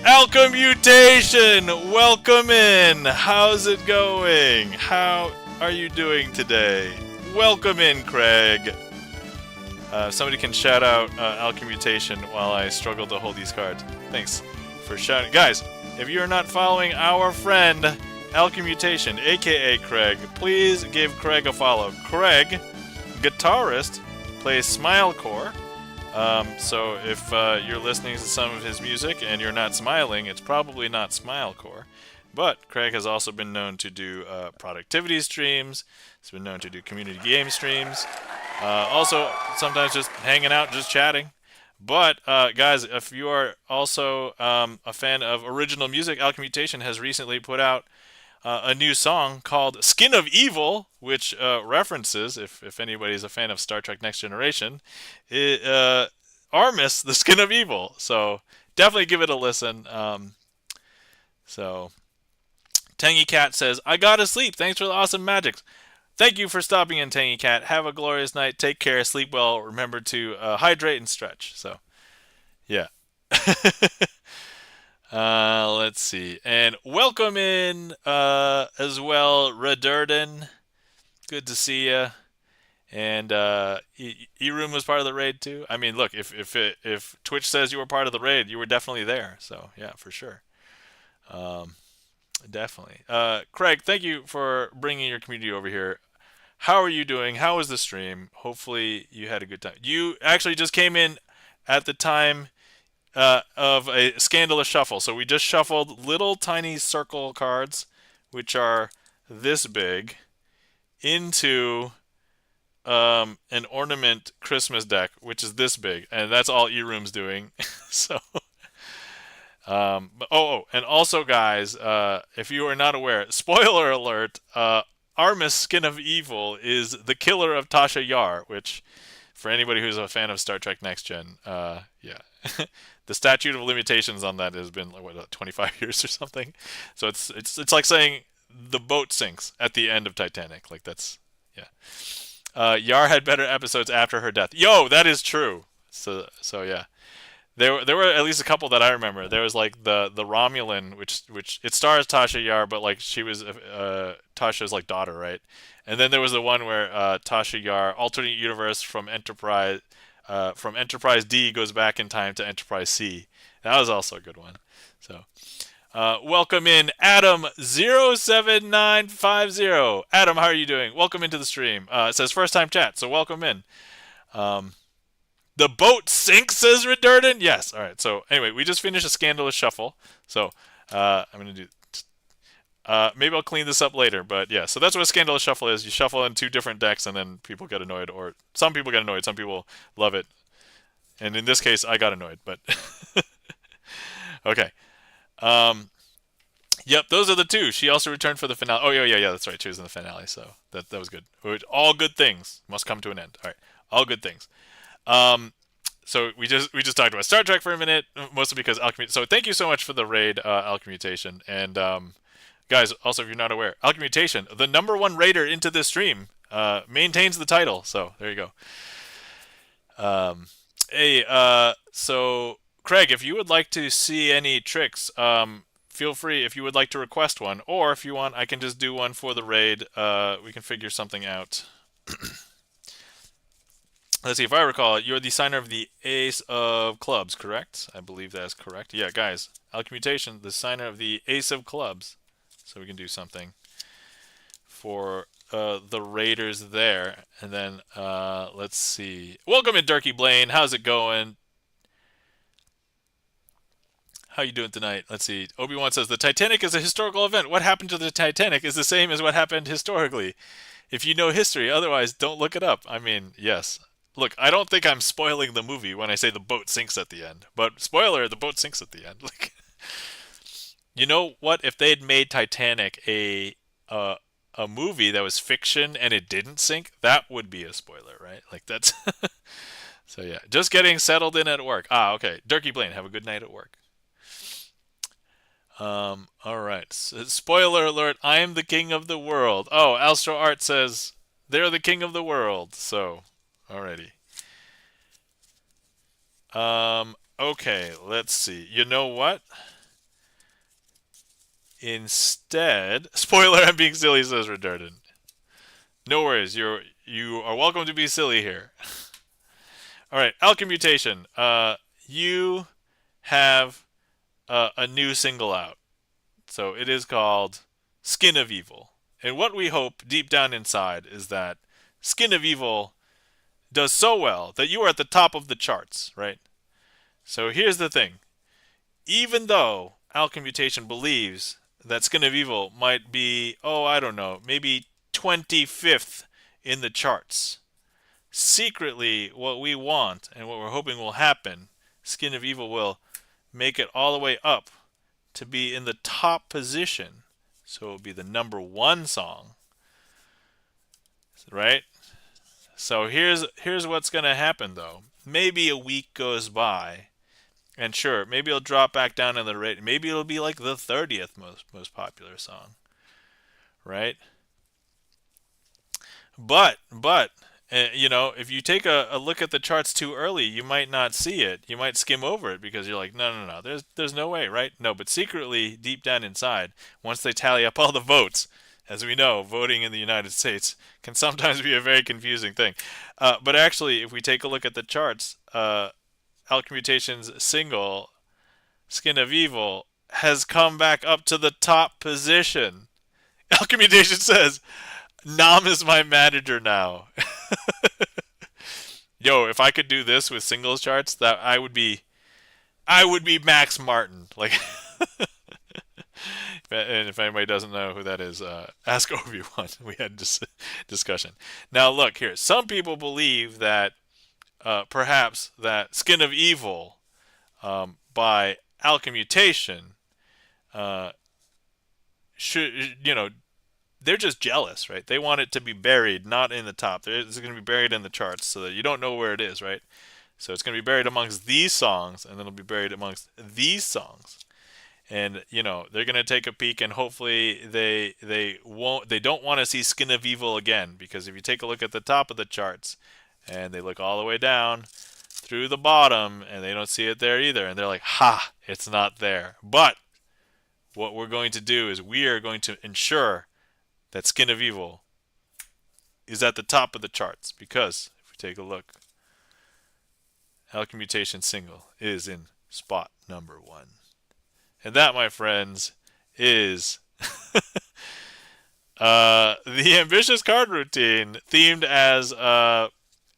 Alchemmutation, welcome in. How's it going? How are you doing today? Welcome in, Craig. Somebody can shout out Alchemmutation while I struggle to hold these cards. Thanks for shouting. Guys, if you're not following our friend Alchemmutation, a.k.a. Craig, please give Craig a follow. Craig, guitarist, plays Smilecore. So if you're listening to some of his music and you're not smiling, it's probably not Smilecore. But Craig has also been known to do productivity streams. He's been known to do community game streams. Also, sometimes just hanging out, just chatting. But guys, if you are also a fan of original music, Alchemmutation has recently put out a new song called Skin of Evil, which references, if anybody's a fan of Star Trek Next Generation, Armis, the Skin of Evil. So definitely give it a listen. So Tangy Cat says, I gotta sleep. Thanks for the awesome magics. Thank you for stopping in, Tangy Cat. Have a glorious night. Take care. Sleep well. Remember to hydrate and stretch. So, yeah. Let's see. And welcome in as well, Redurden. Good to see you. And E-Room was part of the raid too. I mean, look, if Twitch says you were part of the raid, you were definitely there. So yeah, for sure. Definitely. Craig, thank you for bringing your community over here. How are you doing? How was the stream? Hopefully you had a good time. You actually just came in at the time of a scandalous shuffle. So we just shuffled little tiny circle cards, which are this big, into an ornament Christmas deck, which is this big, and that's all E-Room's doing. So, and also, guys, if you are not aware, spoiler alert, Armis Skin of Evil is the killer of Tasha Yar, which, for anybody who's a fan of Star Trek Next Gen, yeah. The statute of limitations on that has been like what 25 years or something. So it's like saying the boat sinks at the end of Titanic. Like that's yeah. Yar had better episodes after her death. Yo, that is true. So yeah. There were at least a couple that I remember. There was like the Romulan, which it stars Tasha Yar, but like she was Tasha's like daughter, right? And then there was the one where Tasha Yar, alternate universe from Enterprise D goes back in time to Enterprise C. That was also a good one. So welcome in Adam07950. Adam, how are you doing? Welcome into the stream. It says first time chat, so welcome in. The boat sinks, says Redurden. Yes. All right. So anyway, we just finished a scandalous shuffle. So I'm gonna do. Maybe I'll clean this up later, but yeah. So that's what a scandalous shuffle is. You shuffle in two different decks, and then people get annoyed, or some people get annoyed. Some people love it, and in this case, I got annoyed. But okay. Um, yep, those are the two. She also returned for the finale. Oh yeah. That's right. She was in the finale, so that was good. All good things must come to an end. All right, all good things. Um, so we just talked about Star Trek for a minute, mostly because alchemy. So thank you so much for the raid, Alchemmutation, and guys. Also, if you're not aware, Alchemmutation, the number one raider into this stream, maintains the title. So there you go. Um, hey, so Craig, if you would like to see any tricks, feel free if you would like to request one, or if you want, I can just do one for the raid. We can figure something out. Let's see, if I recall, you're the signer of the Ace of Clubs, correct? I believe that's correct. Yeah, guys, Alchemmutation, the signer of the Ace of Clubs. So we can do something for the Raiders there. And then, let's see. Welcome in, Durkee Blaine. How's it going? How you doing tonight? Let's see. Obi-Wan says, the Titanic is a historical event. What happened to the Titanic is the same as what happened historically. If you know history, otherwise, don't look it up. I mean, yes. Look, I don't think I'm spoiling the movie when I say the boat sinks at the end. But spoiler, the boat sinks at the end. Like, you know what? If they had made Titanic a movie that was fiction and it didn't sink, that would be a spoiler, right? Like that's so yeah. Just getting settled in at work. Ah, okay. Durkee Blaine, have a good night at work. All right. Spoiler alert, I am the king of the world. Oh, Astro Art says they're the king of the world. So, alrighty. Okay, let's see. You know what? Instead, spoiler, I'm being silly, says Redundant. No worries, you are welcome to be silly here. All right, Alchemmutation. You have a new single out. So it is called Skin of Evil. And what we hope deep down inside is that Skin of Evil does so well that you are at the top of the charts, right? So here's the thing. Even though Alchemmutation believes that Skin of Evil might be, oh, I don't know, maybe 25th in the charts, secretly what we want and what we're hoping will happen, Skin of Evil will make it all the way up to be in the top position. So it will be the number one song, right? So here's what's going to happen though. Maybe a week goes by, and sure, maybe it'll drop back down in the rate. Maybe it'll be like the 30th most popular song, right? But you know, if you take a look at the charts too early, you might not see it. You might skim over it because you're like, no. There's no way, right? No, but secretly, deep down inside, once they tally up all the votes, as we know, voting in the United States can sometimes be a very confusing thing. But actually, if we take a look at the charts, Alchemutation's single "Skin of Evil" has come back up to the top position. Alchemmutation says, Nam is my manager now. Yo, if I could do this with singles charts, that I would be Max Martin. Like, and if anybody doesn't know who that is, ask Obi-Wan. We had this discussion. Now, look here. Some people believe that perhaps that Skin of Evil by Alchemmutation uh, should, they're just jealous, right? They want it to be buried, not in the top. It's going to be buried in the charts so that you don't know where it is, right? So it's going to be buried amongst these songs, and then it'll be buried amongst these songs. And they're going to take a peek, and hopefully they don't want to see Skin of Evil again, because if you take a look at the top of the charts, and they look all the way down through the bottom, and they don't see it there either, and they're like, ha, it's not there. But what we're going to do is we are going to ensure that Skin of Evil is at the top of the charts, because if we take a look, Alchemmutation single is in spot number 1. And that, my friends, is the ambitious card routine themed as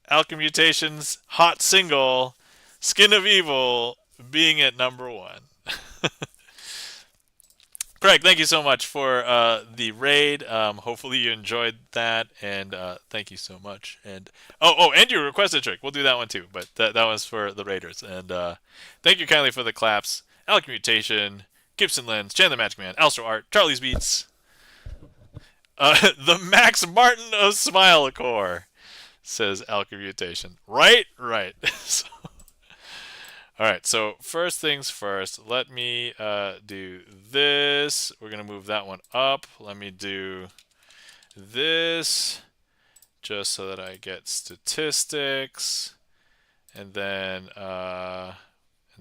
Alchemutation's hot single, Skin of Evil, being at number one. Craig, thank you so much for the raid. Hopefully you enjoyed that, and thank you so much. And and your requested trick. We'll do that one too, but that was for the raiders. And thank you kindly for the claps. Alec Mutation, GipsonLens, Chan the Magic Man, Alstro Art, Charlie's Beats, the Max Martin of Smilecore, says Alec Mutation. Right, right. So, all right, so first things first, let me do this. We're going to move that one up. Let me do this just so that I get statistics. And then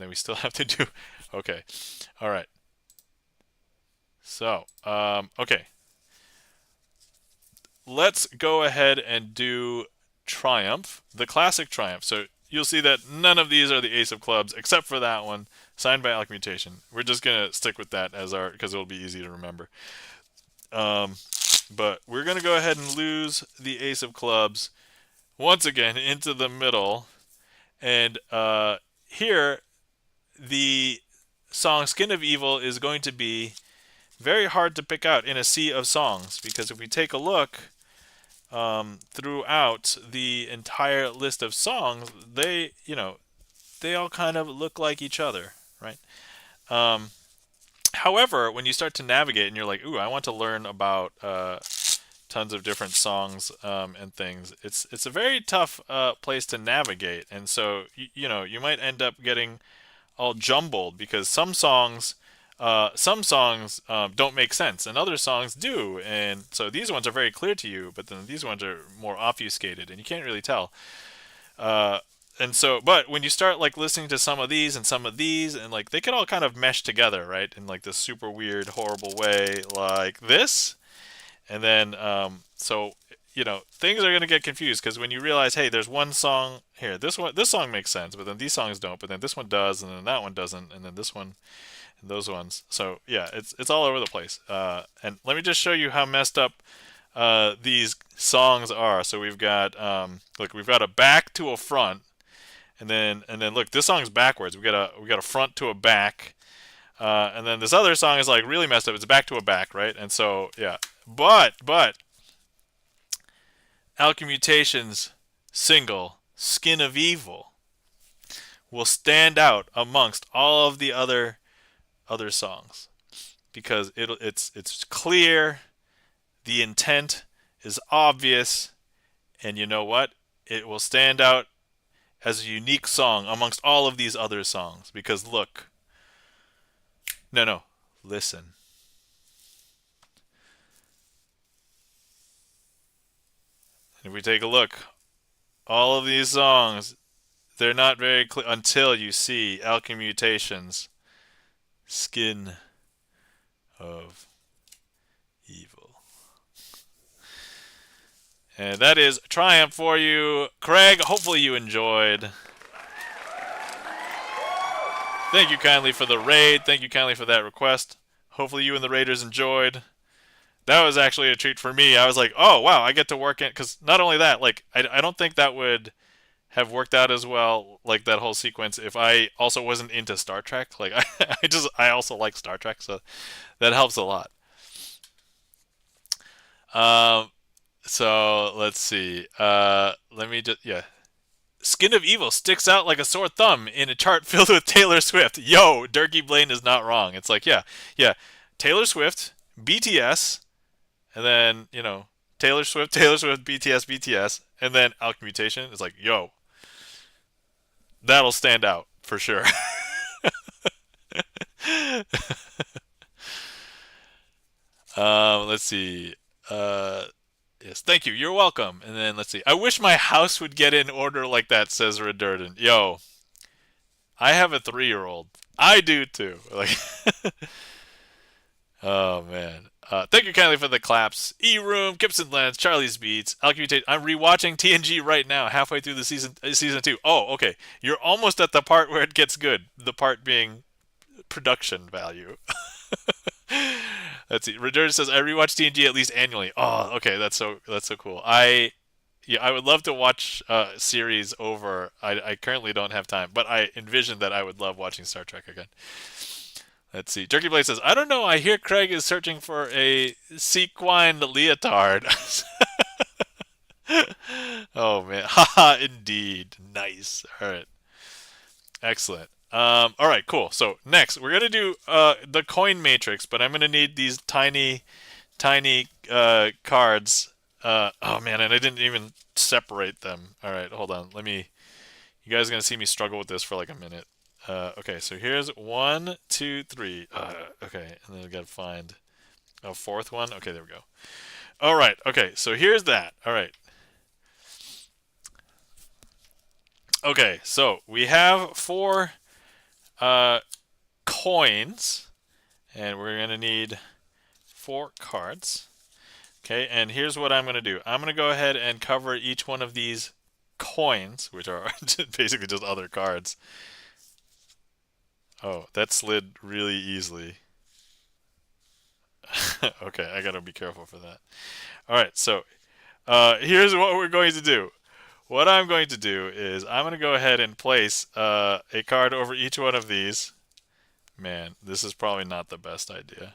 we still have to do, okay. All right. So, okay. Let's go ahead and do Triumph, the classic Triumph. So you'll see that none of these are the Ace of Clubs except for that one, signed by Alec Mutation. We're just gonna stick with that as our because it'll be easy to remember. But we're gonna go ahead and lose the Ace of Clubs once again into the middle, and here the song "Skin of Evil" is going to be very hard to pick out in a sea of songs because if we take a look. Throughout the entire list of songs, they all kind of look like each other, right? However, when you start to navigate and you're like, ooh, I want to learn about tons of different songs and things, it's a very tough place to navigate, and so you might end up getting all jumbled because some songs don't make sense, and other songs do. And so these ones are very clear to you, but then these ones are more obfuscated, and you can't really tell. Uh, but when you start like listening to some of these and some of these, and like they can all kind of mesh together, right, in like this super weird, horrible way, like this. And then, things are gonna get confused because when you realize, hey, there's one song here, this song makes sense, but then these songs don't, but then this one does, and then that one doesn't, and then this one those ones. So yeah, it's all over the place. And let me just show you how messed up these songs are. So we've got look, we've got a back to a front, and then look, this song's backwards. We got a front to a back, and then this other song is like really messed up. It's a back to a back, right? And so yeah, but Alchemutation's single "Skin of Evil" will stand out amongst all of the other songs because it's clear, the intent is obvious, and you know what? It will stand out as a unique song amongst all of these other songs because look. No, listen. If we take a look, all of these songs, they're not very clear until you see Alchemutation's Skin of Evil. And that is Triumph for you. Craig, hopefully you enjoyed. Thank you kindly for the raid. Thank you kindly for that request. Hopefully you and the raiders enjoyed. That was actually a treat for me. I was like, oh, wow, I get to work in. Because not only that, like, I don't think that would have worked out as well, like that whole sequence, if I also wasn't into Star Trek. Like, I also like Star Trek, so that helps a lot. So let's see. Let me just Skin of Evil sticks out like a sore thumb in a chart filled with Taylor Swift. Yo, Durkee Blaine is not wrong. It's like yeah, Taylor Swift, BTS, and then Taylor Swift, BTS, and then Alchemtation. It's like yo, that'll stand out for sure. Let's see. Yes, thank you. You're welcome. And then let's see. I wish my house would get in order like that, says Redurden. Yo, I have a 3-year-old. I do too. Like, oh man. Thank you kindly for the claps. E-Room, GipsonLens, Charlie's Beats, Alchemate. I'm rewatching TNG right now, halfway through the season 2. Oh, okay. You're almost at the part where it gets good. The part being production value. Let's see. Redurden says I rewatch TNG at least annually. Oh, okay. That's so cool. Yeah, I would love to watch series over. I currently don't have time, but I envision that I would love watching Star Trek again. Let's see. Jerky Blade says, I don't know. I hear Craig is searching for a sequined leotard. Oh, man. Haha, indeed. Nice. All right. Excellent. All right, cool. So next, we're going to do the coin matrix, but I'm going to need these tiny cards. Oh, man, and I didn't even separate them. All right, hold on. You guys are going to see me struggle with this for like a minute. Okay, so here's 1, 2, 3. Okay, and then we got to find a fourth one. Okay, there we go. All right, okay, so here's that. All right. Okay, so we have 4 coins, and we're going to need 4 cards. Okay, and here's what I'm going to do. I'm going to go ahead and cover each one of these coins, which are basically just other cards. Oh, that slid really easily. Okay, I gotta be careful for that. All right, so here's what we're going to do. What I'm going to do is I'm going to go ahead and place a card over each one of these. Man, this is probably not the best idea.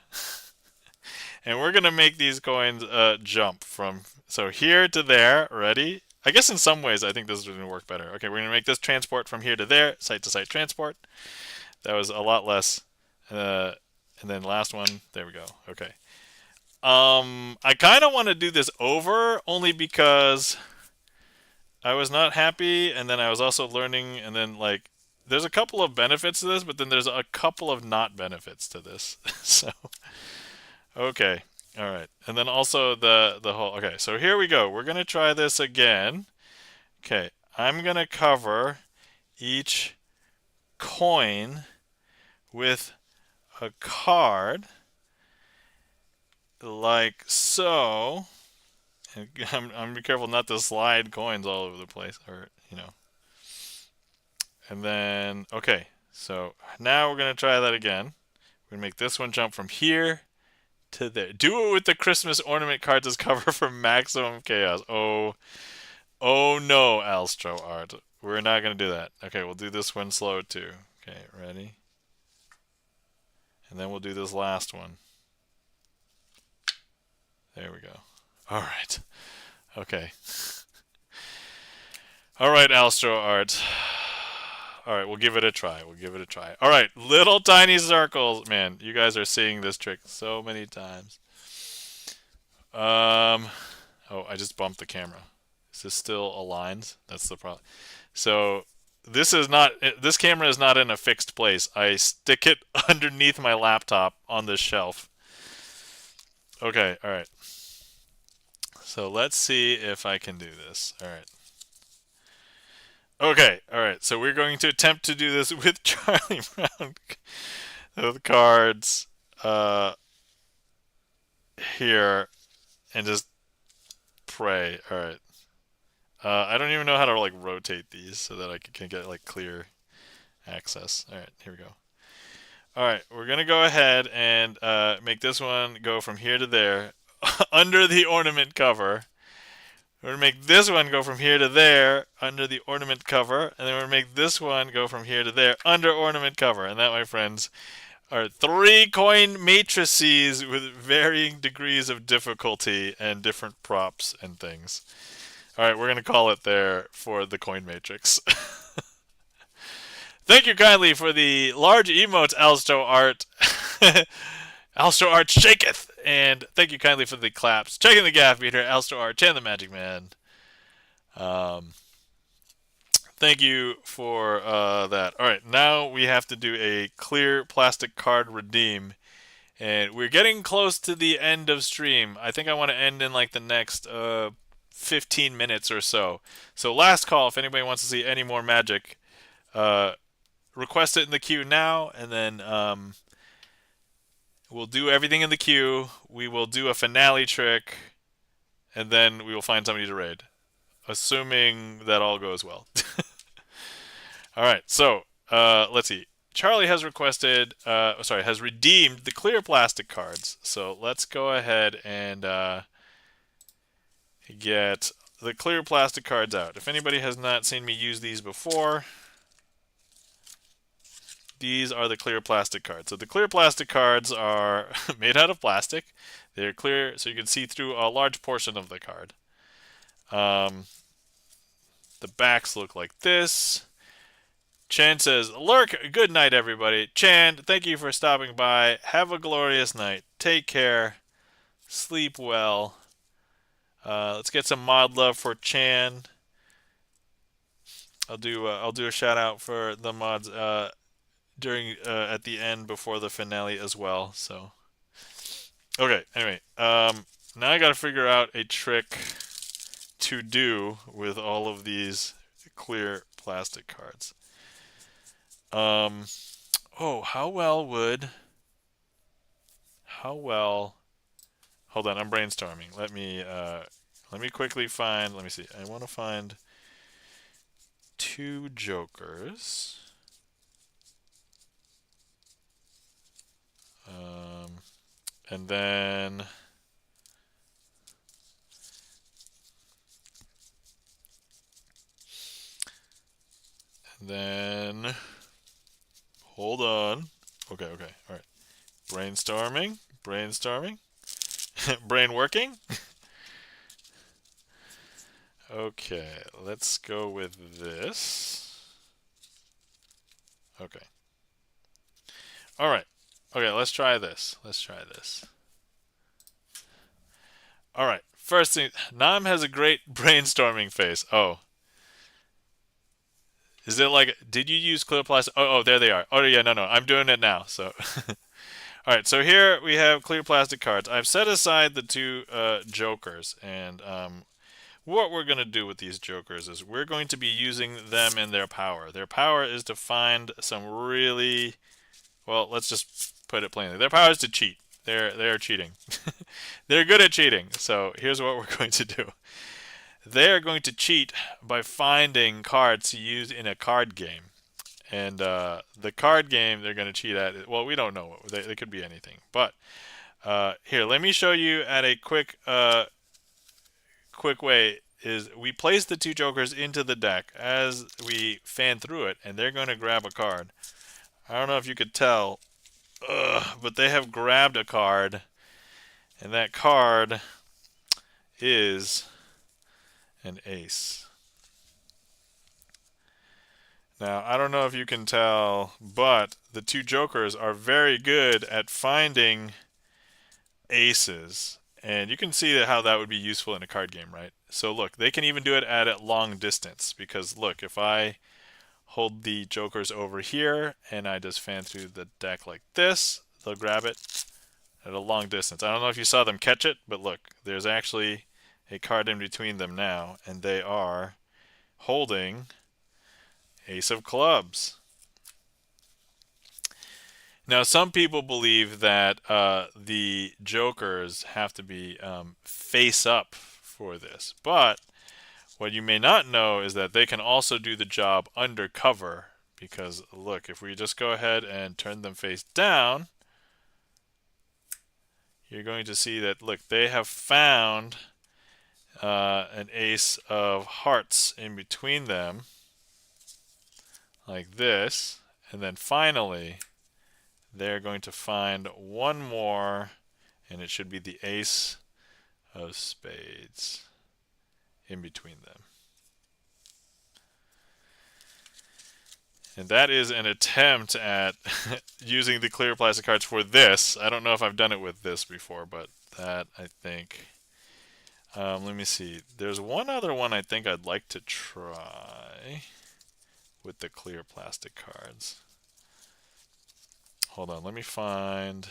And we're going to make these coins jump from so here to there. Ready? I guess in some ways I think this is going to work better. Okay, we're going to make this transport from here to there, site to site transport. That was a lot less. And then last one, there we go. Okay. I kind of want to do this over only because I was not happy, and then I was also learning, and then like there's a couple of benefits to this, but then there's a couple of not benefits to this. So okay, all right, and then also the whole. Okay, so here we go. We're gonna try this again. Okay, I'm gonna cover each coin with a card like so. And I'm be careful not to slide coins all over the place, or you know. And then okay, so now we're gonna try that again. We're gonna make this one jump from here to there. Do it with the Christmas ornament cards as cover for maximum chaos. Oh no, Alstro Art. We're not gonna do that. Okay, we'll do this one slow too. Okay, ready? And then we'll do this last one. There we go. All right. Okay. All right, Alstro Art. All right, we'll give it a try. We'll give it a try. All right, little tiny circles. Man, you guys are seeing this trick so many times. Oh, I just bumped the camera. Is this still aligned? That's the problem. So this camera is not in a fixed place. I stick it underneath my laptop on this shelf. Okay, all right. So let's see if I can do this. All right. Okay, all right. So we're going to attempt to do this with Charlie Brown with cards here and just pray. All right. I don't even know how to like rotate these so that I can get like clear access. All right, here we go. All right, we're gonna go ahead and make this one go from here to there under the ornament cover. We're going to make this one go from here to there under the ornament cover. And then we're going to make this one go from here to there under ornament cover. And that, my friends, are 3 coin matrices with varying degrees of difficulty and different props and things. All right, we're going to call it there for the coin matrix. Thank you kindly for the large emotes, Alsto Art. Alsto Art shaketh. And thank you kindly for the claps. Checking the gaff meter, Alsto Art, Chan the Magic Man. Thank you for that. All right, now we have to do a clear plastic card redeem. And we're getting close to the end of stream. I think I want to end in like the next 15 minutes or so. So last call, if anybody wants to see any more magic, request it in the queue now, and then we'll do everything in the queue. We will do a finale trick, and then we will find somebody to raid, assuming that all goes well. All right, so let's see. Charlie has requested, has redeemed the clear plastic cards. So let's go ahead and get the clear plastic cards out. If anybody has not seen me use these before, these are the clear plastic cards. So the clear plastic cards are made out of plastic. They're clear, so you can see through a large portion of the card. The backs look like this. Chan says, Lurk, good night, everybody. Chan, thank you for stopping by. Have a glorious night. Take care. Sleep well. Let's get some mod love for Chan. I'll do a shout out for the mods during at the end before the finale as well. So, okay. Anyway, now I got to figure out a trick to do with all of these clear plastic cards. Oh, how well? Hold on, I'm brainstorming. Let me quickly find. Let me see. I want to find 2 jokers. And then hold on. Okay, all right. Brainstorming. Brain working. Okay, let's go with this. Okay. All right. Okay, let's try this. All right. First thing, Nam has a great brainstorming face. Oh. Is it like, did you use clear plastic? Oh, there they are. Oh, yeah, no. I'm doing it now. So, all right. So here we have clear plastic cards. I've set aside the 2 jokers, and what we're going to do with these jokers is we're going to be using them in their power. Their power is to find some really, well, let's just put it plainly. Their power is to cheat. They're cheating. They're good at cheating. So here's what we're going to do. They are going to cheat by finding cards to use in a card game. And the card game they're going to cheat at, well, we don't know. They could be anything. But here, let me show you at a quick way is we place the 2 jokers into the deck as we fan through it, and they're going to grab a card. I don't know if you could tell, but they have grabbed a card, and that card is an ace. Now, I don't know if you can tell, but the 2 jokers are very good at finding aces. And you can see how that would be useful in a card game, right? So look, they can even do it at a long distance, because look, if I hold the jokers over here and I just fan through the deck like this, they'll grab it at a long distance. I don't know if you saw them catch it, but look, there's actually a card in between them now, and they are holding Ace of Clubs. Now, some people believe that the jokers have to be face up for this, but what you may not know is that they can also do the job undercover, because look, if we just go ahead and turn them face down, you're going to see that, look, they have found an ace of hearts in between them, like this, and then finally they're going to find one more, and it should be the ace of spades in between them. And that is an attempt at using the clear plastic cards for this. I don't know if I've done it with this before, but that, I think... let me see. There's one other one I think I'd like to try with the clear plastic cards. Hold on, let me find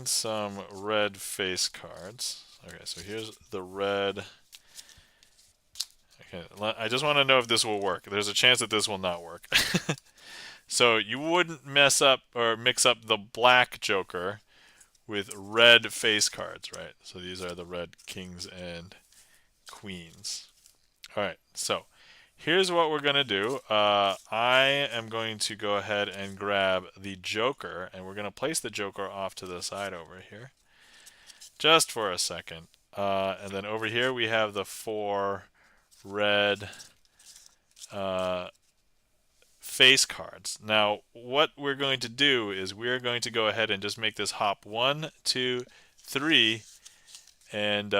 some red face cards. Okay, so here's the red. Okay, I just want to know if this will work. There's a chance that this will not work. So you wouldn't mess up or mix up the black joker with red face cards, right? So these are the red kings and queens. All right, so here's what we're going to do. I am going to go ahead and grab the joker, and we're going to place the joker off to the side over here just for a second. And then over here we have the 4 red face cards. Now, what we're going to do is we're going to go ahead and just make this hop 1, 2, 3, and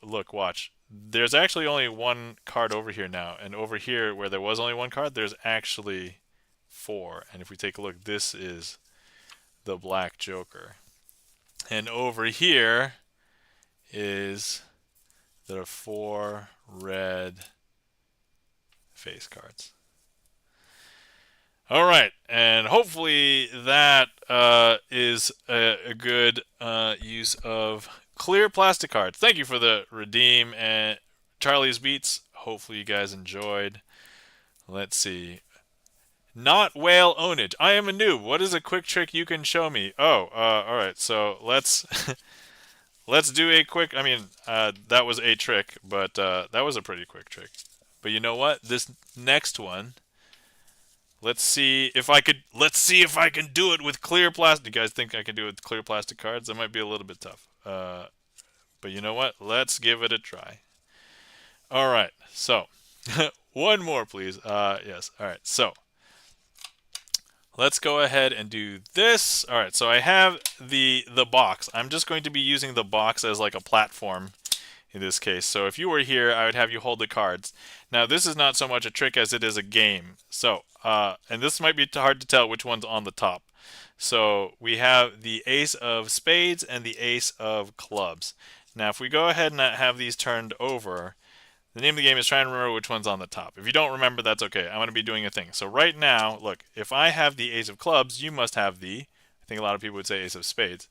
look, watch. There's actually only 1 card over here now, and over here where there was only 1 card, there's actually 4. And if we take a look, this is the black joker. And over here is the 4 red face cards. All right, and hopefully that is a good use of clear plastic cards. Thank you for the redeem and Charlie's Beats. Hopefully you guys enjoyed. Let's see. Not whale ownage. I am a noob. What is a quick trick you can show me? Oh, all right. So let's let's do a quick. I mean, that was a trick, but that was a pretty quick trick. But you know what? This next one. Let's see if I could. Let's see if I can do it with clear plastic. You guys think I can do it with clear plastic cards? That might be a little bit tough. But you know what? Let's give it a try. All right. So one more, please. Yes. All right. So let's go ahead and do this. All right. So I have the box. I'm just going to be using the box as like a platform in this case. So if you were here, I would have you hold the cards. Now, this is not so much a trick as it is a game. So, and this might be hard to tell which one's on the top. So we have the ace of spades and the ace of clubs. Now, if we go ahead and have these turned over, the name of the game is trying to remember which one's on the top. If you don't remember, that's okay. I'm going to be doing a thing. So right now, look, if I have the ace of clubs, you must have the, I think a lot of people would say ace of spades.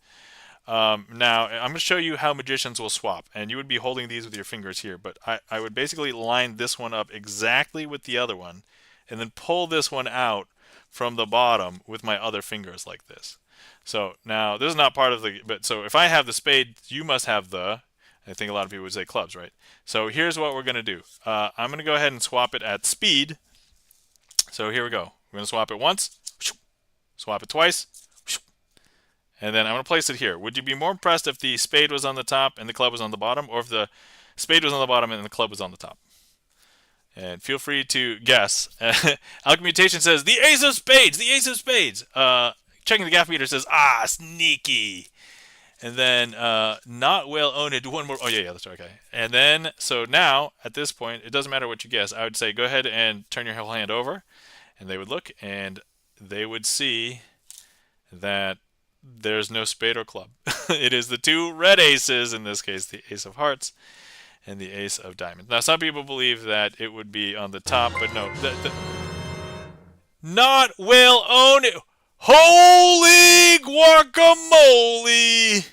Now, I'm going to show you how magicians will swap, and you would be holding these with your fingers here, but I would basically line this one up exactly with the other one, and then pull this one out from the bottom with my other fingers like this. So now, this is not part of the, but so if I have the spade, you must have the, I think a lot of people would say clubs, right? So here's what we're going to do. I'm going to go ahead and swap it at speed. So here we go. We're going to swap it once, swap it twice, and then I'm going to place it here. Would you be more impressed if the spade was on the top and the club was on the bottom, or if the spade was on the bottom and the club was on the top? And feel free to guess. Alchemmutation says, the ace of spades, the ace of spades. Checking the gaff meter says, ah, sneaky. And then not well owned, one more. Oh, yeah, that's right, okay. And then, so now, at this point, it doesn't matter what you guess. I would say go ahead and turn your whole hand over. And they would look, and they would see that there's no spade or club. It is the 2 red aces, in this case the ace of hearts and the ace of diamonds. Now some people believe that it would be on the top, but no. Not well owned. Holy guacamole!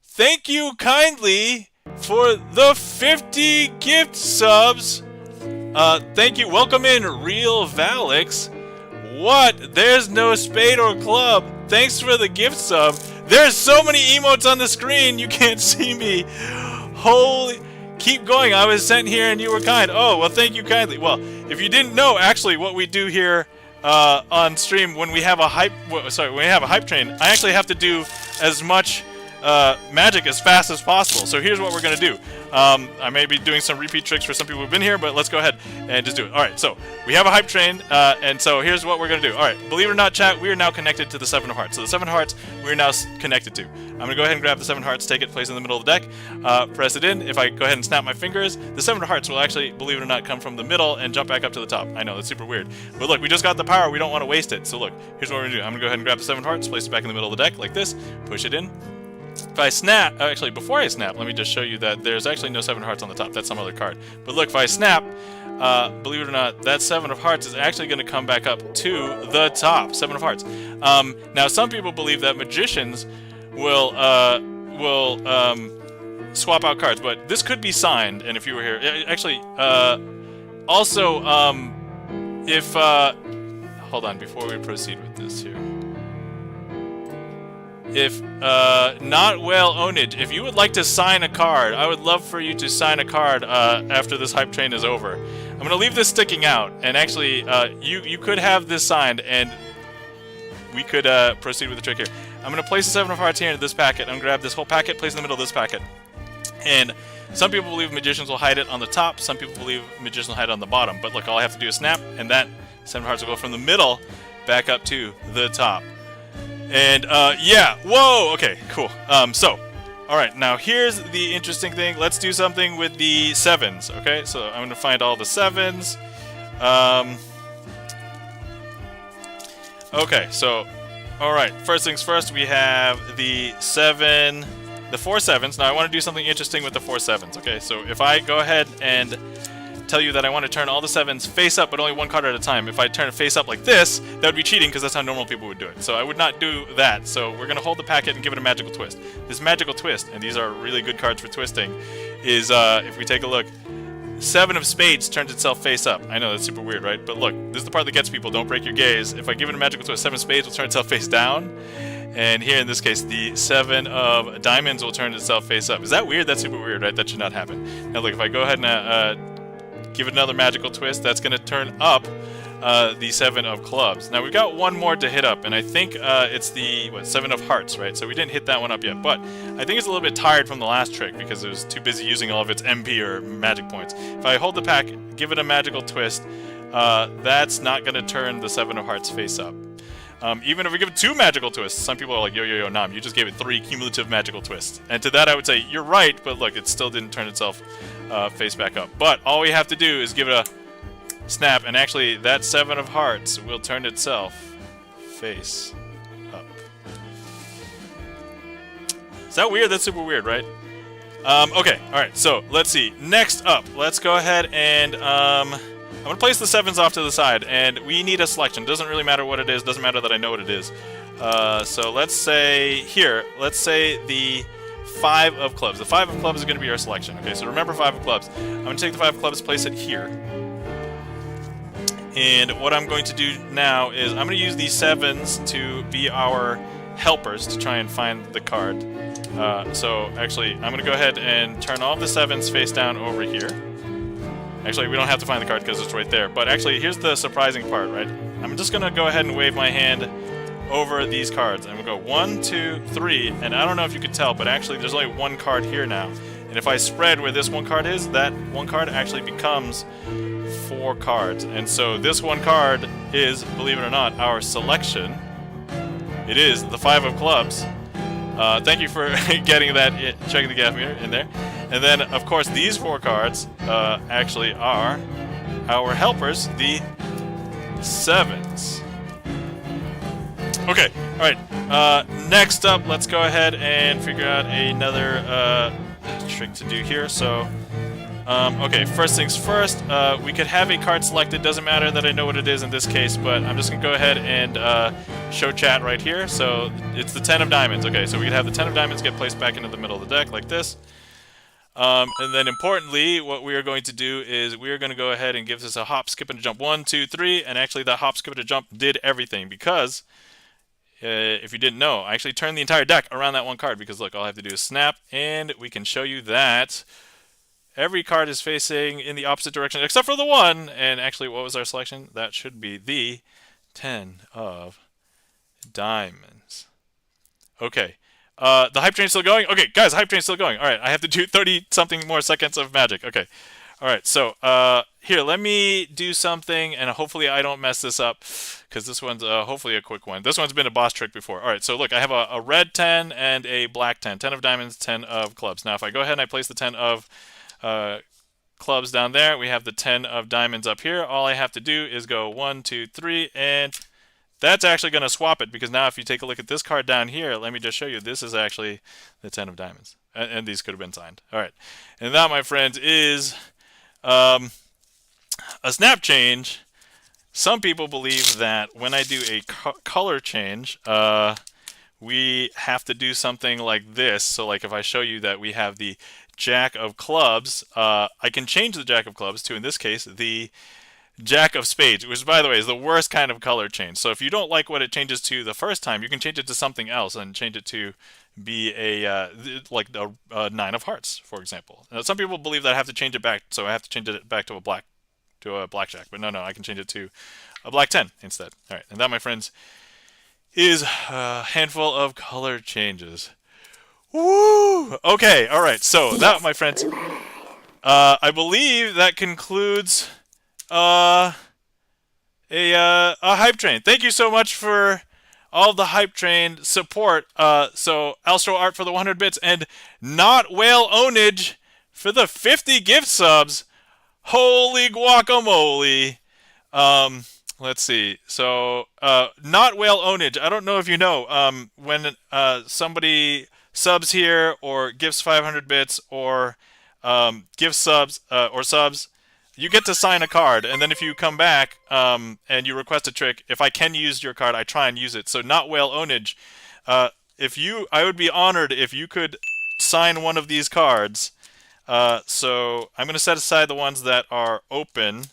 Thank you kindly for the 50 gift subs. Thank you. Welcome in, Real Valix. What? There's no spade or club. Thanks for the gift sub. There's so many emotes on the screen, you can't see me. Holy... Keep going. I was sent here and you were kind. Oh, well, thank you kindly. Well, if you didn't know, actually, what we do here on stream when we have a hype... when we have a hype train, I actually have to do as much magic as fast as possible. So here's what we're going to do. I may be doing some repeat tricks for some people who've been here, but let's go ahead and just do it. All right, so we have a hype train, and so here's what we're going to do. All right, believe it or not, chat, we are now connected to the 7 of hearts. So the 7 of hearts, we're now connected to. I'm going to go ahead and grab the 7 of hearts, take it, place it in the middle of the deck, press it in. If I go ahead and snap my fingers, the 7 of hearts will actually, believe it or not, come from the middle and jump back up to the top. I know, that's super weird. But look, we just got the power. We don't want to waste it. So look, here's what we're going to do. I'm going to go ahead and grab the 7 of hearts, place it back in the middle of the deck like this, push it in. If I snap, actually before I snap, let me just show you that there's actually no 7 of hearts on the top. That's some other card. But look, if I snap, believe it or not, that 7 of hearts is actually going to come back up to the top. 7 of hearts. Now, some people believe that magicians will swap out cards, but this could be signed. And if you were here, actually, also, if hold on, before we proceed with this here. If not well owned, if you would like to sign a card, I would love for you to sign a card after this hype train is over. I'm going to leave this sticking out, and actually, you could have this signed, and we could proceed with the trick here. I'm going to place the 7 of hearts here into this packet. I'm going to grab this whole packet, place it in the middle of this packet. And some people believe magicians will hide it on the top. Some people believe magicians will hide it on the bottom. But look, all I have to do is snap, and that 7 of hearts will go from the middle back up to the top. And yeah, whoa, okay, cool. All right, now here's the interesting thing. Let's do something with the 7s, okay? So I'm gonna find all the 7s. Okay, so, all right, first things first, we have the 4 7s. Now I want to do something interesting with the 4 7s, okay? So if I go ahead and tell you that I want to turn all the 7s face up, but only 1 card at a time. If I turn it face up like this, that would be cheating because that's how normal people would do it. So I would not do that. So we're going to hold the packet and give it a magical twist. This magical twist, and these are really good cards for twisting, is if we take a look, 7 of spades turns itself face up. I know that's super weird, right? But look, this is the part that gets people. Don't break your gaze. If I give it a magical twist, 7 of spades will turn itself face down. And here in this case, the 7 of diamonds will turn itself face up. Is that weird? That's super weird, right? That should not happen. Now look, if I go ahead and give it another magical twist, that's going to turn up the 7 of clubs. Now we've got one more to hit up, and I think it's the 7 of hearts, right? So we didn't hit that one up yet, but I think it's a little bit tired from the last trick because it was too busy using all of its MP or magic points. If I hold the pack, give it a magical twist, that's not going to turn the 7 of hearts face up. Even if we give it 2 magical twists, some people are like, yo, Nam, you just gave it 3 cumulative magical twists. And to that I would say, you're right, but look, it still didn't turn itself face back up. But all we have to do is give it a snap, and actually that 7 of hearts will turn itself face up. Is that weird? That's super weird, right? Okay, alright, so let's see. Next up, let's go ahead and I'm going to place the 7s off to the side, and we need a selection. Doesn't really matter what it is. Doesn't matter that I know what it is. So let's say here, let's say the 5 of clubs. The 5 of clubs is going to be our selection. Okay, so remember 5 of clubs. I'm going to take the 5 of clubs, place it here. And what I'm going to do now is I'm going to use these 7s to be our helpers to try and find the card. So actually, I'm going to go ahead and turn all of the 7s face down over here. Actually, we don't have to find the card because it's right there. But actually, here's the surprising part, right? I'm just going to go ahead and wave my hand over these cards. And we'll go 1, 2, 3. And I don't know if you could tell, but actually there's only 1 card here now. And if I spread where this 1 card is, that 1 card actually becomes 4 cards. And so this 1 card is, believe it or not, our selection. It is the 5 of clubs. Thank you for getting that, checking the gap meter in there. And then, of course, these 4 cards actually are our helpers, the 7s. Okay, alright. Next up, let's go ahead and figure out another trick to do here. So, okay, first things first, we could have a card selected. Doesn't matter that I know what it is in this case, but I'm just going to go ahead and show chat right here. So, it's the 10 of diamonds. Okay, so we could have the 10 of diamonds get placed back into the middle of the deck like this. And then importantly, what we are going to do is we are going to go ahead and give this a hop, skip, and a jump. 1, 2, 3, and actually that hop, skip, and a jump did everything because if you didn't know, I actually turned the entire deck around that 1 card because look, all I have to do is snap, and we can show you that every card is facing in the opposite direction except for the 1. And actually, what was our selection? That should be the 10 of diamonds. Okay. The hype train's still going? Okay, guys, hype train's still going. Alright, I have to do 30-something more seconds of magic. Okay. Alright, so, here, let me do something, and hopefully I don't mess this up, because this one's hopefully a quick one. This one's been a boss trick before. Alright, so look, I have a red 10 and a black 10. 10 of diamonds, 10 of clubs. Now, if I go ahead and I place the 10 of clubs down there, we have the 10 of diamonds up here. All I have to do is go 1, 2, 3, and that's actually going to swap it, because now if you take a look at this card down here, let me just show you, this is actually the 10 of diamonds. And these could have been signed. Alright. And that, my friends, is a snap change. Some people believe that when I do a color change, we have to do something like this. So like if I show you that we have the Jack of clubs, I can change the Jack of clubs to, in this case, the Jack of spades, which, by the way, is the worst kind of color change. So if you don't like what it changes to the first time, you can change it to something else and change it to be a like a 9 of hearts, for example. Now, some people believe that I have to change it back, so I have to change it back to a blackjack. But no, I can change it to a black 10 instead. All right, and that, my friends, is a handful of color changes. Woo! Okay, all right. So that, my friends, I believe that concludes uh, a hype train. Thank you so much for all the hype train support. So Alstro Art for the 100 bits and Not Whale Ownage for the 50 gift subs. Holy guacamole! Um, let's see. So, not whale ownage. I don't know if you know. When somebody subs here or gives 500 bits or gives subs or subs, you get to sign a card. And then if you come back and you request a trick, if I can use your card, I try and use it. So, not whale ownage. I would be honored if you could sign one of these cards. So I'm going to set aside the ones that are open.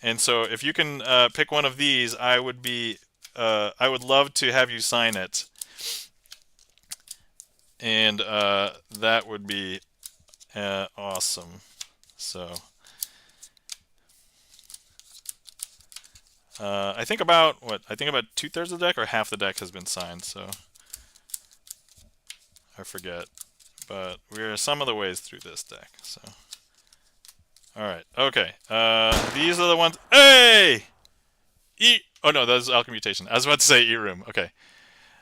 And so if you can pick one of these, I would love to have you sign it. And that would be awesome. So I think about 2/3 of the deck or half the deck has been signed. So I forget, but we're some of the ways through this deck. So all right, okay. These are the ones. Hey. Oh no, that was Alchemy Mutation. I was about to say E-Room. Okay.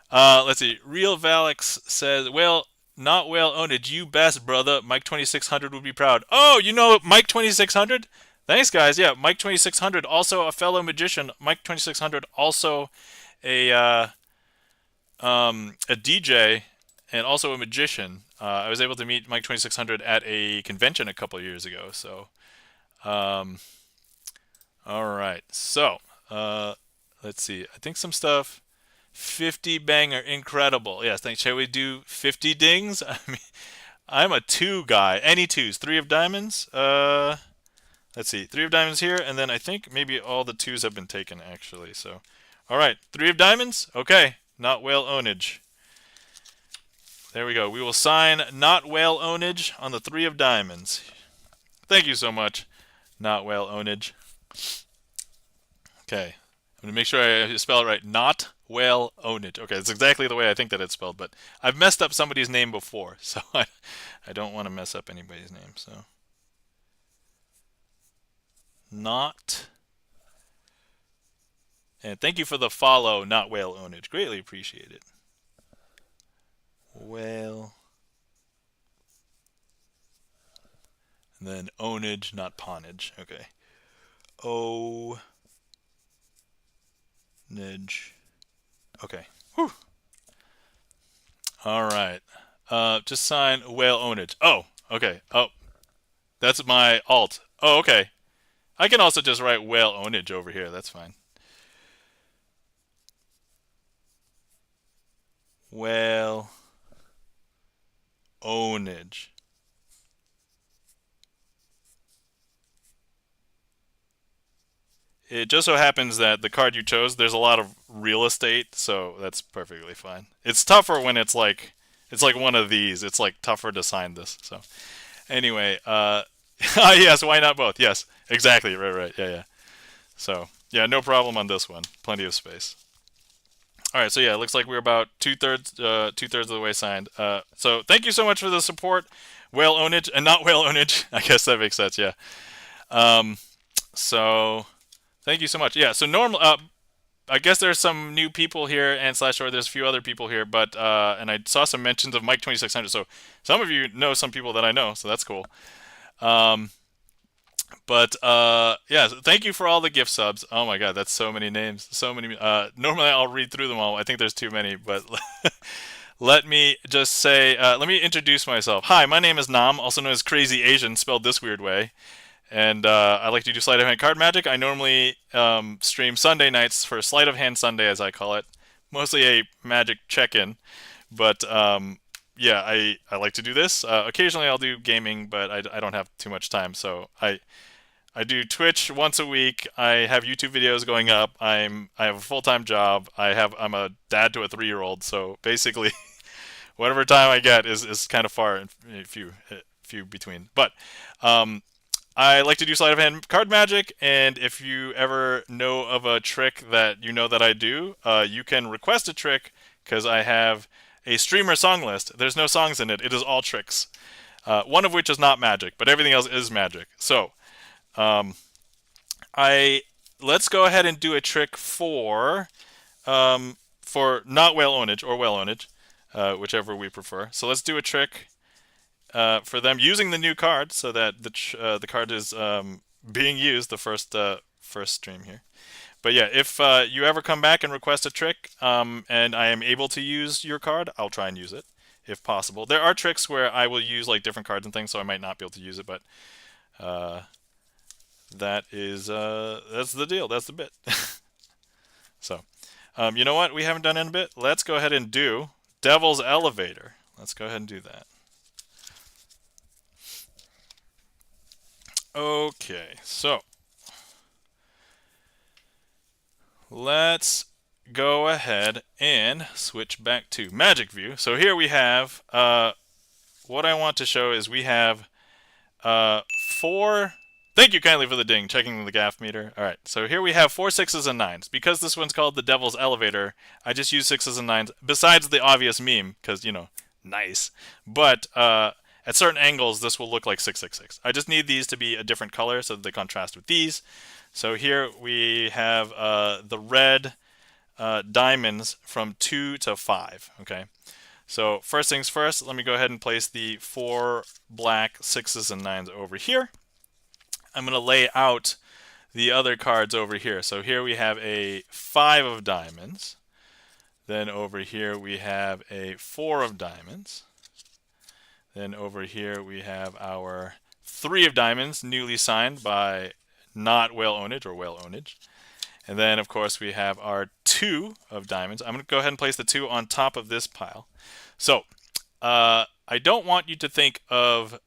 Let's see. Real Valix says, well, not well owned. You best, brother. Mike 2600 would be proud. Oh, you know Mike 2600? Thanks, guys. Yeah, Mike 2600, also a fellow magician. Mike 2600, also a DJ and also a magician. I was able to meet Mike 2600 at a convention a couple years ago. So, all right. So, let's see. I think some stuff. 50 banger, incredible. Yes, thanks. Shall we do 50 dings? I mean, I'm a 2 guy. Any 2s? 3 of diamonds? Let's see. 3 of diamonds here, and then I think maybe all the 2s have been taken, actually. So, all right. 3 of diamonds? Okay. Not whale ownage. There we go. We will sign not whale ownage on the 3 of diamonds. Thank you so much, not whale ownage. Okay. I'm going to make sure I spell it right. Not whale ownage. Okay, it's exactly the way I think that it's spelled, but I've messed up somebody's name before, so I don't want to mess up anybody's name. So, not. And thank you for the follow, not whale ownage. Greatly appreciate it. Whale. And then ownage, not pawnage. Okay. O. Nidge. Okay. Whew. All right. Just sign whale ownage. Oh, okay. Oh, that's my alt. Oh, okay. I can also just write whale ownage over here. That's fine. Whale ownage. It just so happens that the card you chose, there's a lot of real estate, so that's perfectly fine. It's tougher when it's like one of these. It's like tougher to sign this. So anyway, yes, why not both? Yes, exactly. Right. Yeah. So yeah, no problem on this one. Plenty of space. All right, so yeah, it looks like we're about 2/3 of the way signed. So thank you so much for the support, whale ownage and not whale ownage. I guess that makes sense. Yeah. So thank you so much. Yeah. So normal. I guess there's some new people here and or there's a few other people here, but and I saw some mentions of Mike 2600. So some of you know some people that I know, so that's cool. But yeah, thank you for all the gift subs. Oh my god, that's so many names, so many. Normally I'll read through them all. I think there's too many, but let me just say, let me introduce myself. Hi, my name is Nam, also known as Crazy Asian, spelled this weird way. And I like to do sleight of hand card magic. I normally stream Sunday nights for Sleight of Hand Sunday, as I call it. Mostly a magic check-in, but yeah, I like to do this. Occasionally I'll do gaming, but I don't have too much time, so I do Twitch once a week. I have YouTube videos going up. I have a full-time job. I'm a dad to a 3-year-old, so basically whatever time I get is kind of far and few between. But I like to do sleight of hand card magic, and if you ever know of a trick that you know that I do, you can request a trick because I have a streamer song list. There's no songs in it. It is all tricks. One of which is not magic, but everything else is magic. So, let's go ahead and do a trick for not whale ownage or whale ownage, whichever we prefer. So let's do a trick for them using the new card, so that the card is being used the first stream here. But yeah, if you ever come back and request a trick, and I am able to use your card, I'll try and use it if possible. There are tricks where I will use like different cards and things, so I might not be able to use it, but that's the deal. That's the bit. So, you know what? We haven't done in a bit. Let's go ahead and do Devil's Elevator. Let's go ahead and do that. Okay, so let's go ahead and switch back to Magic View. So here we have, what I want to show is we have 4. Thank you kindly for the ding, checking the gaff meter. All right, so here we have 4 6s and 9s. Because this one's called the Devil's Elevator, I just use 6s and 9s, besides the obvious meme, because, you know, nice. But at certain angles, this will look like 666. I just need these to be a different color so that they contrast with these. So here we have the red diamonds from 2 to 5, okay? So first things first, let me go ahead and place the 4 black 6s and 9s over here. I'm going to lay out the other cards over here. So here we have a 5 of diamonds. Then over here we have a 4 of diamonds. Then over here we have our 3 of diamonds, newly signed by not whale ownage or whale ownage. And then of course we have our 2 of diamonds. I'm going to go ahead and place the 2 on top of this pile. So I don't want you to think of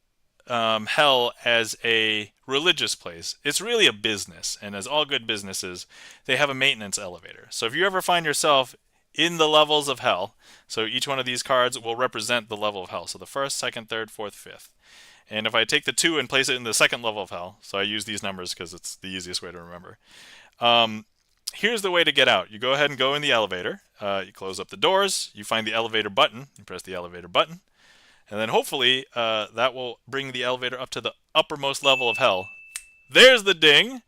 hell as a religious place. It's really a business, and as all good businesses, they have a maintenance elevator. So if you ever find yourself in the levels of hell, so each one of these cards will represent the level of hell. So the first, second, third, fourth, fifth. And if I take the 2 and place it in the second level of hell, so I use these numbers because it's the easiest way to remember. Here's the way to get out. You go ahead and go in the elevator. You close up the doors. You find the elevator button. You press the elevator button. And then hopefully that will bring the elevator up to the uppermost level of hell. There's the ding.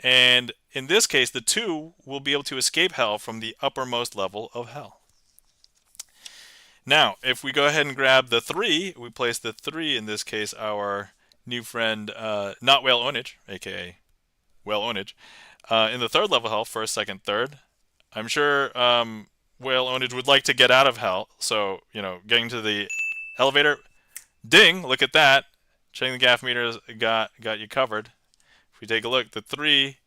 And in this case, the 2 will be able to escape hell from the uppermost level of hell. Now, if we go ahead and grab the 3, we place the 3, in this case, our new friend, not whale ownage, a.k.a. whale ownage, in the 3rd level of hell, 1st, 2nd, 3rd. I'm sure whale ownage would like to get out of hell. So, you know, getting to the elevator, ding, look at that. Checking the gaff meters got you covered. If we take a look, the 3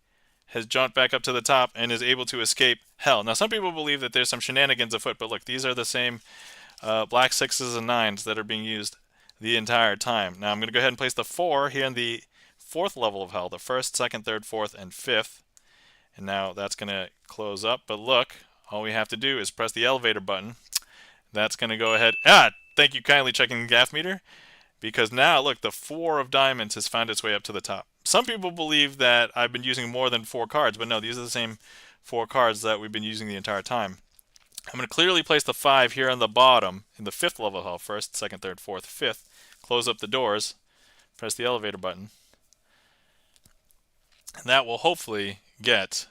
has jumped back up to the top and is able to escape hell. Now, some people believe that there's some shenanigans afoot, but look, these are the same black 6s and 9s that are being used the entire time. Now, I'm going to go ahead and place the 4 here in the 4th level of hell, the 1st, 2nd, 3rd, 4th, and 5th. And now that's going to close up, but look, all we have to do is press the elevator button. That's going to go ahead. Thank you kindly checking the gaff meter, because now look, the 4 of diamonds has found its way up to the top. Some people believe that I've been using more than 4 cards, but no, these are the same 4 cards that we've been using the entire time. I'm going to clearly place the 5 here on the bottom in the 5th level of hell, 1st, 2nd, 3rd, 4th, 5th. Close up the doors, press the elevator button, and that will hopefully get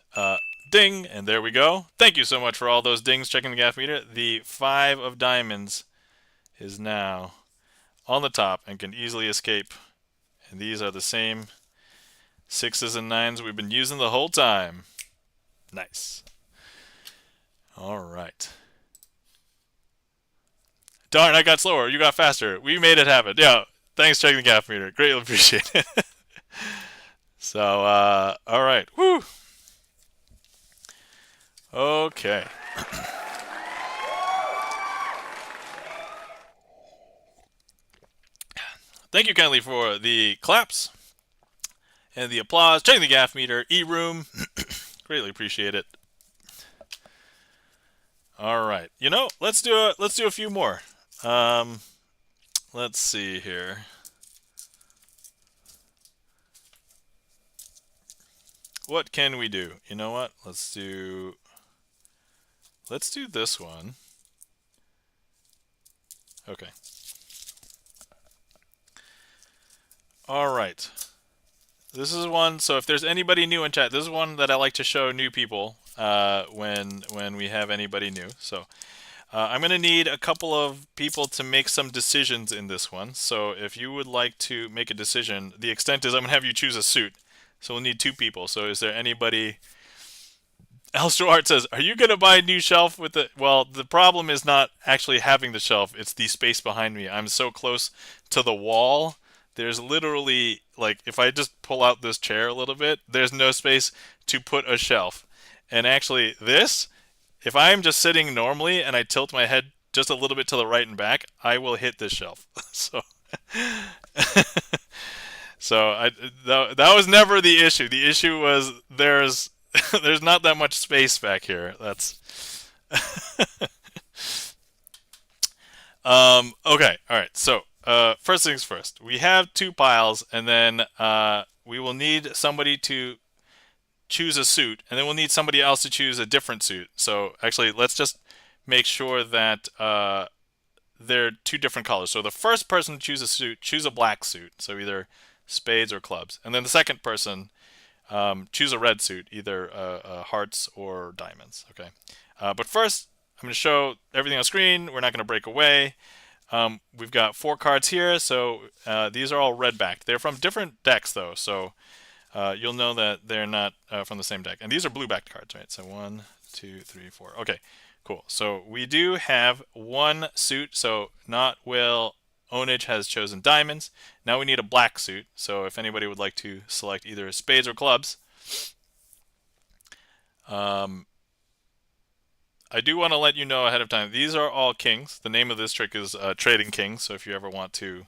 ding, and there we go. Thank you so much for all those dings checking the gaff meter. The 5 of diamonds is now on the top and can easily escape. And these are the same 6s and 9s we've been using the whole time. Nice. All right. Darn, I got slower. You got faster. We made it happen. Yeah, thanks checking the gaff meter. Greatly appreciate it. So, all right. Woo. Okay. Thank you kindly for the claps and the applause. Checking the gaff meter, e-room. Greatly appreciate it. All right. You know, let's do a few more. Let's see here. What can we do? You know what? Let's do this one. Okay. All right. This is one. So if there's anybody new in chat, this is one that I like to show new people when we have anybody new. So I'm going to need a couple of people to make some decisions in this one. So if you would like to make a decision, the extent is I'm going to have you choose a suit. So we'll need two people. So is there anybody? Alstro Art says, "Are you going to buy a new shelf with the?" Well, the problem is not actually having the shelf; it's the space behind me. I'm so close to the wall. There's literally like if I just pull out this chair a little bit, there's no space to put a shelf. And actually, this, if I'm just sitting normally and I tilt my head just a little bit to the right and back, I will hit this shelf. So, that was never the issue. The issue was there's not that much space back here. That's okay. All right. So first things first. We have two piles, and then we will need somebody to choose a suit, and then we'll need somebody else to choose a different suit. So actually, let's just make sure that they're two different colors. So the first person to choose a suit, choose a black suit. So either spades or clubs, and then the second person choose a red suit, either hearts or diamonds. Okay, but first I'm going to show everything on screen. We're not going to break away. We've got 4 cards here, so these are all red backed. They're from different decks though, so you'll know that they're not from the same deck. And these are blue backed cards, right? So 1, 2, 3, 4. Okay, cool. So we do have one suit. So Not Will Onage has chosen diamonds. Now we need a black suit. So if anybody would like to select either spades or clubs, I do want to let you know ahead of time, these are all kings. The name of this trick is Trading Kings. So if you ever want to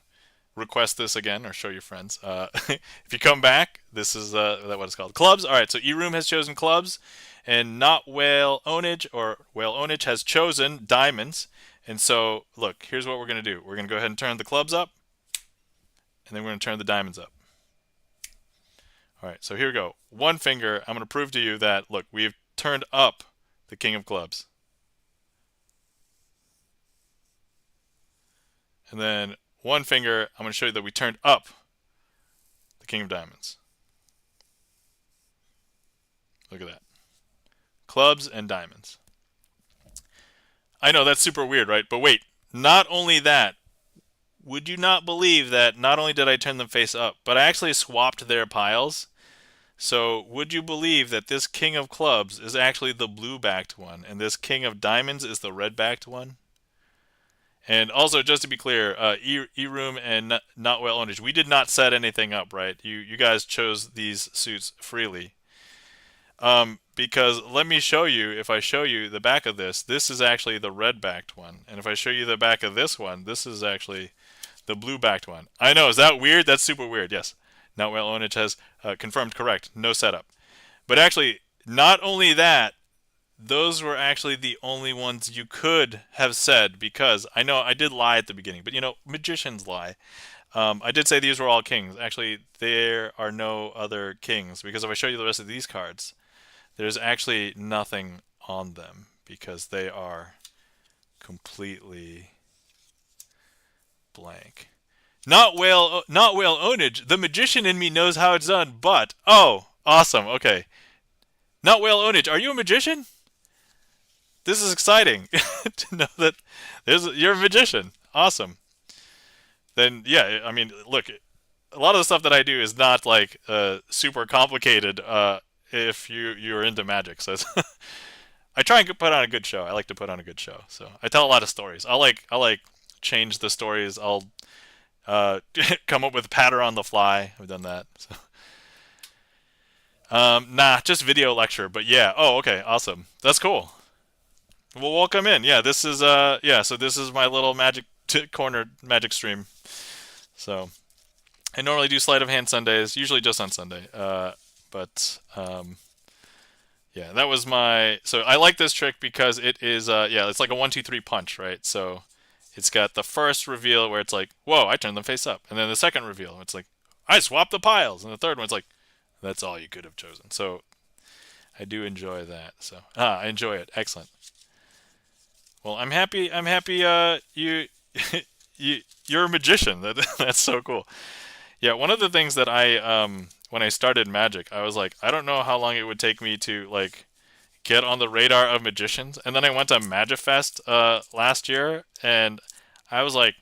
request this again or show your friends, if you come back, this is what it's called. Clubs. All right, so E-Room has chosen clubs, and Not Whale Onage or Whale Onage has chosen diamonds. And so, look, here's what we're going to do. We're going to go ahead and turn the clubs up, and then we're going to turn the diamonds up. All right, so here we go. One finger, I'm going to prove to you that, look, we've turned up the king of clubs. And then one finger, I'm going to show you that we turned up the king of diamonds. Look at that. Clubs and diamonds. I know that's super weird, right? But wait, not only that, would you not believe that not only did I turn them face up, but I actually swapped their piles? So would you believe that this king of clubs is actually the blue-backed one, and this king of diamonds is the red-backed one? And also, just to be clear, E-Room and Not Well Ownage, we did not set anything up, right? You guys chose these suits freely. Because let me show you, if I show you the back of this is actually the red-backed one. And if I show you the back of this one, this is actually the blue-backed one. I know, is that weird? That's super weird, yes. Not Well Ownage has confirmed correct, no setup. But actually, not only that, those were actually the only ones you could have said, because I know I did lie at the beginning, but you know, magicians lie. I did say these were all kings. Actually, there are no other kings, because if I show you the rest of these cards, there's actually nothing on them, because they are completely blank. Not whale ownage. The magician in me knows how it's done, but oh, awesome. Okay. Not whale ownage. Are you a magician? This is exciting to know that you're a magician. Awesome. Then yeah, I mean, look, a lot of the stuff that I do is not like super complicated. If you're into magic, so I try and put on a good show. I like to put on a good show, so I tell a lot of stories. I like change the stories. I'll come up with a pattern on the fly. I've done that. So. Nah, just video lecture. But yeah. Oh, okay, awesome. That's cool. Well, welcome in. Yeah, this is yeah. So this is my little magic corner magic stream. So I normally do Sleight of Hand Sundays, usually just on Sunday. But yeah, that was my. So I like this trick because it is yeah, it's like a 1, 2, 3 punch, right? So it's got the first reveal where it's like, whoa, I turned them face up, and then the second reveal, it's like, I swapped the piles, and the third one, it's like, that's all you could have chosen. So I do enjoy that. So I enjoy it. Excellent. Well, I'm happy. You you're a magician. That's so cool. Yeah, one of the things that I when I started magic, I was like, I don't know how long it would take me to like get on the radar of magicians. And then I went to Magifest last year, and I was like,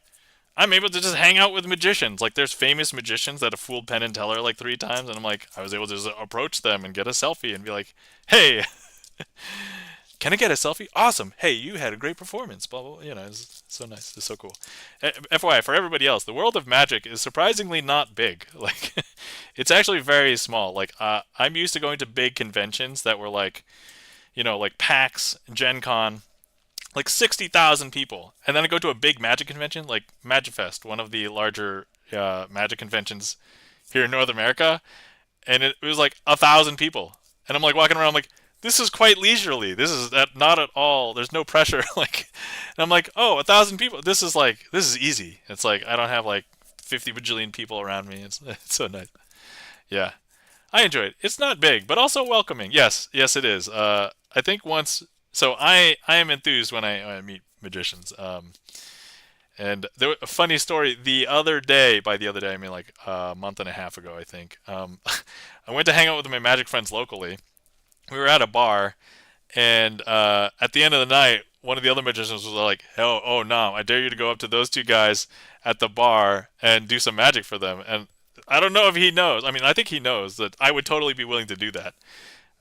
I'm able to just hang out with magicians. Like, there's famous magicians that have fooled Penn and Teller like 3 times, and I'm like, I was able to just approach them and get a selfie and be like, hey, can I get a selfie? Awesome. Hey, you had a great performance. Blah blah. It's so nice. It's so cool. FYI, for everybody else, the world of magic is surprisingly not big. Like, it's actually very small. Like, I'm used to going to big conventions that were like, like PAX, Gen Con, like 60,000 people. And then I go to a big magic convention, like Magifest, one of the larger magic conventions here in North America, and it was like 1,000 people. And I'm like walking around, I'm like, this is quite leisurely. This is not at all. There's no pressure. Like, and I'm like, oh, 1,000 people. This is easy. It's like I don't have like 50 bajillion people around me. It's so nice. Yeah, I enjoy it. It's not big, but also welcoming. Yes, yes, it is. I think once. So I am enthused when I meet magicians. And there a funny story the other day. By the other day, I mean like a month and a half ago, I think. I went to hang out with my magic friends locally. We were at a bar, and at the end of the night, one of the other magicians was like, "Oh no! I dare you to go up to those 2 guys at the bar and do some magic for them." And I don't know if he knows. I mean, I think he knows that I would totally be willing to do that.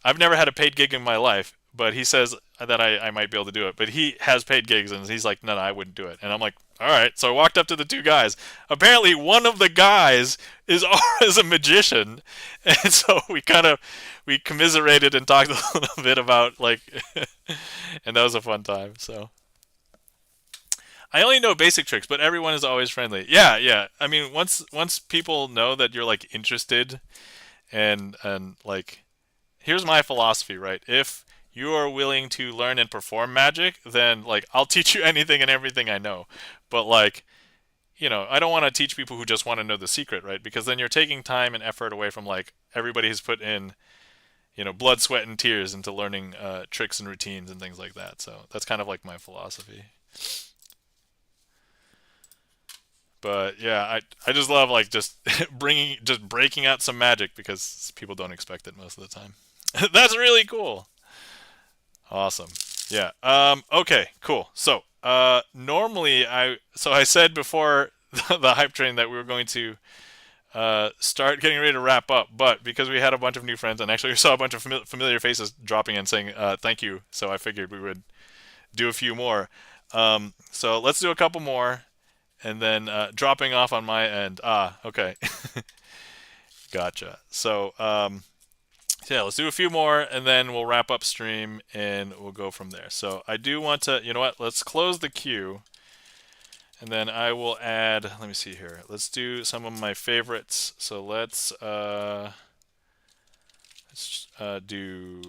I've never had a paid gig in my life, but he says that I might be able to do it. But he has paid gigs, and he's like, no, I wouldn't do it. And I'm like, all right. So I walked up to the 2 guys. Apparently, one of the guys is a magician, and so we commiserated and talked a little bit about like, and that was a fun time. So I only know basic tricks, but everyone is always friendly. Yeah, yeah. I mean, once people know that you're like interested and like here's my philosophy, right? If you are willing to learn and perform magic, then like I'll teach you anything and everything I know. But like, I don't want to teach people who just want to know the secret, right? Because then you're taking time and effort away from like everybody who's put in, blood, sweat, and tears into learning tricks and routines and things like that. So that's kind of like my philosophy. But yeah, I just love like just breaking out some magic because people don't expect it most of the time. That's really cool. Awesome. Yeah. Okay. Cool. So, normally I said before the hype train that we were going to start getting ready to wrap up, but because we had a bunch of new friends and actually we saw a bunch of familiar faces dropping in saying thank you, so I figured we would do a few more. So let's do a couple more, and then dropping off on my end. Okay. Gotcha. So yeah, let's do a few more and then we'll wrap up stream and we'll go from there. So I do want to, you know what, let's close the queue and then I will add, let me see here. Let's do some of my favorites. So let's do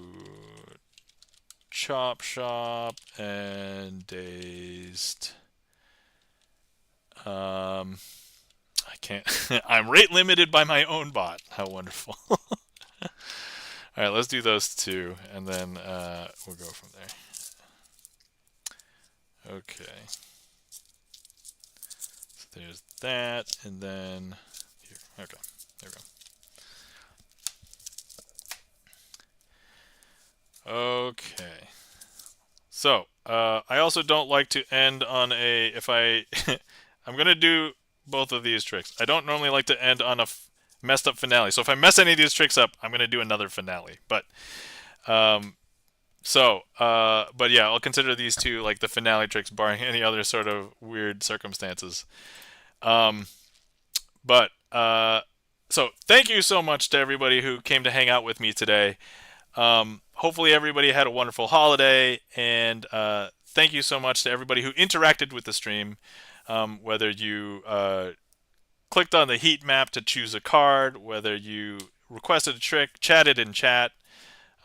Chop Shop and Dazed. I can't, I'm rate limited by my own bot. How wonderful. All right, let's do those 2, and then we'll go from there. Okay. So there's that, and then here. Okay, there we go. Okay. So I also don't like to end on I'm gonna do both of these tricks. I don't normally like to end on a messed up finale. So if I mess any of these tricks up, I'm gonna do another finale. But but yeah, I'll consider these 2 like the finale tricks, barring any other sort of weird circumstances. But so thank you so much to everybody who came to hang out with me today. Hopefully everybody had a wonderful holiday, and thank you so much to everybody who interacted with the stream, whether you clicked on the heat map to choose a card, whether you requested a trick, chatted in chat,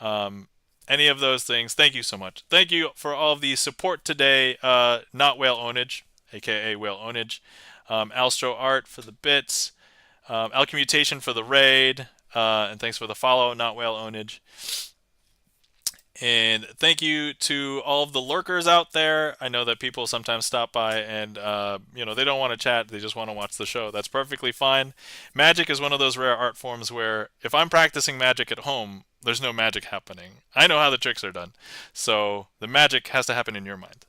any of those things. Thank you so much. Thank you for all of the support today. Not Whale Ownage, a.k.a. Whale Ownage. Alstro Art for the bits. Alcommutation for the raid. And thanks for the follow, Not Whale Ownage. And thank you to all of the lurkers out there. I know that people sometimes stop by and, they don't want to chat. They just want to watch the show. That's perfectly fine. Magic is one of those rare art forms where if I'm practicing magic at home, there's no magic happening. I know how the tricks are done. So the magic has to happen in your mind.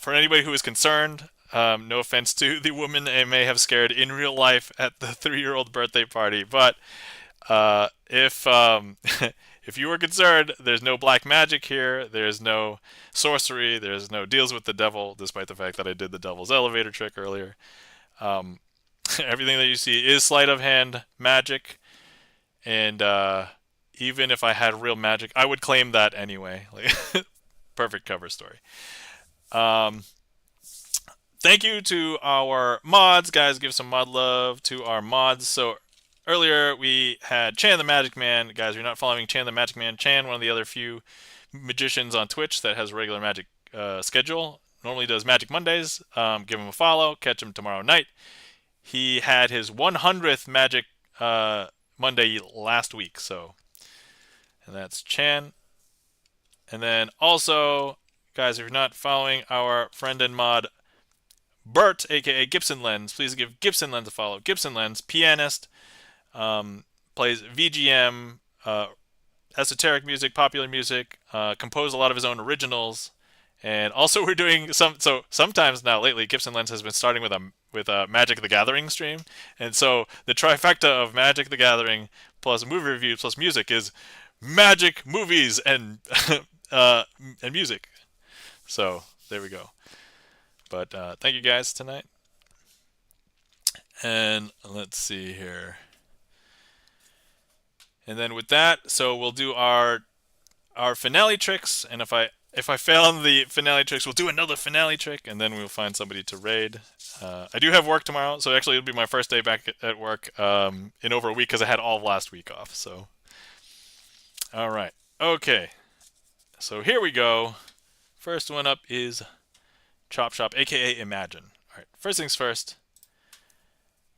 For anybody who is concerned, no offense to the woman I may have scared in real life at the 3-year-old birthday party, but if if you were concerned, there's no black magic here. There's no sorcery. There's no deals with the devil, despite the fact that I did the devil's elevator trick earlier. Um, Everything that you see is sleight of hand magic, and even if I had real magic, I would claim that anyway. Like, perfect cover story. Um, Thank you to our mods, guys. Give some mod love to our mods. So earlier we had Chan the Magic Man. Guys, if you're not following Chan the Magic Man, Chan, one of the other few magicians on Twitch that has a regular magic schedule, normally does Magic Mondays. Give him a follow. Catch him tomorrow night. He had his 100th Magic Monday last week. And that's Chan. And then also, guys, if you're not following our friend and mod Bert, a.k.a. GipsonLens, please give GipsonLens a follow. GipsonLens, pianist, plays VGM, esoteric music, popular music, composed a lot of his own originals, and also we're doing sometimes now lately GipsonLens has been starting with a Magic the Gathering stream, and so the trifecta of Magic the Gathering plus movie reviews plus music is Magic, movies, and and music. So there we go. But thank you guys tonight. And let's see here. And then with that, so we'll do our finale tricks. And if I fail on the finale tricks, we'll do another finale trick, and then we'll find somebody to raid. I do have work tomorrow, so actually it'll be my first day back at work in over a week because I had all of last week off. So, all right, okay. So here we go. First one up is Chop Shop, a.k.a. Imagine. All right, first things first.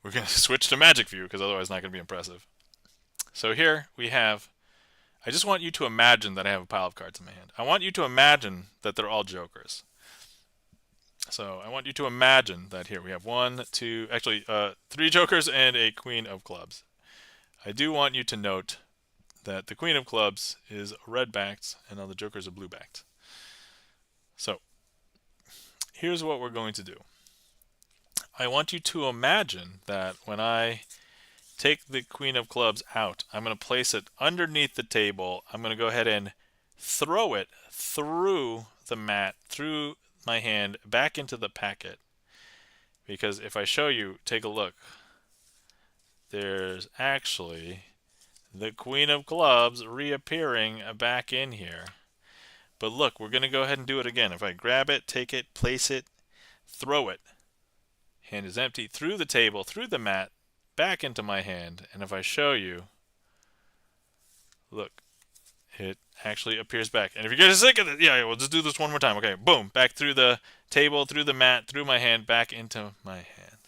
We're going to switch to Magic View because otherwise it's not going to be impressive. So here we have, I just want you to imagine that I have a pile of cards in my hand. I want you to imagine that they're all jokers. So I want you to imagine that here we have 3 jokers and a queen of clubs. I do want you to note that the queen of clubs is red-backed and all the jokers are blue-backed. So here's what we're going to do. I want you to imagine that when I take the queen of clubs out, I'm going to place it underneath the table. I'm going to go ahead and throw it through the mat, through my hand, back into the packet. Because if I show you, take a look. There's actually the queen of clubs reappearing back in here. But look, we're going to go ahead and do it again. If I grab it, take it, place it, throw it. Hand is empty, through the table, through the mat, back into my hand. And if I show you, look, it actually appears back. And if you're getting sick of it, yeah, we'll just do this one more time. Okay, boom, back through the table, through the mat, through my hand, back into my hand.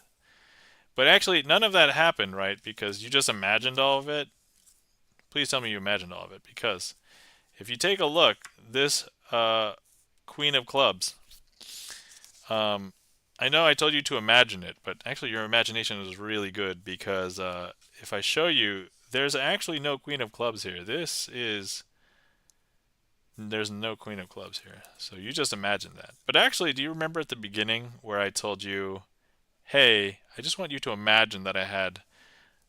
But actually, none of that happened, right? Because you just imagined all of it. Please tell me you imagined all of it. Because if you take a look, this queen of clubs, I know I told you to imagine it, but actually your imagination is really good because if I show you, there's actually no queen of clubs here. There's no queen of clubs here. So you just imagine that. But actually, do you remember at the beginning where I told you, hey, I just want you to imagine that I had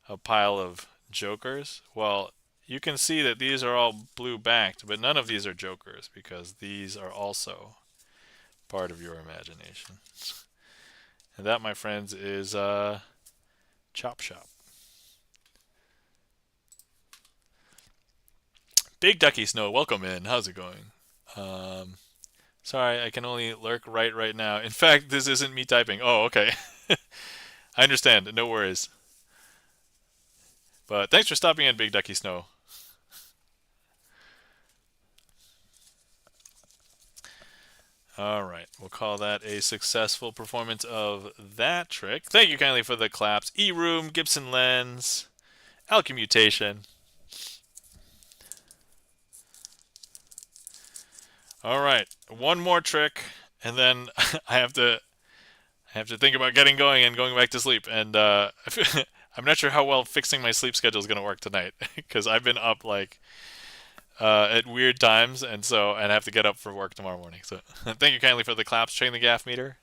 a pile of jokers? Well, you can see that these are all blue-backed, but none of these are jokers because these are also part of your imagination. And that, my friends, is Chop Shop. Big Ducky Snow, welcome in. How's it going? Sorry, I can only lurk right now. In fact, this isn't me typing. Oh, okay. I understand. No worries. But thanks for stopping in, Big Ducky Snow. All right, we'll call that a successful performance of that trick. Thank you kindly for the claps. E-Room, GipsonLens, Alchemmutation. All right, one more trick, and then I have to think about getting going and going back to sleep. And I'm not sure how well fixing my sleep schedule is going to work tonight because I've been up like at weird times, and I have to get up for work tomorrow morning. So thank you kindly for the claps. Checking the gaff meter.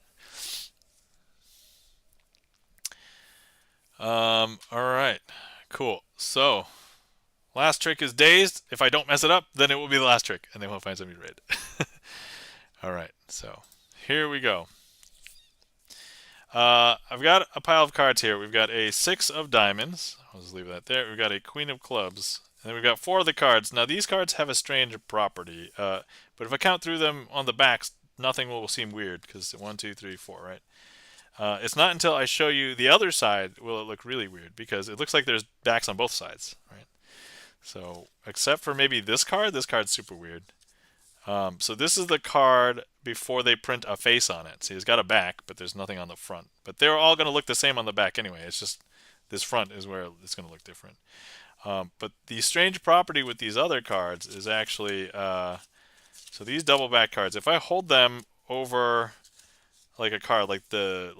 All right, cool. So last trick is dazed. If I don't mess it up, then it will be the last trick, and then we'll find somebody to raid. All right, so here we go. I've got a pile of cards here. We've got a six of diamonds. I'll just leave that there. We've got a queen of clubs. And then we've got four of the cards. Now, these cards have a strange property. But if I count through them on the backs, nothing will seem weird because 1, 2, 3, 4, right? It's not until I show you the other side will it look really weird because it looks like there's backs on both sides, right? So, except for maybe this card's super weird. So this is the card before they print a face on it. See, it's got a back, but there's nothing on the front. But they're all going to look the same on the back anyway. It's just this front is where it's going to look different. But the strange property with these other cards is actually, so these double back cards, if I hold them over like a card, like the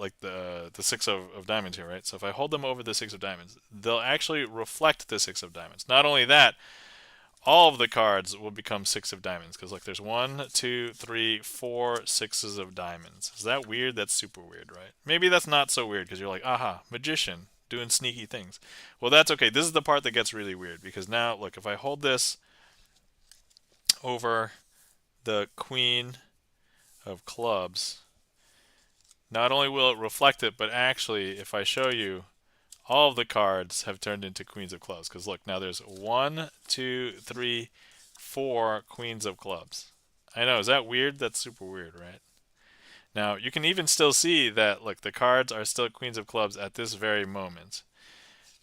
six of diamonds here, right? So if I hold them over the six of diamonds, they'll actually reflect the six of diamonds. Not only that, all of the cards will become six of diamonds because look, there's 1, 2, 3, 4 sixes of diamonds. Is that weird? That's super weird, right? Maybe that's not so weird because you're like, aha, magician doing sneaky things. Well, that's okay. This is the part that gets really weird because now look, if I hold this over the queen of clubs, not only will it reflect it, but actually if I show you, all of the cards have turned into queens of clubs because look, now there's 1, 2, 3, 4 queens of clubs. I know, is that weird? That's super weird, right? Now you can even still see that look, the cards are still queens of clubs at this very moment.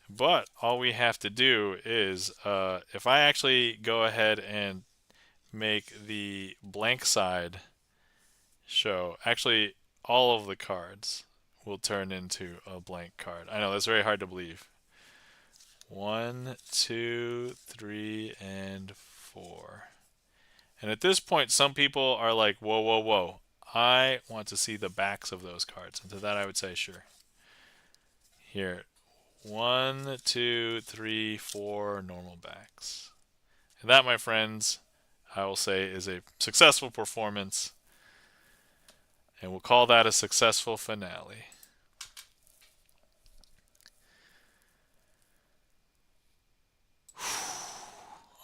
But all we have to do is if I actually go ahead and make the blank side show, actually all of the cards will turn into a blank card. I know that's very hard to believe. 1, 2, 3, and 4. And at this point, some people are like, whoa, whoa, whoa. I want to see the backs of those cards. And to that, I would say, sure. Here, 1, 2, 3, 4 normal backs. And that, my friends, I will say is a successful performance. And we'll call that a successful finale.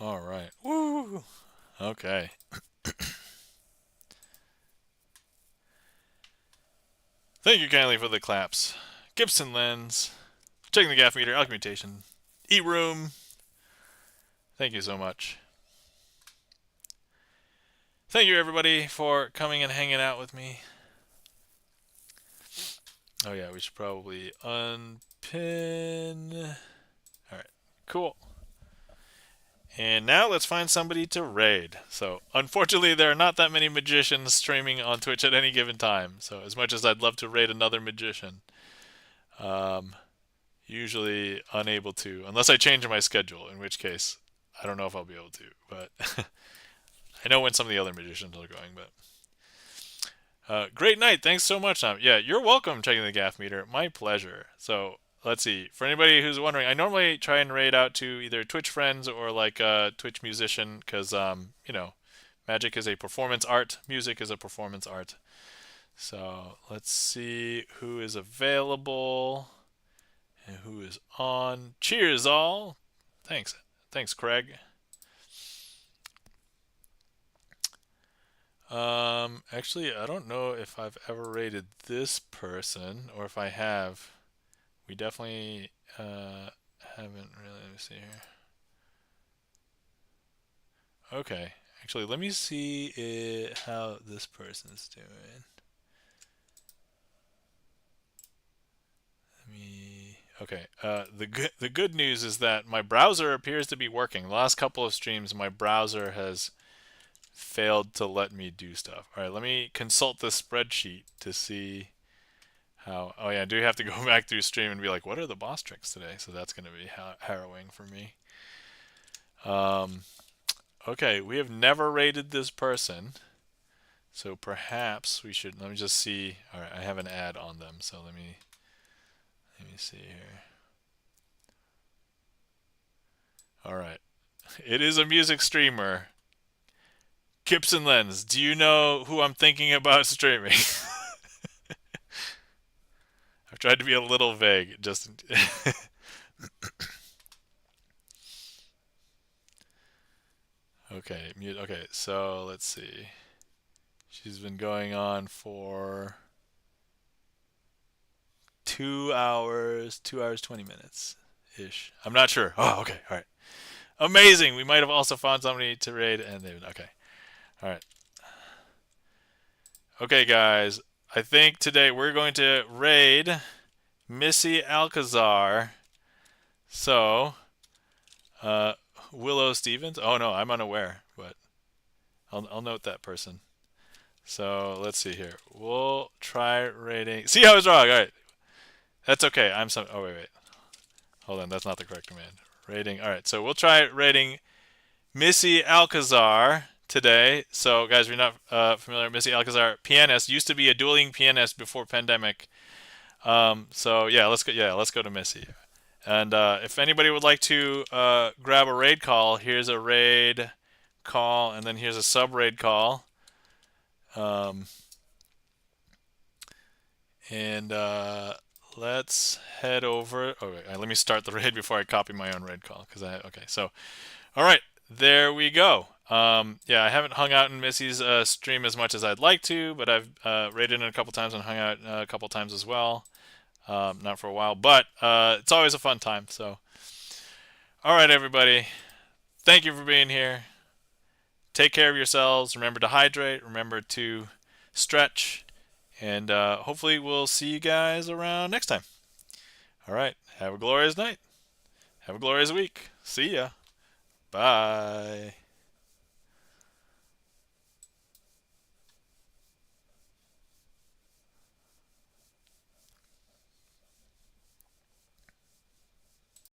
All right. Woo! Okay. Thank you kindly for the claps. GipsonLens, checking the gaff meter, Alchemmutation, E-Room. Thank you so much. Thank you everybody for coming and hanging out with me. Oh yeah, we should probably unpin. All right, cool. And now let's find somebody to raid. So unfortunately, there are not that many magicians streaming on Twitch at any given time. So as much as I'd love to raid another magician, usually unable to, unless I change my schedule, in which case I don't know if I'll be able to. But I know when some of the other magicians are going. But great night. Thanks so much, Tom. Yeah, you're welcome. Checking the gaff meter. My pleasure. So let's see. For anybody who's wondering, I normally try and raid out to either Twitch friends or like a Twitch musician because, you know, magic is a performance art. Music is a performance art. So let's see who is available and who is on. Cheers, all. Thanks. Thanks, Craig. Actually, I don't know if I've ever rated this person, or if I have. We definitely haven't really. Let me see here. Okay, actually, let me see how this person's doing. Let me. Okay. The good news is that my browser appears to be working. The last couple of streams, my browser has failed to let me do stuff. All right, let me consult the spreadsheet to see how. Oh yeah, I do have to go back through stream and be like, what are the boss tricks today? So that's going to be harrowing for me. Okay, we have never rated this person. So perhaps we should, let me just see. All right, I have an ad on them, so let me see here. All right. It is a music streamer. GipsonLens, do you know who I'm thinking about streaming? I've tried to be a little vague, just okay, okay, so let's see. She's been going on for 2 hours 20 minutes ish. I'm not sure. Oh, okay, all right. Amazing. We might have also found somebody to raid, and they okay. All right. Okay, guys. I think today we're going to raid Missy Alcazar. So, uh, Willow Stevens. Oh no, I'm unaware, but I'll note that person. So let's see here. We'll try rating. See, I was wrong. All right, that's okay. I'm some. Oh wait. Hold on, that's not the correct command. Rating. All right, so we'll try rating Missy Alcazar today. So guys, if you're not familiar, Missy Alcazar, pianist, used to be a dueling pianist before pandemic. So yeah, let's go. Yeah, let's go to Missy. And if anybody would like to grab a raid call, here's a raid call, and then here's a sub raid call. Um, and let's head over. Okay, let me start the raid before I copy my own raid call. Okay, so all right, there we go. Yeah, I haven't hung out in Missy's stream as much as I'd like to, but I've raided in a couple times and hung out a couple times as well. Not for a while, but it's always a fun time. So, all right, everybody. Thank you for being here. Take care of yourselves. Remember to hydrate. Remember to stretch. And hopefully we'll see you guys around next time. All right. Have a glorious night. Have a glorious week. See ya. Bye.